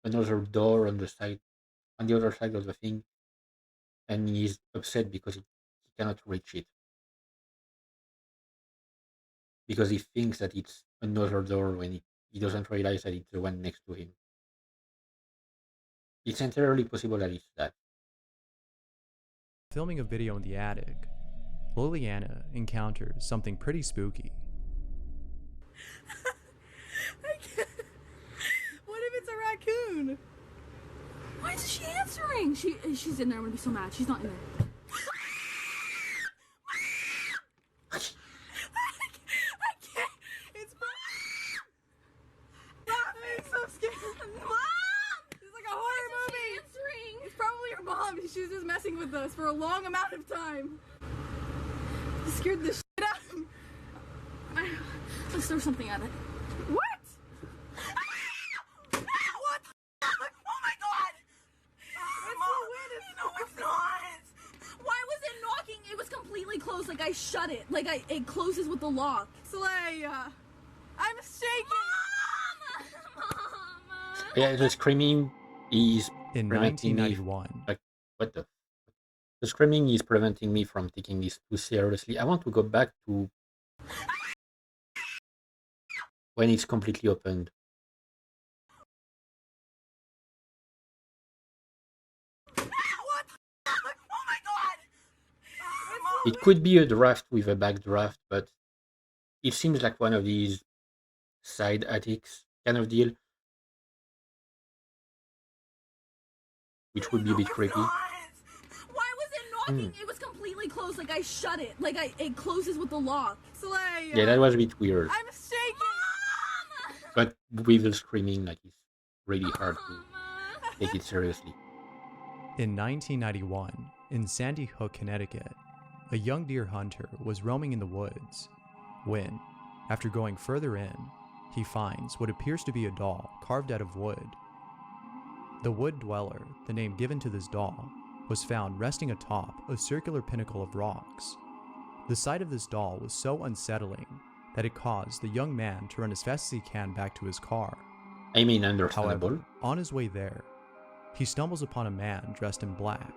another door on the other side of the thing, and he's upset because he cannot reach it because he thinks that it's another door when he doesn't realize that it's the one next to him. It's entirely possible that it's that. filming a video in the attic, Liliana encounters something pretty spooky. What if it's a raccoon? Why isn't she answering? She's in there. I'm gonna be so mad. She's not in there. I can't. It's mom. I'm so scared. Mom! He's like, She was just messing with us for a long amount of time. It scared the shit out of me. Let's throw something at it. What? What the fuck? Oh my god! No, it's not! Why was it knocking? It was completely closed. Like, I shut it. Like, it closes with the lock. Slay, I'm shaking! Mom! Yeah, the screaming is In preventing me. 1991, Like, what the screaming is preventing me from taking this too seriously. I want to go back to when it's completely opened. What the fuck? Oh my god! It could be a draft with a backdraft, but it seems like one of these side attics kind of deal, which would be a bit creepy. Why was it knocking? It was completely closed. Like, I shut it. Like, it closes with the lock. Slay, Yeah, that was a bit weird. I'm shaking! Mom! But with the screaming, like, it's really hard to take it seriously. In 1991, in Sandy Hook, Connecticut, a young deer hunter was roaming in the woods when, after going further in, he finds what appears to be a doll carved out of wood. The wood dweller, the name given to this doll, was found resting atop a circular pinnacle of rocks. The sight of this doll was so unsettling that it caused the young man to run as fast as he can back to his car. I mean, understandable. However, on his way there, he stumbles upon a man dressed in black.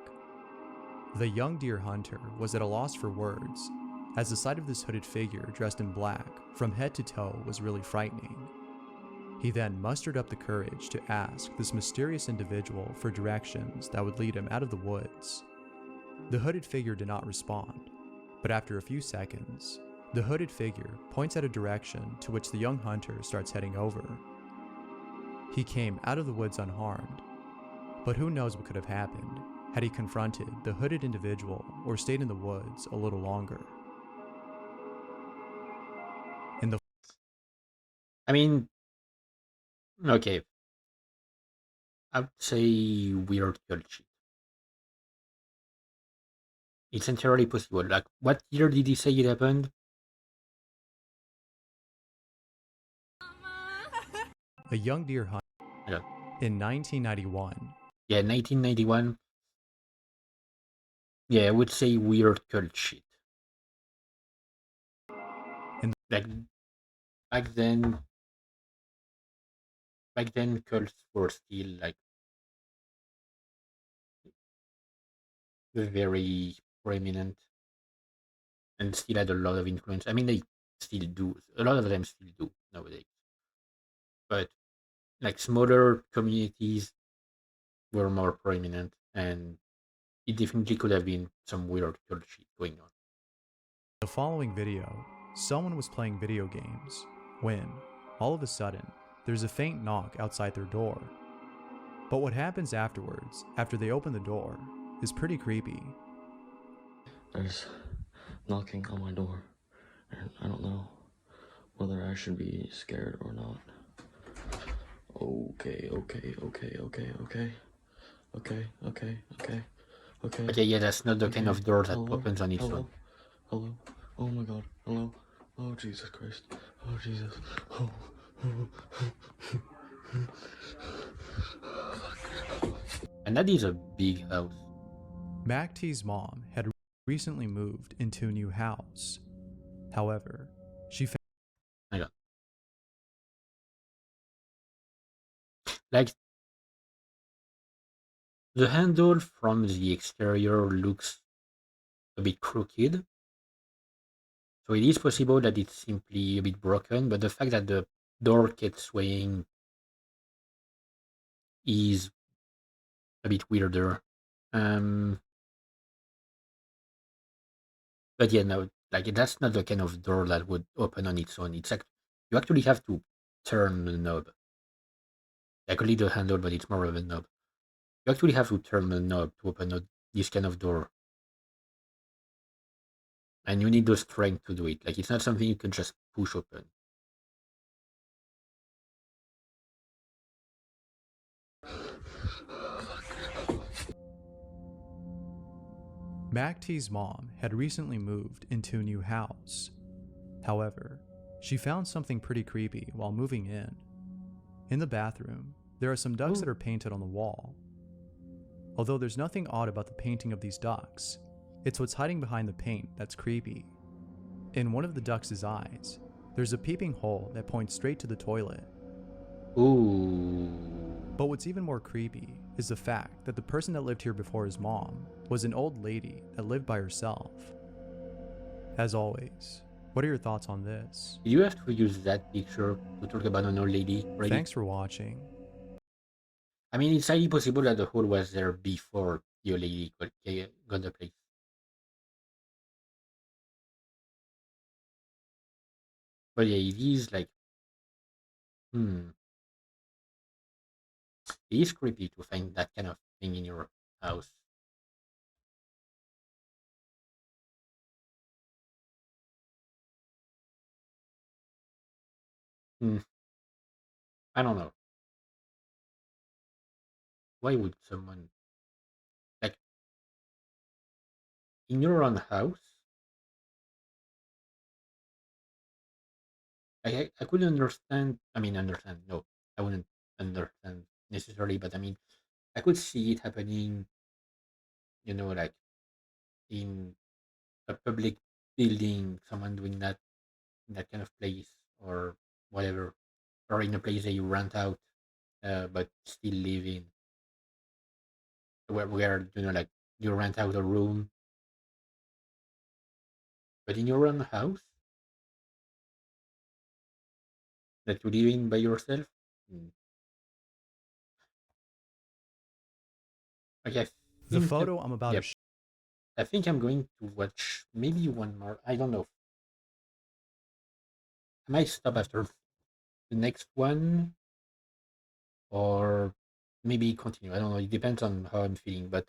The young deer hunter was at a loss for words, as the sight of this hooded figure dressed in black from head to toe was really frightening. He then mustered up the courage to ask this mysterious individual for directions that would lead him out of the woods. The hooded figure did not respond, but after a few seconds, the hooded figure points out a direction to which the young hunter starts heading over. He came out of the woods unharmed, but who knows what could have happened had he confronted the hooded individual or stayed in the woods a little longer. I mean, okay. I would say weird culture. It's entirely possible. Like, what year did he say it happened? A young deer hunter in 1991. Yeah, 1991. Yeah, I would say weird cult shit. Like, back then cults were still like very prominent and still had a lot of influence. I mean, they still do. A lot of them still do nowadays. But like smaller communities were more prominent, and it definitely could have been some weird cult shit going on. The following video, someone was playing video games when, all of a sudden, there's a faint knock outside their door. But what happens afterwards, after they open the door, is pretty creepy. There's knocking on my door, and I don't know whether I should be scared or not. Okay. Okay, yeah, that's not the kind of door that opens on its own. Hello. Oh my god. Hello. Oh Jesus Christ. Oh Jesus. Oh. And that is a big house. Mac T's mom had recently moved into a new house. However, she found... Hang on. Like, the handle from the exterior looks a bit crooked. So it is possible that it's simply a bit broken, but the fact that the door keeps swaying is a bit weirder. But yeah, no, like that's not the kind of door that would open on its own. It's like you actually have to turn the knob. Like only the handle, but it's more of a knob. You actually have to turn the knob to open this kind of door. And you need the strength to do it. Like, it's not something you can just push open. MacT's mom had recently moved into a new house. However, she found something pretty creepy while moving in. In the bathroom, there are some ducks that are painted on the wall. Although there's nothing odd about the painting of these ducks, it's what's hiding behind the paint that's creepy. In one of the ducks' eyes, there's a peeping hole that points straight to the toilet. Ooh. But what's even more creepy is the fact that the person that lived here before his mom was an old lady that lived by herself. As always, what are your thoughts on this? You have to use that picture to talk about an old lady, right? Thanks for watching. I mean, it's highly possible that the hole was there before the old lady got the place. But yeah, it is like, it is creepy to find that kind of thing in your house. I don't know. Why would someone, like, in your own house? I could understand. I mean, understand. No, I wouldn't understand necessarily, but I mean, I could see it happening. Like in a public building, someone doing that in that kind of place or whatever, or in a place that you rent out, but still live in, where like you rent out a room, but in your own house that you live in by yourself. Mm. Okay, The photo I'm about to yep. I think I'm going to watch maybe one more. I don't know. I might stop after the next one, or maybe continue. I don't know. It depends on how I'm feeling. But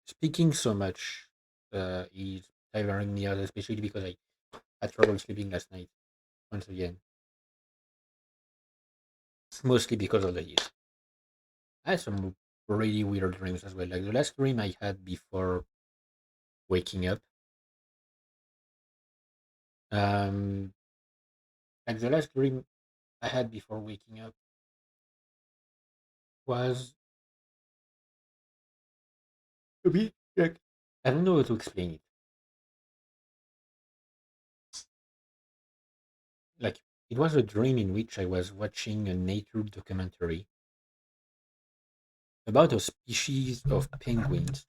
speaking so much is tiring me out, especially because I had trouble sleeping last night. Once again, mostly because of the heat. I had some really weird dreams as well. Like the last dream I had before waking up. Um, like the last dream I had before waking up was a bit like, I don't know how to explain it. Like, it was a dream in which I was watching a nature documentary about a species of penguins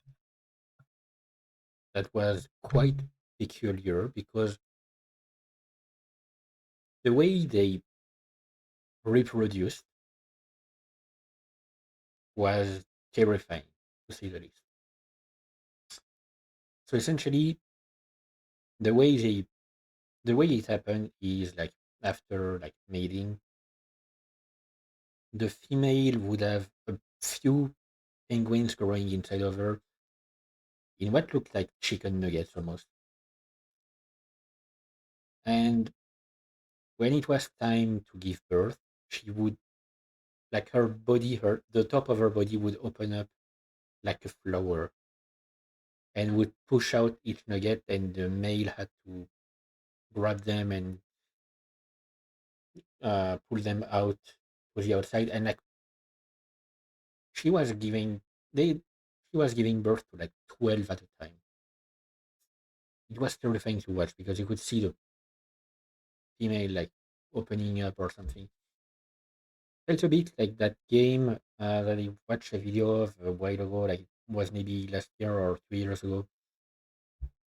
that was quite peculiar because the way they reproduced was terrifying, to say the least. So essentially, the way they the way it happened is like after like mating, the female would have a few penguins growing inside of her in what looked like chicken nuggets almost. And when it was time to give birth, she would, like, the top of her body would open up like a flower and would push out each nugget, and the male had to grab them and pull them out to the outside. And like she was giving they she was giving birth to like 12 at a time. It was terrifying to watch because you could see the female like opening up or something. Felt a bit like that game that I watched a video of a while ago, like it was maybe last year or 2 years ago,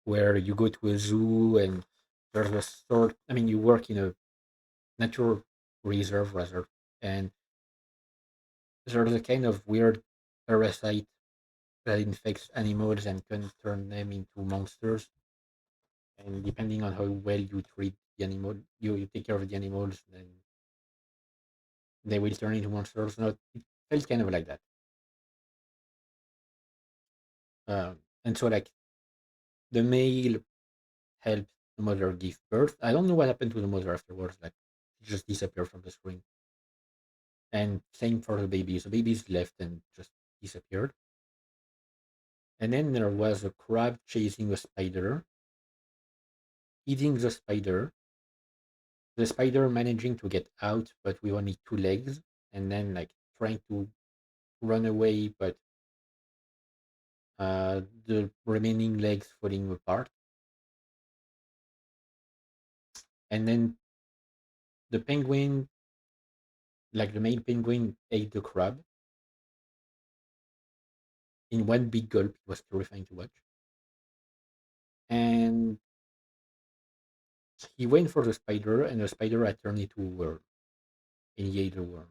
where you go to a zoo and there's a sort. I mean, you work in a natural reserve rather, and there's a kind of weird parasite that infects animals and can turn them into monsters. And depending on how well you treat the animal, you take care of the animals, then they will turn into monsters. Not It felt kind of like that. And so like the male helped the mother give birth. I don't know what happened to the mother afterwards. Like she just disappeared from the screen. And same for the babies. The babies left and just disappeared. And then there was a crab chasing a spider, eating the spider managing to get out, but with only two legs, and then like trying to run away, but the remaining legs falling apart. And then the penguin, like the male penguin, ate the crab in one big gulp. It was terrifying to watch. And he went for the spider, and the spider had turned into a worm, and he ate the worm.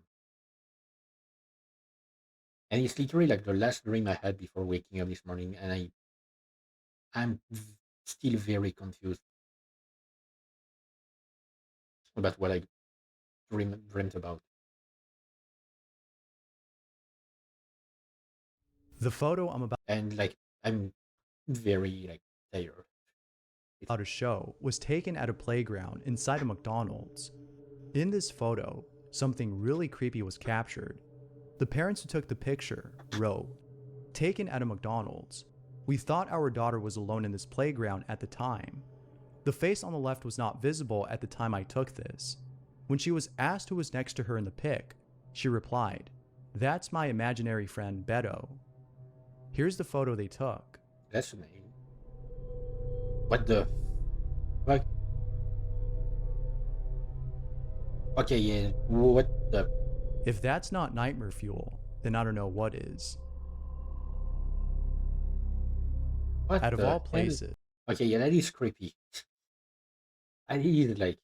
And it's literally like the last dream I had before waking up this morning, and still very confused about what I dreamt about. The photo I'm about And like I'm very like tired. to show was taken at a playground inside a McDonald's. In this photo, something really creepy was captured. The parents who took the picture wrote, "Taken at a McDonald's. We thought our daughter was alone in this playground at the time. The face on the left was not visible at the time I took this. When she was asked who was next to her in the pic, she replied, 'That's my imaginary friend Beto.' Here's the photo they took." That's amazing. What the fuck? Okay, yeah. What the? If that's not nightmare fuel, then I don't know what is. What Out of the all hell? places. Okay, yeah, that is creepy. That is like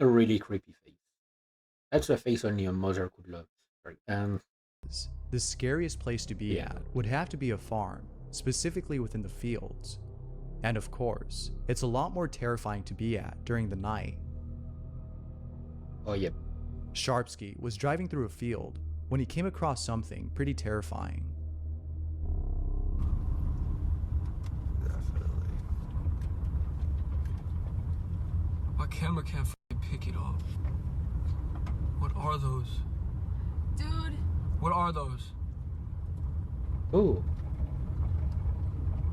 a really creepy face. That's a face only a mother could love. Right. The scariest place to be at would have to be a farm, specifically within the fields. And of course, it's a lot more terrifying to be at during the night. Oh, yep. Sharpsky was driving through a field when he came across something pretty terrifying. Definitely. My camera can't pick it up. What are those? Dude. What are those? Oh.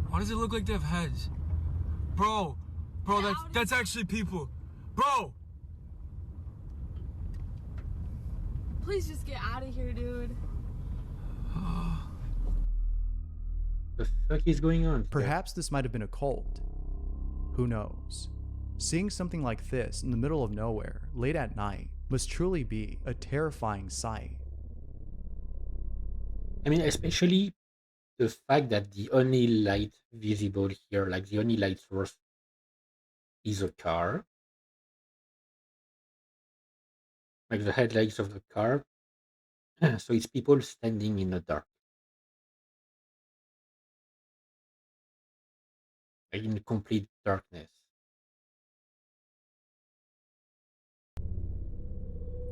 Why does it look like they have heads? Bro, that's actually people. Bro! Please just get out of here, dude. The fuck is going on? Perhaps this might have been a cult. Who knows? Seeing something like this in the middle of nowhere, late at night, must truly be a terrifying sight. I mean, especially the fact that the only light visible here, like the only light source, is a car. Like the headlights of the car. So it's people standing in the dark. Like in complete darkness.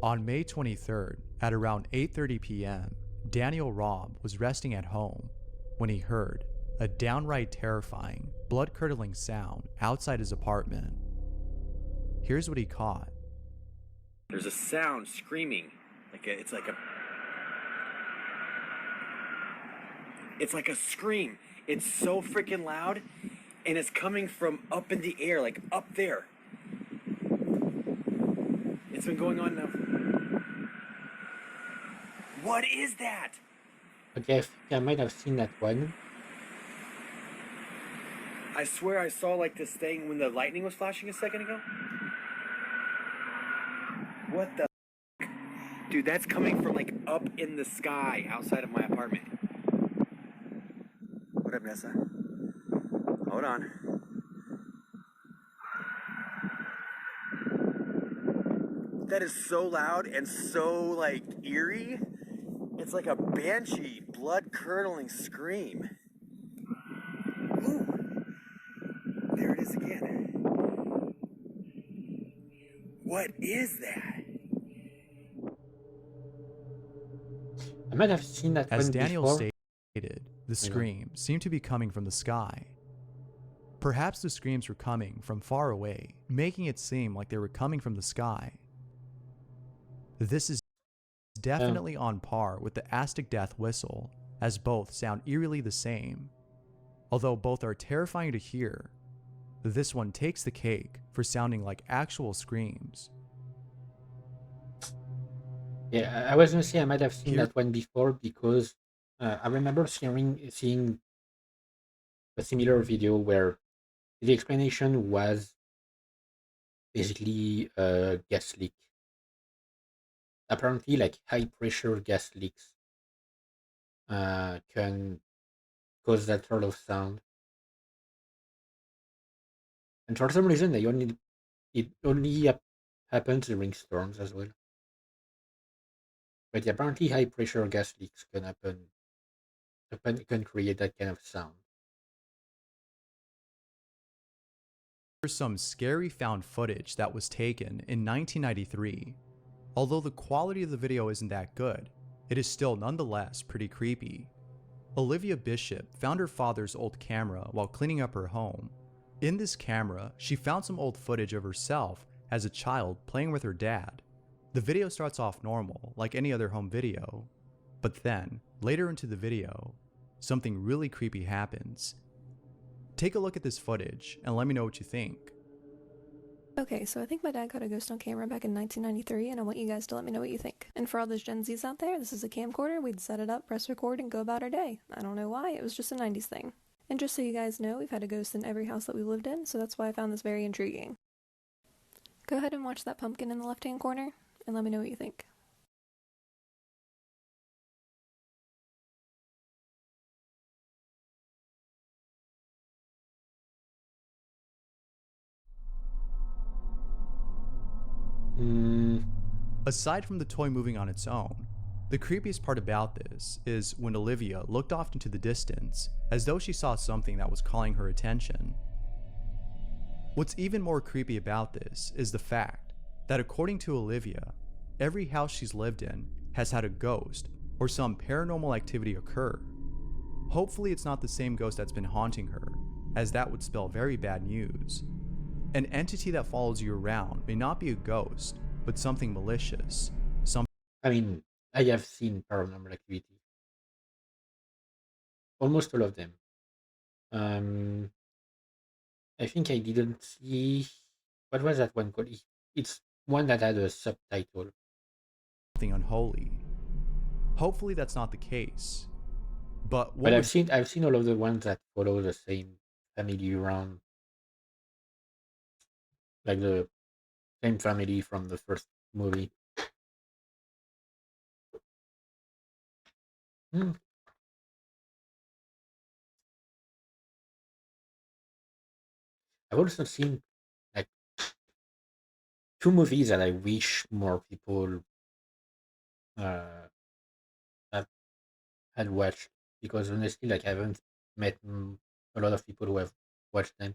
On May 23rd, at around 8:30 p.m., Daniel Robb was resting at home when he heard a downright terrifying, blood-curdling sound outside his apartment. Here's what he caught. There's a sound screaming. It's like a scream. It's so freaking loud, and it's coming from up in the air, like up there. It's been going on now. What is that? Okay, I think I might have seen that one. I swear I saw like this thing when the lightning was flashing a second ago. What the f***? Dude, that's coming from like up in the sky outside of my apartment. What up, Nessa? Hold on. That is so loud and so like eerie. It's like a banshee, blood-curdling scream. Ooh. There it is again. What is that? I might have seen that As one Daniel before. stated, the scream seemed to be coming from the sky. Perhaps the screams were coming from far away, making it seem like they were coming from the sky. This is definitely on par with the Aztec death whistle, as both sound eerily the same. Although both are terrifying to hear, this one takes the cake for sounding like actual screams. Yeah, I was gonna say I might have seen that one before because I remember seeing a similar video where the explanation was basically a gas leak. Apparently, like high pressure gas leaks can cause that sort of sound, and for some reason it only happens during storms as well. But yeah, apparently, high pressure gas leaks can create that kind of sound. Here's some scary found footage that was taken in 1993. Although the quality of the video isn't that good, it is still nonetheless pretty creepy. Olivia Bishop found her father's old camera while cleaning up her home. In this camera, she found some old footage of herself as a child playing with her dad. The video starts off normal, like any other home video, but then, later into the video, something really creepy happens. Take a look at this footage and let me know what you think. Okay, so I think my dad caught a ghost on camera back in 1993, and I want you guys to let me know what you think. And for all those Gen Zs out there, this is a camcorder. We'd set it up, press record, and go about our day. I don't know why, it was just a 90s thing. And just so you guys know, we've had a ghost in every house that we've lived in, so that's why I found this very intriguing. Go ahead and watch that pumpkin in the left-hand corner, and let me know what you think. Aside from the toy moving on its own, the creepiest part about this is when Olivia looked off into the distance as though she saw something that was calling her attention. What's even more creepy about this is the fact that according to Olivia, every house she's lived in has had a ghost or some paranormal activity occur. Hopefully it's not the same ghost that's been haunting her, as that would spell very bad news. An entity that follows you around may not be a ghost, but something malicious. I mean, I have seen paranormal activity. Almost all of them. I think I didn't see. What was that one called? It's one that had a subtitle. Something unholy. Hopefully that's not the case. But I've seen all of the ones that follow the same family around, like the same family from the first movie. I've also seen like two movies that I wish more people uh, had watched, because honestly, like I haven't met a lot of people who have watched them.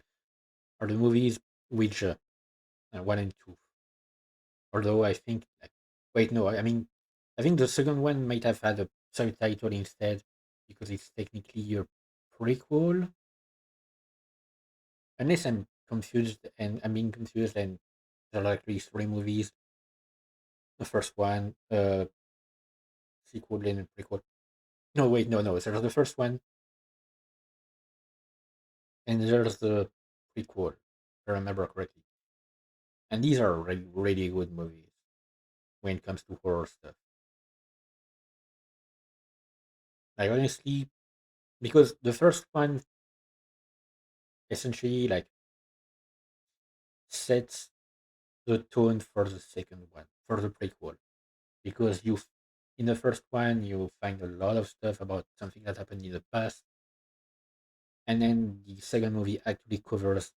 Are the movies Witcher 1 and 2? Although I think, like, wait, no, I mean, I think the second one might have had a subtitle instead because it's technically a prequel. Unless I'm confused and I'm being confused, and there are actually three movies. The first one, sequel, and prequel. No, wait, no. There's the first one, and there's the prequel, if I remember correctly. And these are really, really good movies when it comes to horror stuff. Like honestly, because the first one essentially like sets the tone for the second one, for the prequel, because in the first one you find a lot of stuff about something that happened in the past, and then the second movie actually covers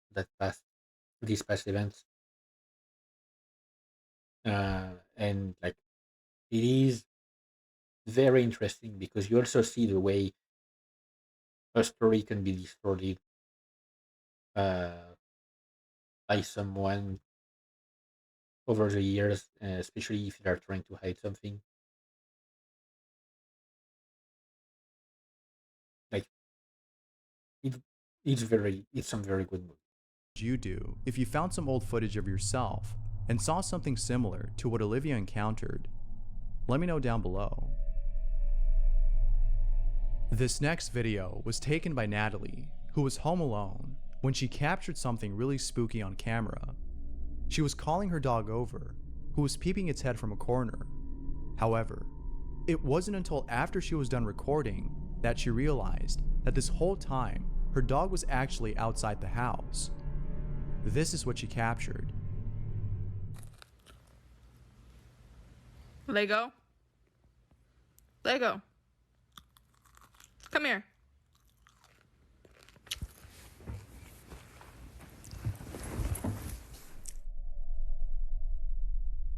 these past events, and like it is very interesting because you also see the way a story can be distorted by someone over the years, especially if they are trying to hide something. Like it's some very good movie. You do if you found some old footage of yourself and saw something similar to what Olivia encountered. Let me know down below. This next video was taken by Natalie, who who was home alone when she captured something really spooky on camera. She was calling her dog over, who was peeping its head from a corner. However, it wasn't until after she was done recording that she realized that this whole time her dog was actually outside the house. This is what she captured. Lego. Lego. Come here.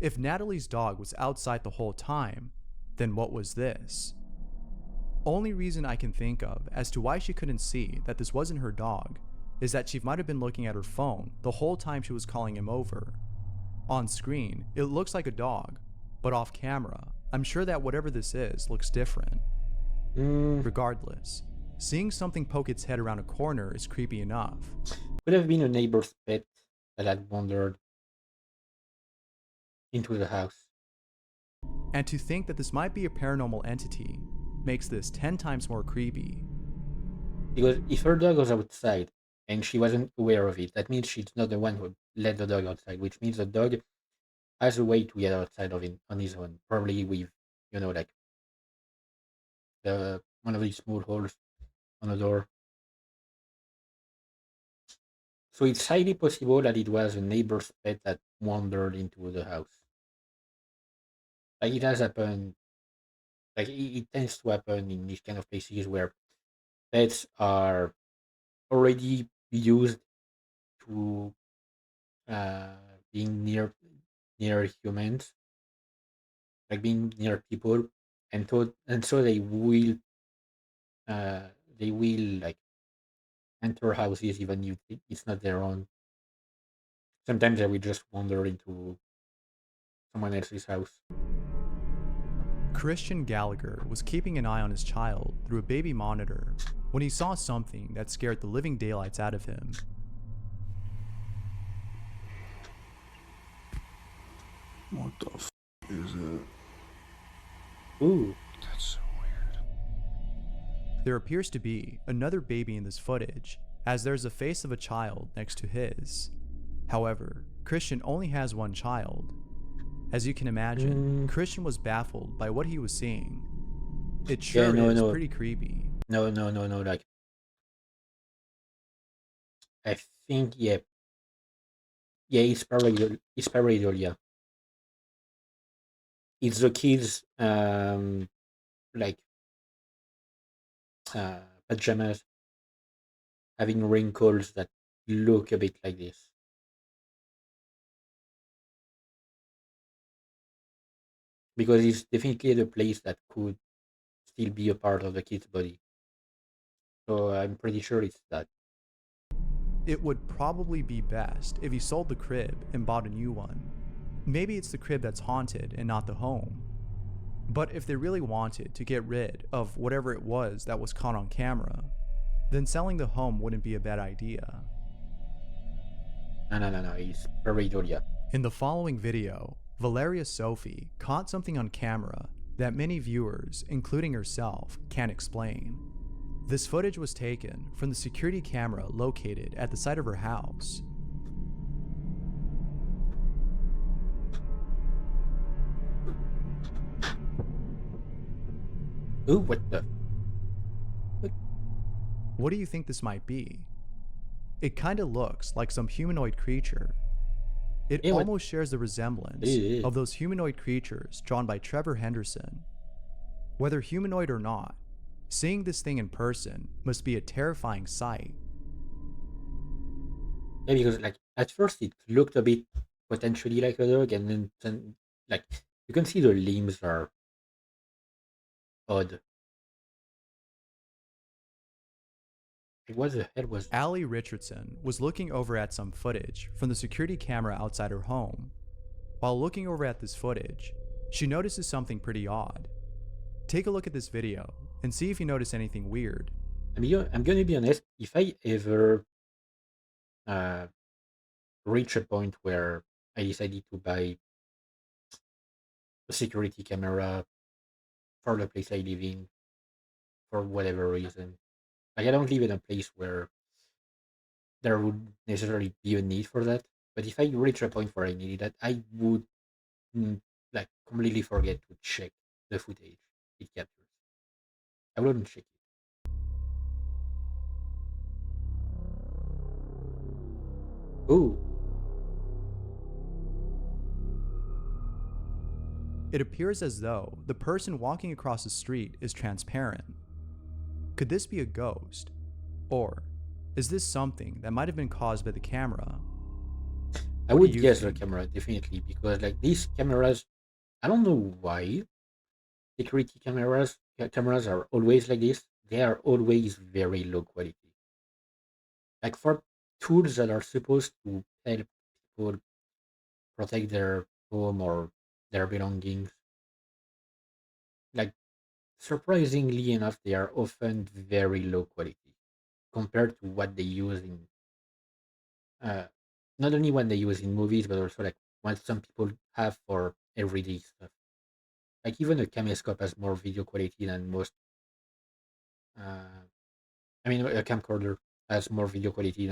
If Natalie's dog was outside the whole time, then what was this? Only reason I can think of as to why she couldn't see that this wasn't her dog is that she might have been looking at her phone the whole time she was calling him over. On screen, it looks like a dog, but off camera, I'm sure that whatever this is looks different. Regardless, seeing something poke its head around a corner is creepy enough. Could have been a neighbor's pet that had wandered into the house. And to think that this might be a paranormal entity makes this 10 times more creepy. Because if her dog was outside and she wasn't aware of it, that means she's not the one who let the dog outside, which means the dog has a way to get outside of it on his own, probably with, like the one of these small holes on the door. So it's highly possible that it was a neighbor's pet that wandered into the house. Like it has happened. Like it tends to happen in these kind of places where pets are already used to being near humans, like being near people, and so they will like enter houses even if it's not their own. Sometimes they will just wander into someone else's house. Christian Gallagher was keeping an eye on his child through a baby monitor when he saw something that scared the living daylights out of him. What the is it? Ooh. That's so weird. There appears to be another baby in this footage, as there's a face of a child next to his. However, Christian only has one child. As you can imagine, Christian was baffled by what he was seeing. It sure is pretty creepy. No, like I think yeah, it's pareidolia. Yeah. It's the kids like pajamas having wrinkles that look a bit like this. Because it's definitely the place that could still be a part of the kid's body. So I'm pretty sure it's that. It would probably be best if he sold the crib and bought a new one. Maybe it's the crib that's haunted and not the home. But if they really wanted to get rid of whatever it was that was caught on camera, then selling the home wouldn't be a bad idea. No, it's pareidolia. In the following video, Valeria Sophie caught something on camera that many viewers, including herself, can't explain. This footage was taken from the security camera located at the site of her house. Ooh, what the? What do you think this might be? It kinda looks like some humanoid creature. It almost shares the resemblance of those humanoid creatures drawn by Trevor Henderson. Whether humanoid or not, seeing this thing in person must be a terrifying sight. Yeah, because like at first it looked a bit potentially like a dog, and then like you can see the limbs are odd. Like, what the hell was? Allie Richardson was looking over at some footage from the security camera outside her home. While looking over at this footage, she notices something pretty odd. Take a look at this video and see if you notice anything weird. I'm gonna be honest. If I ever reach a point where I decided to buy a security camera for the place I live in, for whatever reason, like I don't live in a place where there would necessarily be a need for that. But if I reach a point where I needed that, I would like completely forget to check the footage it captures. I wouldn't check it. Ooh, It appears as though the person walking across the street is transparent. Could this be a ghost? Or is this something that might have been caused by the camera? I What do would you guess the think? camera definitely because like these cameras, I don't know why security cameras are always like this. They are always very low quality. Like for tools that are supposed to help people protect their home or their belongings, like surprisingly enough, they are often very low quality compared to what they use in uh, not only what they use in movies, but also like what some people have for everyday stuff. Like even a camscope has more video quality than most. Uh, I mean, a camcorder has more video quality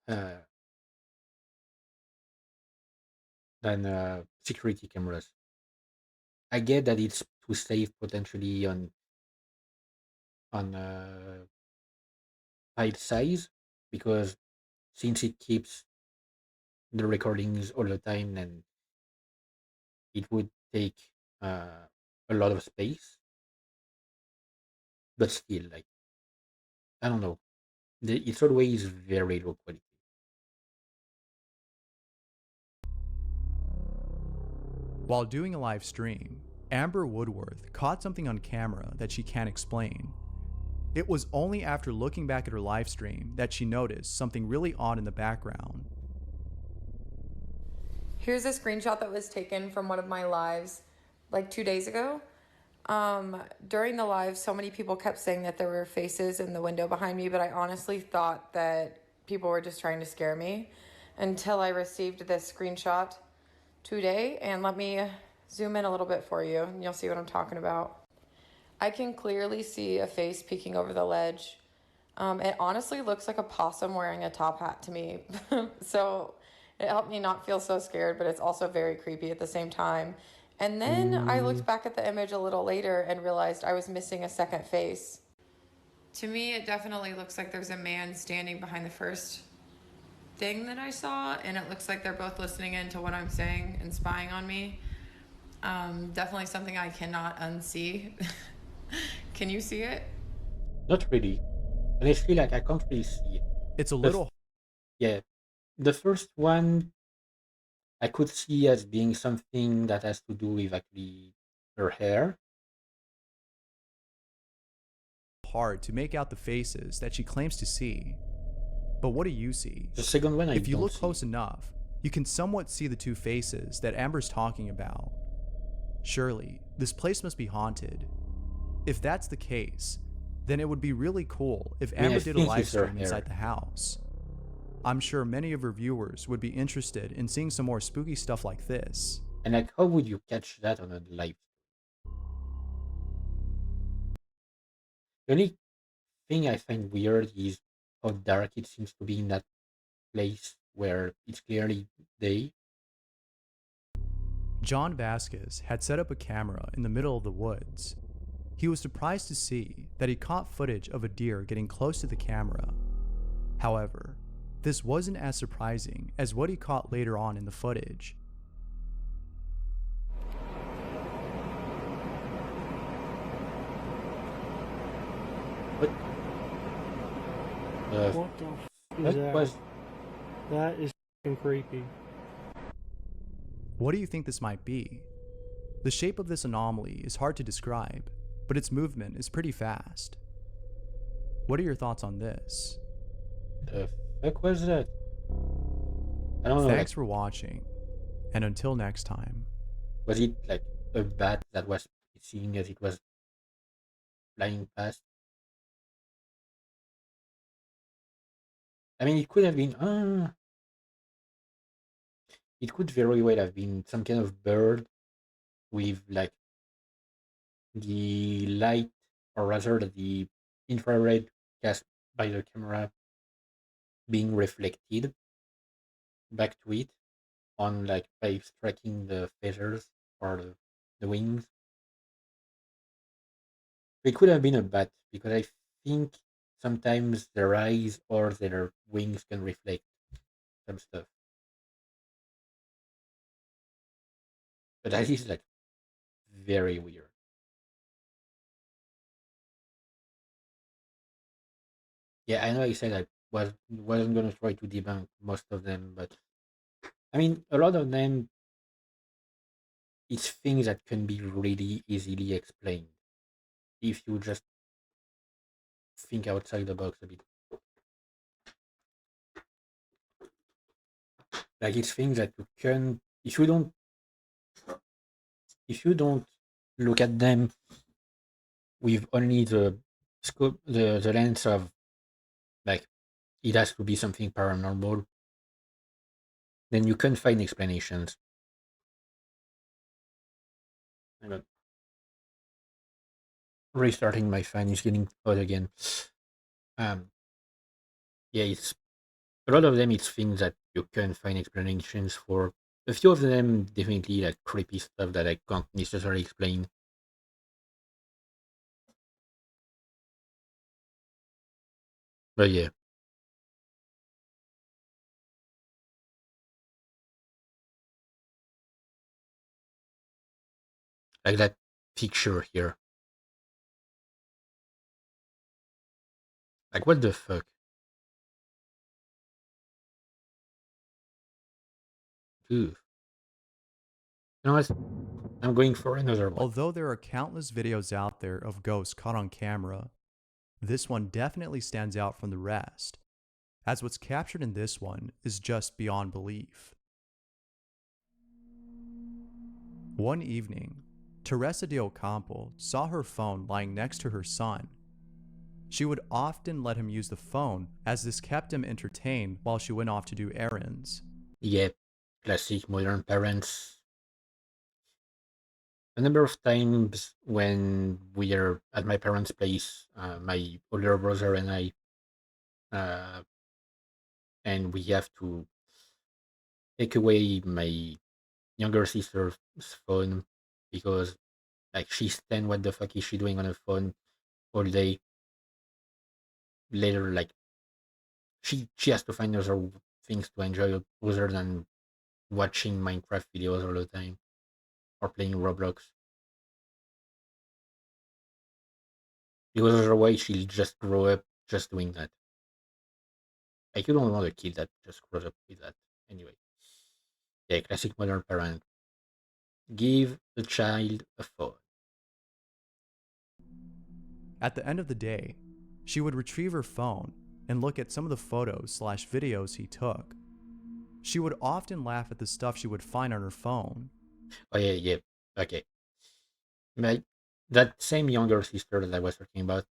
uh, than security cameras. I get that it's to save potentially on file size because since it keeps the recordings all the time, then it would take uh, a lot of space. But still, like I don't know, it's always very low quality. While doing a live stream, Amber Woodworth caught something on camera that she can't explain. It was only after looking back at her live stream that she noticed something really odd in the background. Here's a screenshot that was taken from one of my lives like 2 days ago. During the live, so many people kept saying that there were faces in the window behind me, but I honestly thought that people were just trying to scare me until I received this screenshot today. And let me zoom in a little bit for you, and you'll see what I'm talking about. I can clearly see a face peeking over the ledge. It honestly looks like a possum wearing a top hat to me. So it helped me not feel so scared, but it's also very creepy at the same time. And then I looked back at the image a little later and realized I was missing a second face. To me, it definitely looks like there's a man standing behind the first thing that I saw, and it looks like they're both listening in to what I'm saying and spying on me. Definitely something I cannot unsee. Can you see it? Not really. Honestly, like I can't really see it. It's a The little yeah, the first one I could see as being something that has to do with actually her hair. hard to make out the faces that she claims to see. But what do you see? The second one I If you don't look see. close enough, you can somewhat see the two faces that Amber's talking about. Surely, this place must be haunted. If that's the case, then it would be really cool if I mean, I Amber did a think live it's her stream hair. inside the house. I'm sure many of her viewers would be interested in seeing some more spooky stuff like this. And like, how would you catch that on a live? The only thing I find weird is how dark it seems to be in that place where it's clearly day. John Vasquez had set up a camera in the middle of the woods. He was surprised to see that he caught footage of a deer getting close to the camera. However, this wasn't as surprising as what he caught later on in the footage. But What the f is that that? was That is f***ing creepy. What do you think this might be? The shape of this anomaly is hard to describe, but its movement is pretty fast. What are your thoughts on this? the fuck was that? I don't know. Thanks Like, for watching, and until next time. was it like a bat that was seeing as it was flying past? I mean, it could have been. It could very well have been some kind of bird with like the light, or rather the infrared cast by the camera being reflected back to it on like by striking the feathers or the wings. It could have been a bat because I think sometimes their eyes or their wings can reflect some stuff. But that is like very weird. Yeah, I know I said I wasn't gonna try to debunk most of them, but I mean a lot of them it's things that can be really easily explained if you just think outside the box a bit. Like it's things that you can if you don't look at them with only the scope the lens of like it has to be something paranormal, then you can find explanations. Hang on. Restarting my fan is getting hot again. Um yeah, it's a lot of them it's things that you can find explanations for. A few of them definitely like creepy stuff that I can't necessarily explain. But yeah, like that picture here. Like what the fuck? Ooh. You know what? I'm going for another one. Although there are countless videos out there of ghosts caught on camera, this one definitely stands out from the rest, as what's captured in this one is just beyond belief. One evening, Teresa de Ocampo saw her phone lying next to her son. She would often let him use the phone as this kept him entertained while she went off to do errands. Yeah, classic modern parents. A number of times when we are at my parents' place, my older brother and I, uh, and we have to take away my younger sister's phone because, like, she's 10. What the fuck is she doing on her phone all day? Later, like, she has to find other things to enjoy other than watching Minecraft videos all the time or playing Roblox. Because otherwise, she'll just grow up just doing that. Like, you don't want a kid that just grows up with that. Anyway, yeah, classic modern parent. Give the child a phone. At the end of the day, she would retrieve her phone and look at some of the photos/videos he took. She would often laugh at the stuff she would find on her phone. Oh yeah, yeah. Okay. My that same younger sister that I was talking about,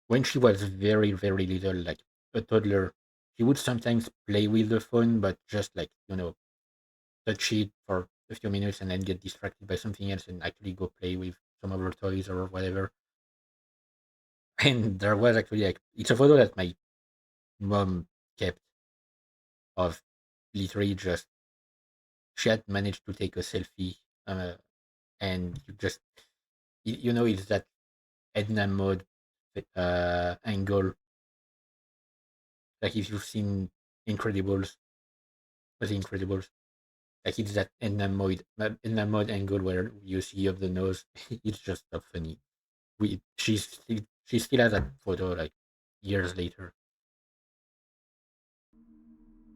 when she was very, very little, like a toddler, she would sometimes play with the phone, but just like, touch it for a few minutes and then get distracted by something else and actually go play with some of her toys or whatever. And there was actually like it's a photo that my mom kept of literally just she had managed to take a selfie, and it's that Edna mode angle. Like if you've seen Incredibles, the Incredibles, like it's that Edna mode angle where you see of the nose. It's just so funny. She still has that photo like years later.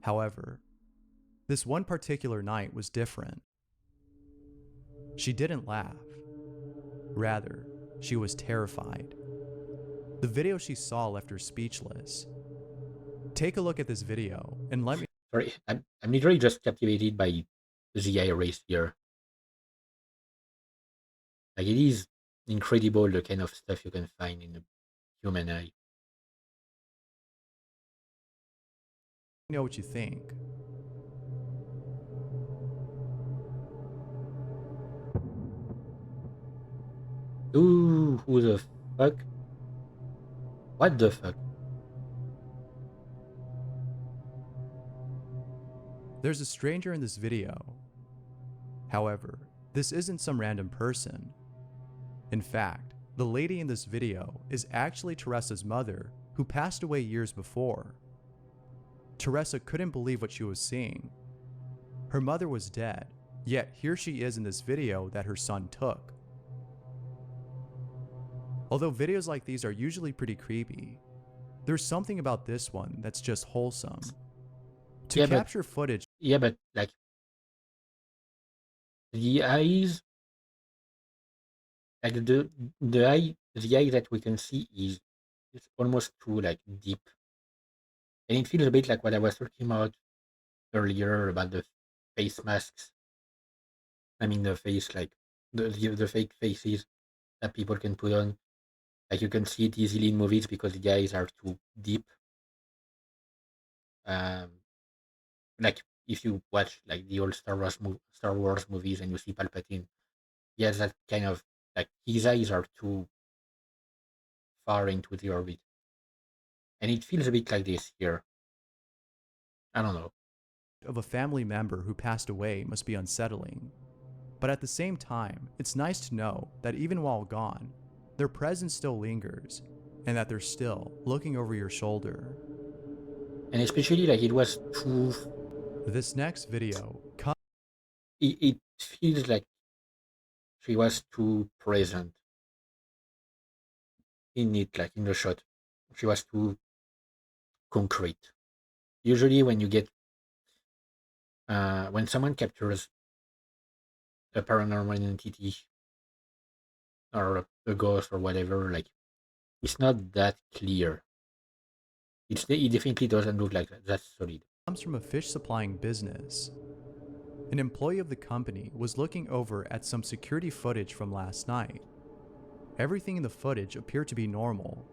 However, this one particular night was different. She didn't laugh. Rather, she was terrified. The video she saw left her speechless. Take a look at this video and let me. Sorry, I'm literally just captivated by the iris here. Like it is incredible the kind of stuff you can find in a human eye. know what you think. Ooh, who the fuck? What the fuck? There's a stranger in this video. However, this isn't some random person. In fact, the lady in this video is actually Teresa's mother, who passed away years before. Teresa couldn't believe what she was seeing. Her mother was dead, yet here she is in this video that her son took. Although videos like these are usually pretty creepy, there's something about this one that's just wholesome. To capture footage. Yeah, but like the eyes, like the eye that we can see is it's almost too like deep, and it feels a bit like what I was talking about earlier about the face masks. I mean the face like the fake faces that people can put on. Like you can see it easily in movies because the eyes are too deep. Like if you watch like the old Star Wars movies and you see Palpatine, he has that kind of like his eyes are too far into the orbit, and it feels a bit like this here. I don't know. Of a family member who passed away must be unsettling. But at the same time, it's nice to know that even while gone, their presence still lingers, and that they're still looking over your shoulder. And especially like it was too. This next video, it feels like she was too present in it, like in the shot. She was too concrete. Usually, when you get when someone captures a paranormal entity or a ghost or whatever, like it's not that clear. It definitely doesn't look like that. That's solid. Comes from a fish supplying business. An employee of the company was looking over at some security footage from last night. Everything in the footage appeared to be normal,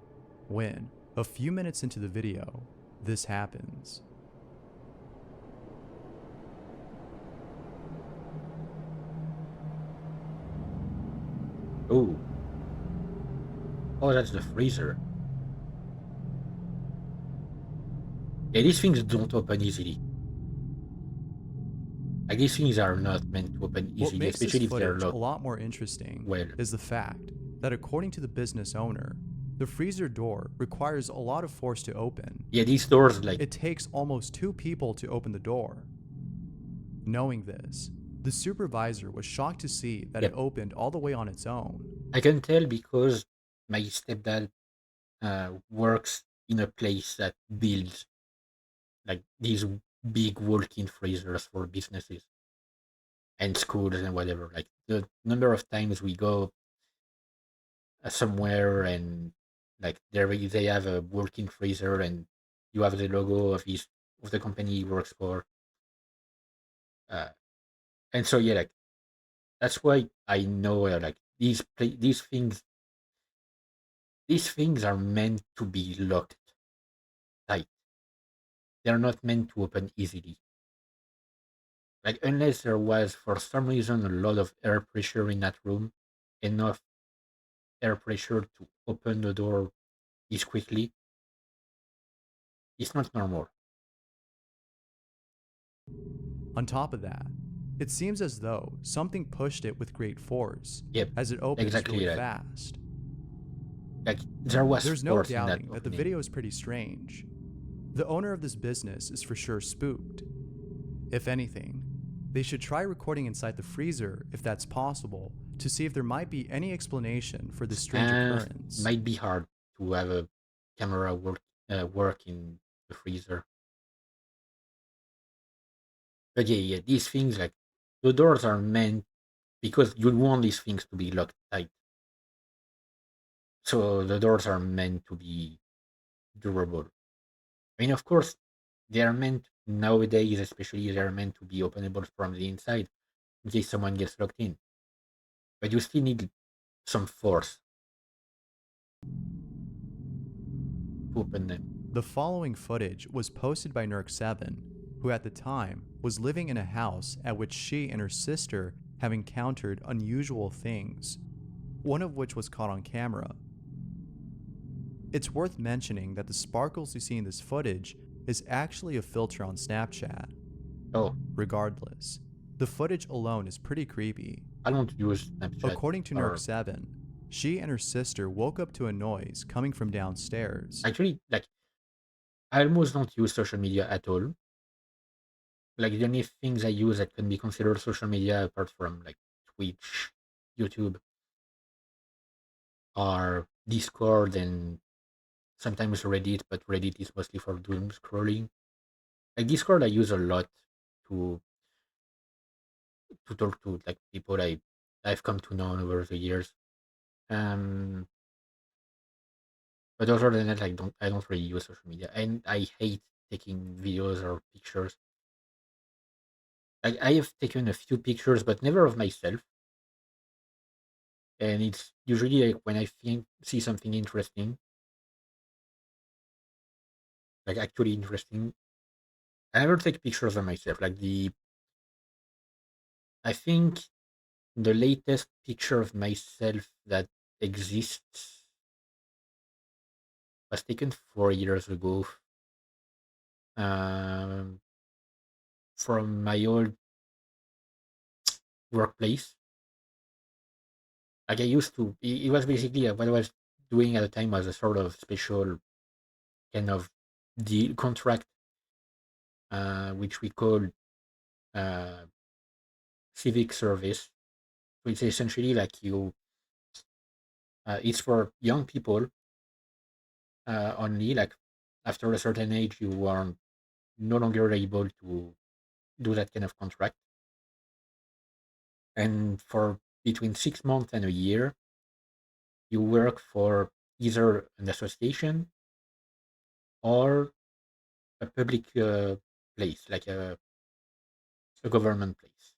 when, a few minutes into the video, this happens. Oh, that's the freezer. Yeah, these things don't open easily. Like these things are not meant to open easily, what makes especially this if they're footage locked. a lot more interesting Well, is the fact that according to the business owner, the freezer door requires a lot of force to open. Yeah, these doors like it takes almost 2 people to open the door. Knowing this, the supervisor was shocked to see that it opened all the way on its own. I can tell because my stepdad works in a place that builds like these big walk-in freezers for businesses and schools and whatever. Like the number of times we go somewhere and like they have a walk-in freezer and you have the logo of the company he works for. And so yeah, like that's why I know like these things are meant to be locked tight. They're not meant to open easily. Like unless there was for some reason a lot of air pressure in that room, enough air pressure to open the door this quickly, it's not normal. On top of that, it seems as though something pushed it with great force, as it opens exactly really that. fast. Like there was There's no force in doubting that that the video is pretty strange. The owner of this business is for sure spooked. If anything, they should try recording inside the freezer if that's possible, to see if there might be any explanation for this strange occurrence. Might be hard to have a camera work in the freezer. But yeah, these things like the doors are meant because you want these things to be locked tight. So the doors are meant to be durable. I mean, of course, they are meant nowadays, especially they are meant to be openable from the inside in case someone gets locked in. But you still need some force to open them. The following footage was posted by Nerk7, who at the time was living in a house at which she and her sister have encountered unusual things, one of which was caught on camera. It's worth mentioning that the sparkles you see in this footage is actually a filter on Snapchat. Oh, Regardless, the footage alone is pretty creepy. I don't use Snapchat According to or Nerk7, she and her sister woke up to a noise coming from downstairs. actually, like, I almost don't use social media at all. Like, the only things I use that can be considered social media apart from like Twitch, YouTube, are Discord and sometimes Reddit, but Reddit is mostly for doom scrolling. Like Discord, I use a lot to talk to like people I've come to know over the years. Um, but other than that, I don't really use social media, and I hate taking videos or pictures. I have taken a few pictures, but never of myself. And it's usually like when I see something interesting, like actually interesting. I never take pictures of myself. I think the latest picture of myself that exists was taken 4 years ago, um, from my old workplace. Like I used to, it was basically what I was doing at the time was a sort of special kind of deal contract, which we called uh, civic service. So it's essentially like it's for young people only. Like after a certain age, you are no longer able to do that kind of contract. And for between 6 months and a year, you work for either an association or a public place, like a government place.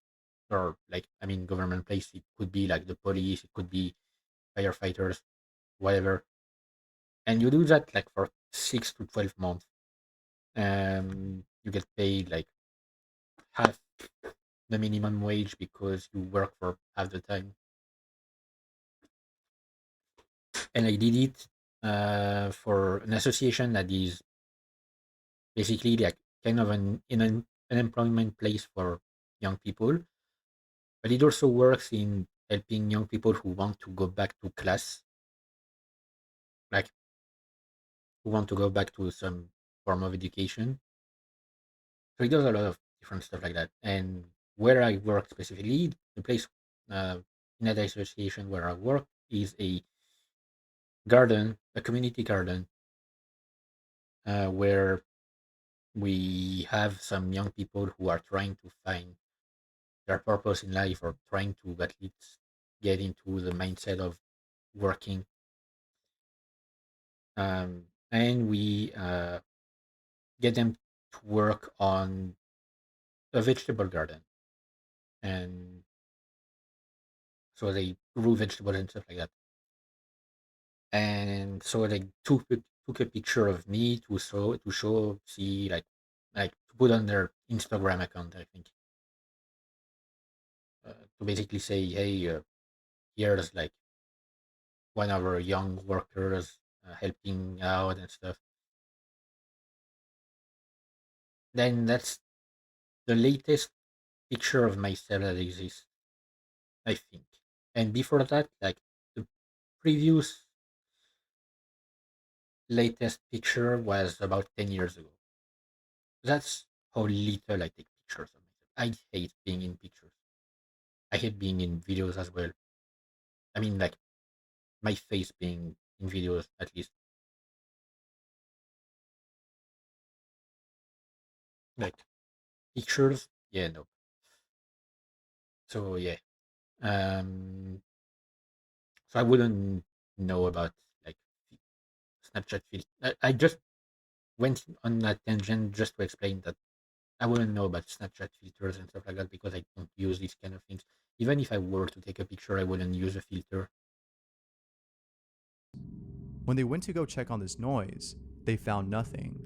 Or like, I mean, government place, it could be like the police, it could be firefighters, whatever. And you do that like for 6 to 12 months. You get paid like half the minimum wage because you work for half the time. And I did it for an association that is basically like kind of an employment place for young people, but it also works in helping young people who want to go back to class, like who want to go back to some form of education. So it does a lot of different stuff like that. And where I work specifically, the place uh, in that association where I work is a garden, a community garden, where we have some young people who are trying to find their purpose in life or trying to at least get into the mindset of working. And we get them to work on a vegetable garden. And so they grew vegetables and stuff like that. And so they took a picture of me to see like to put on their Instagram account, I think, to basically say, hey, here's like one of our young workers helping out and stuff. Then that's the latest picture of myself that exists, I think. And before that, like the previous latest picture was about 10 years ago. That's how little I take pictures of myself. I hate being in pictures. I hate being in videos as well. I mean, like my face being in videos at least. Like pictures, yeah, no. So yeah, um, so I wouldn't know about like Snapchat filter. I just went on that tangent just to explain that I wouldn't know about Snapchat filters and stuff like that because I don't use these kind of things. Even if I were to take a picture, I wouldn't use a filter. When they went to go check on this noise, they found nothing.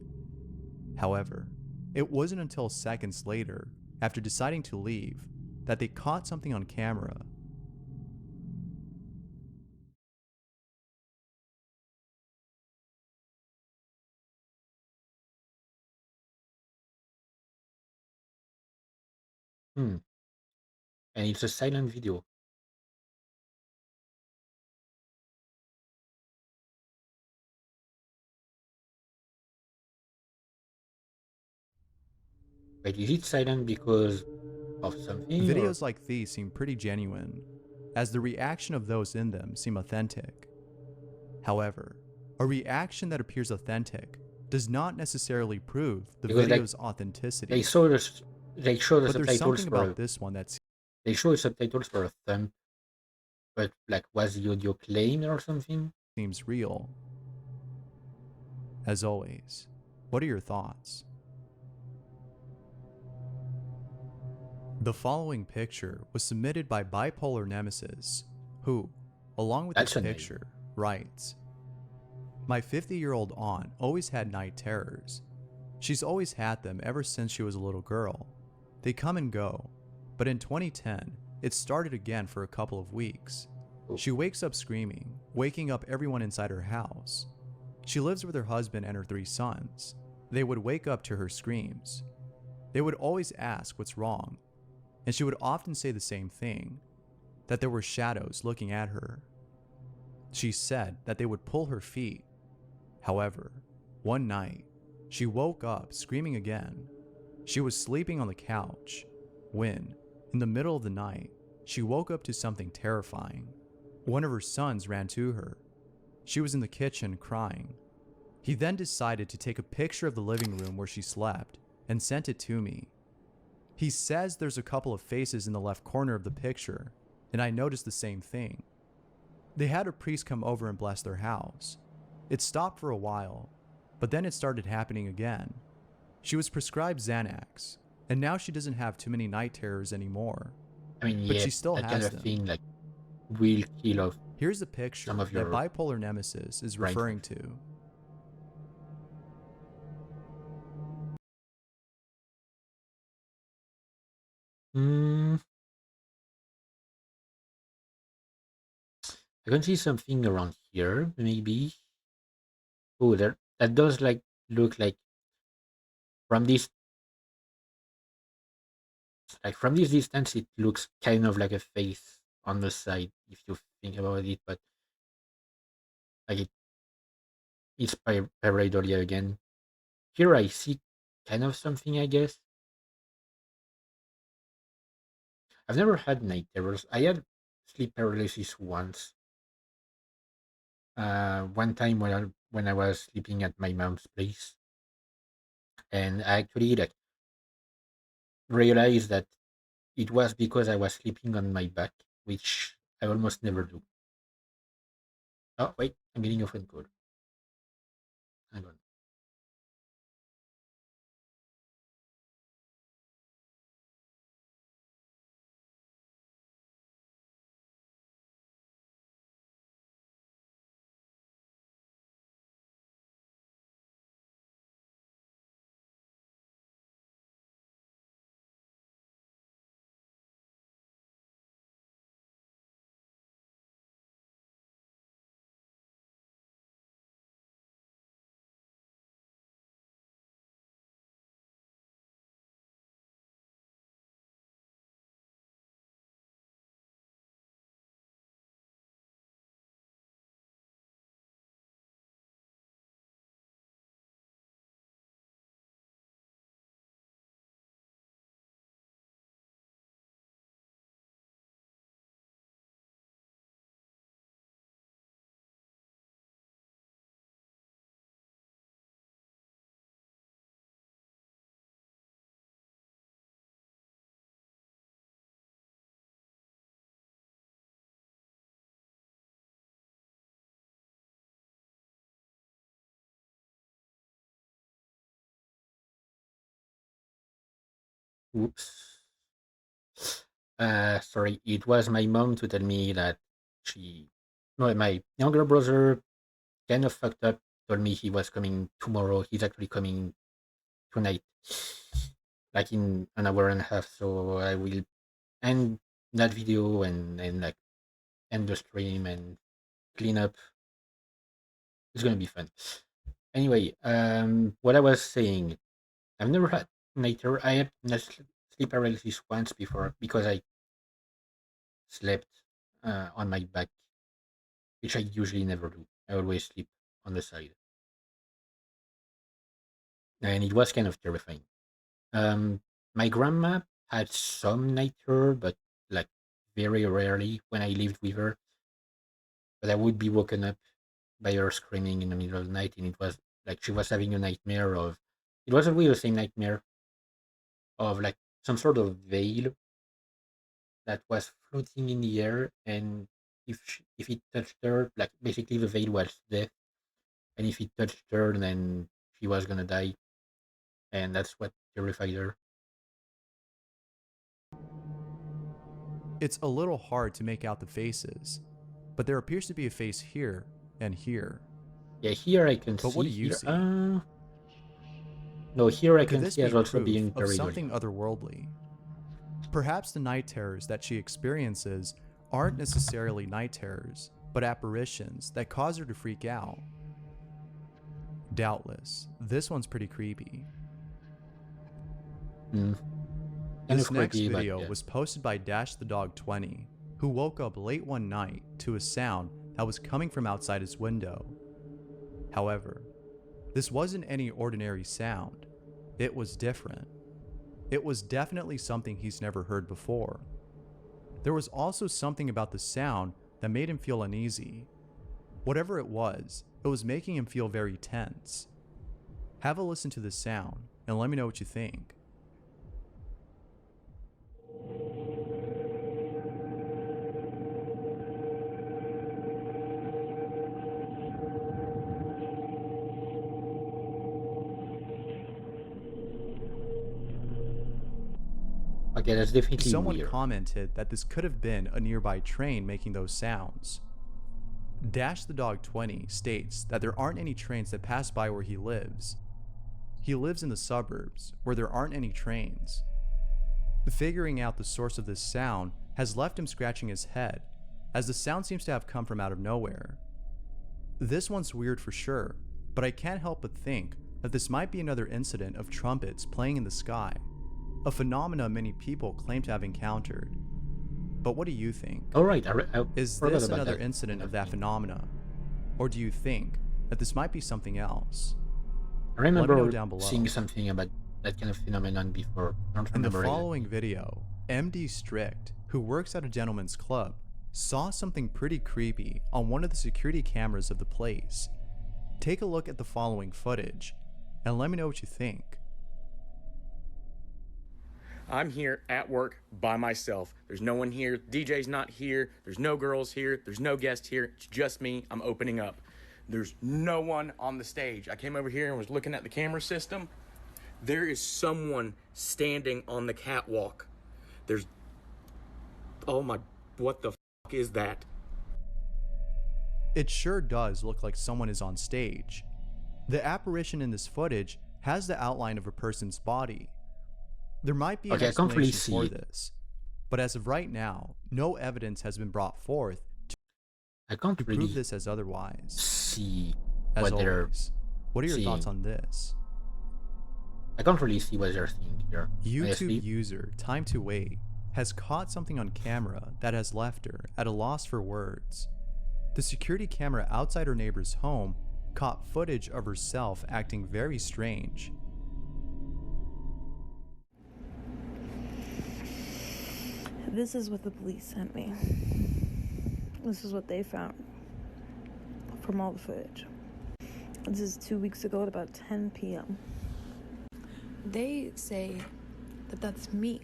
However, it wasn't until seconds later, after deciding to leave, that they caught something on camera. Hmm. And it's a silent video. Like, is it silent because of something, or Videos like these seem pretty genuine, as the reaction of those in them seem authentic. However, a reaction that appears authentic does not necessarily prove the because like video's they authenticity. show the they show the But there's subtitles something for about this one that they show the subtitles for a thumb, but like, was the audio claimed or something? seems real. As always, what are your thoughts? The following picture was submitted by Bipolar Nemesis, who, along with That's this a name. picture, writes, "My 50-year-old aunt always had night terrors. She's always had them ever since she was a little girl. They come and go, but in 2010, it started again for a couple of weeks. She wakes up screaming, waking up everyone inside her house. She lives with her husband and her 3 sons. They would wake up to her screams. They would always ask what's wrong, and she would often say the same thing, that there were shadows looking at her. She said that they would pull her feet. However, one night, she woke up screaming again. She was sleeping on the couch when, in the middle of the night, she woke up to something terrifying. One of her sons ran to her. She was in the kitchen crying. He then decided to take a picture of the living room where she slept and sent it to me. He says there's a couple of faces in the left corner of the picture, and I noticed the same thing. They had a priest come over and bless their house. It stopped for a while, but then it started happening again. She was prescribed Xanax, and now she doesn't have too many night terrors anymore. I mean, But yeah, she still that kind has of them." thing like will kill off Here's the some picture of that your Bipolar Nemesis is brain referring to. Hmm. I can see something around here, maybe. Oh, there. That does like look from this from this distance. It looks kind of like a face on the side if you think about it, but like it's pareidolia again. Here I see kind of something, I guess. I've never had night terrors. I had sleep paralysis once. One time when I was sleeping at my mom's place, and I actually like realized that it was because I was sleeping on my back, which I almost never do. Oh wait, I'm getting a phone call. Hang on. Oops. Sorry, it was my mom to tell me that she, no, my younger brother kind of fucked up. Told me he was coming tomorrow. He's actually coming tonight, like in an hour and a half. So I will end that video and like end the stream and clean up. It's gonna be fun. Anyway, what I was saying, I've never had night terror. I have sleep paralysis once before because I slept on my back, which I usually never do. I always sleep on the side, and it was kind of terrifying. Um, my grandma had some night terror, but like very rarely when I lived with her. But I would be woken up by her screaming in the middle of the night, and it was like she was having a nightmare of. It was always the same nightmare of like some sort of veil that was floating in the air, and if it touched her, like basically the veil was death, and if it touched her, then she was gonna die, and that's what terrified her. It's a little hard to make out the faces, but there appears to be a face here and here. Yeah, here I can But what see do you here. see? No, here I Could can this see be as also proof being of pareidolia. something otherworldly? Perhaps the night terrors that she experiences aren't necessarily night terrors, but apparitions that cause her to freak out. Doubtless, this one's pretty creepy. Kind This of next creepy, but video yeah. was posted by Dash the Dog 20, who woke up late one night to a sound that was coming from outside his window. However, this wasn't any ordinary sound. It was different. It was definitely something he's never heard before. There was also something about the sound that made him feel uneasy. Whatever it was making him feel very tense. Have a listen to the sound and let me know what you think. Okay, that's definitely Someone weird. commented that this could have been a nearby train making those sounds. Dash the Dog 20 states that there aren't any trains that pass by where he lives. He lives in the suburbs, where there aren't any trains. Figuring out the source of this sound has left him scratching his head, as the sound seems to have come from out of nowhere. This one's weird for sure, but I can't help but think that this might be another incident of trumpets playing in the sky, a phenomena many people claim to have encountered. But what do you think? Alright, Is forgot this about another that incident kind of of that thing. phenomena? Or do you think that this might be something else? I Let me know remember down below. seeing something about that kind of phenomenon before. I don't In the remember exactly. following video, MD Strict, who works at a gentleman's club, saw something pretty creepy on one of the security cameras of the place. Take a look at the following footage, and let me know what you think. I'm here at work by myself. There's no one here. DJ's not here. There's no girls here. There's no guest here. It's just me. I'm opening up. There's no one on the stage. I came over here and was looking at the camera system. There is someone standing on the catwalk. There's... Oh my... What the fuck is that? It sure does look like someone is on stage. The apparition in this footage has the outline of a person's body. There might be an Okay, I can't really explanation for see it. this, but as of right now, no evidence has been brought forth I can't to really prove this as otherwise. see As what they're always, what are your seeing. thoughts on this? I can't really see what they're seeing here. YouTube honestly. user Time to Wait has caught something on camera that has left her at a loss for words. The security camera outside her neighbor's home caught footage of herself acting very strange. This is what the police sent me. This is what they found from all the footage. This is 2 weeks ago at about 10 p.m. They say that that's me.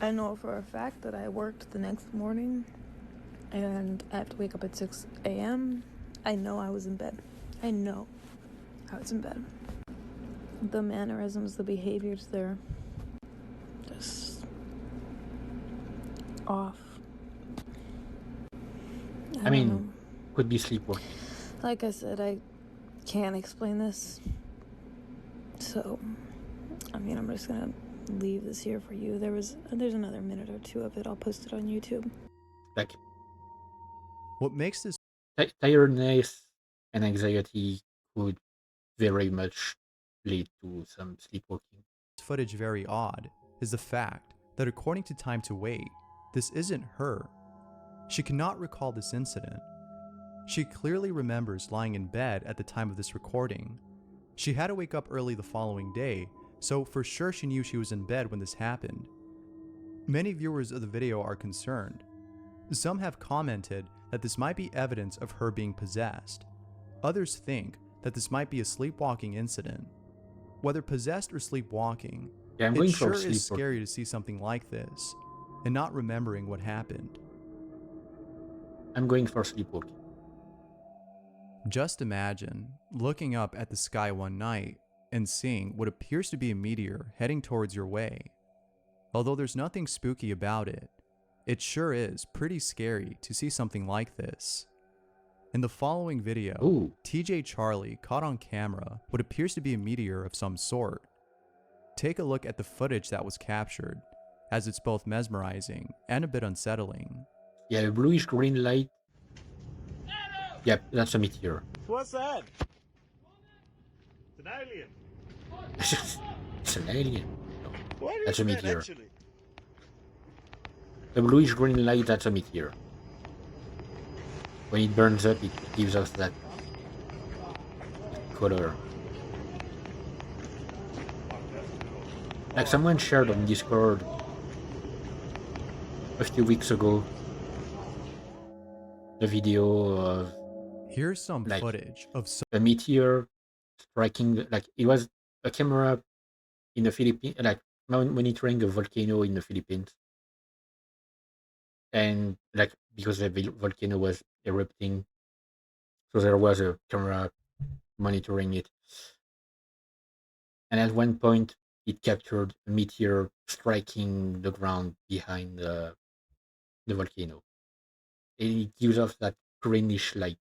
I know for a fact that I worked the next morning and I have to wake up at 6 a.m. I know I was in bed. I know I was in bed. The mannerisms, the behaviors, they're just off. I mean, know. could be sleepwalking. Like I said, I can't explain this. So, I mean, I'm just gonna leave this here for you. There's another minute or two of it. I'll post it on YouTube. Like, What makes this tiredness and anxiety could very much lead to some sleepwalking. footage very odd is the fact that according to Time to Wait, this isn't her. She cannot recall this incident. She clearly remembers lying in bed at the time of this recording. She had to wake up early the following day, so for sure she knew she was in bed when this happened. Many viewers of the video are concerned. Some have commented that this might be evidence of her being possessed. Others think that this might be a sleepwalking incident. Whether possessed or sleepwalking, Yeah, I'm it going sure for is sleepwalking. scary to see something like this and not remembering what happened. I'm going for sleepwalking. Just imagine looking up at the sky one night and seeing what appears to be a meteor heading towards your way. Although there's nothing spooky about it, it sure is pretty scary to see something like this. In the following video, TJ Charlie caught on camera what appears to be a meteor of some sort. Take a look at the footage that was captured, as it's both mesmerizing and a bit unsettling. Yeah, a bluish green light. Yep, that's a meteor. What's that? It's an alien. It's an alien. What That's is a that meteor. actually? The bluish green light, that's a meteor. When it burns up, it gives us that color. Like someone shared on Discord a few weeks ago the video of Here's some footage of a meteor striking, like it was a camera in the Philippines, like monitoring a volcano in the Philippines. And like because the volcano was erupting, so there was a camera monitoring it. And at one point, it captured a meteor striking the ground behind the volcano. And it gives off that greenish light.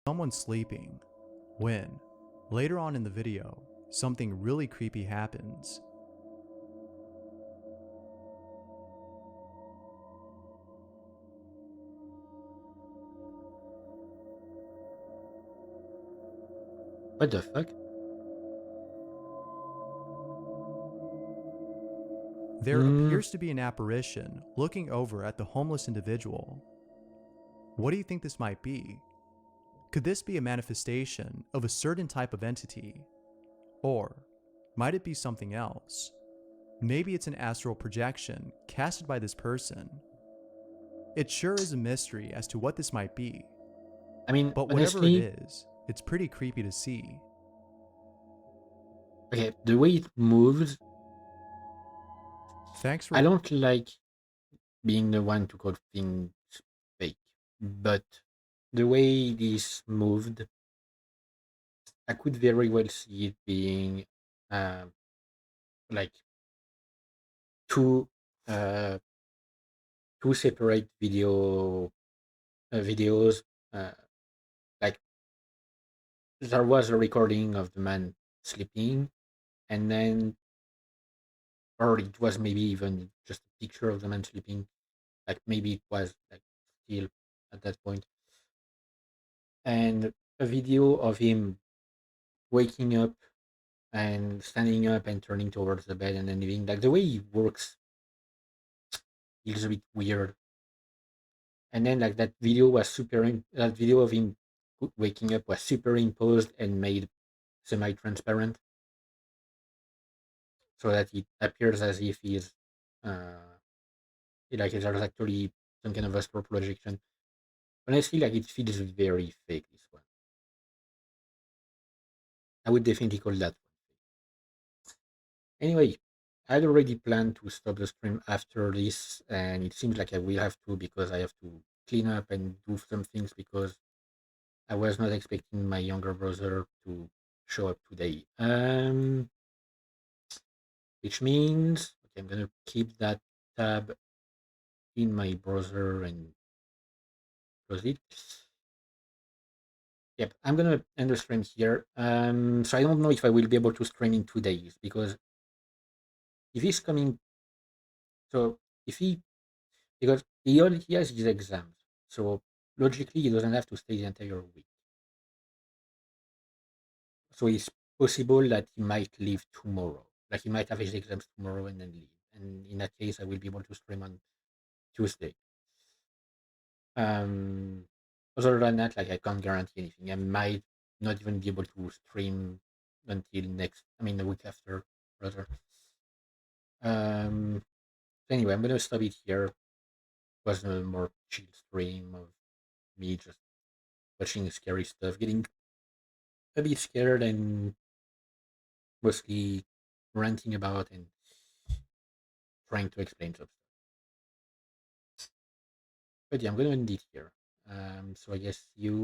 someone sleeping when, later on in the video, something really creepy happens. What the fuck? There appears to be an apparition looking over at the homeless individual. What do you think this might be? Could this be a manifestation of a certain type of entity? Or might it be something else? Maybe it's an astral projection casted by this person. It sure is a mystery as to what this might be. I mean, but whatever honestly, it is, it's pretty creepy to see. Okay, the way it moves. Thanks for. I don't like being the one to call things fake, but the way this moved, I could very well see it being like two uh, two separate videos. Like there was a recording of the man sleeping, and then, or it was maybe even just a picture of the man sleeping. Like maybe it was like still at that point, and a video of him waking up and standing up and turning towards the bed and then leaving. Like the way he works is a bit weird. And then like that video was that video of him waking up was superimposed and made semi-transparent, so that it appears as if he's like there's actually some kind of astral projection. Honestly, like it feels very fake. This one, I would definitely call that one. Anyway, I'd already planned to stop the stream after this, and it seems like I will have to because I have to clean up and do some things because I was not expecting my younger brother to show up today. Which means okay, I'm gonna keep that tab in my browser and close it. Yep, I'm gonna end the stream here. So I don't know if I will be able to stream in 2 days because if he's coming, so if he because he has his exams, so logically he doesn't have to stay the entire week. So it's possible that he might leave tomorrow. Like he might have his exams tomorrow and then leave. And in that case, I will be able to stream on Tuesday. Um, Other than that, like I can't guarantee anything. I might not even be able to stream until the week after, rather. Anyway, I'm gonna stop it here. It was a more chill stream of me just watching scary stuff, getting a bit scared, and mostly ranting about and trying to explain some stuff. But yeah, I'm gonna end it here. So I guess you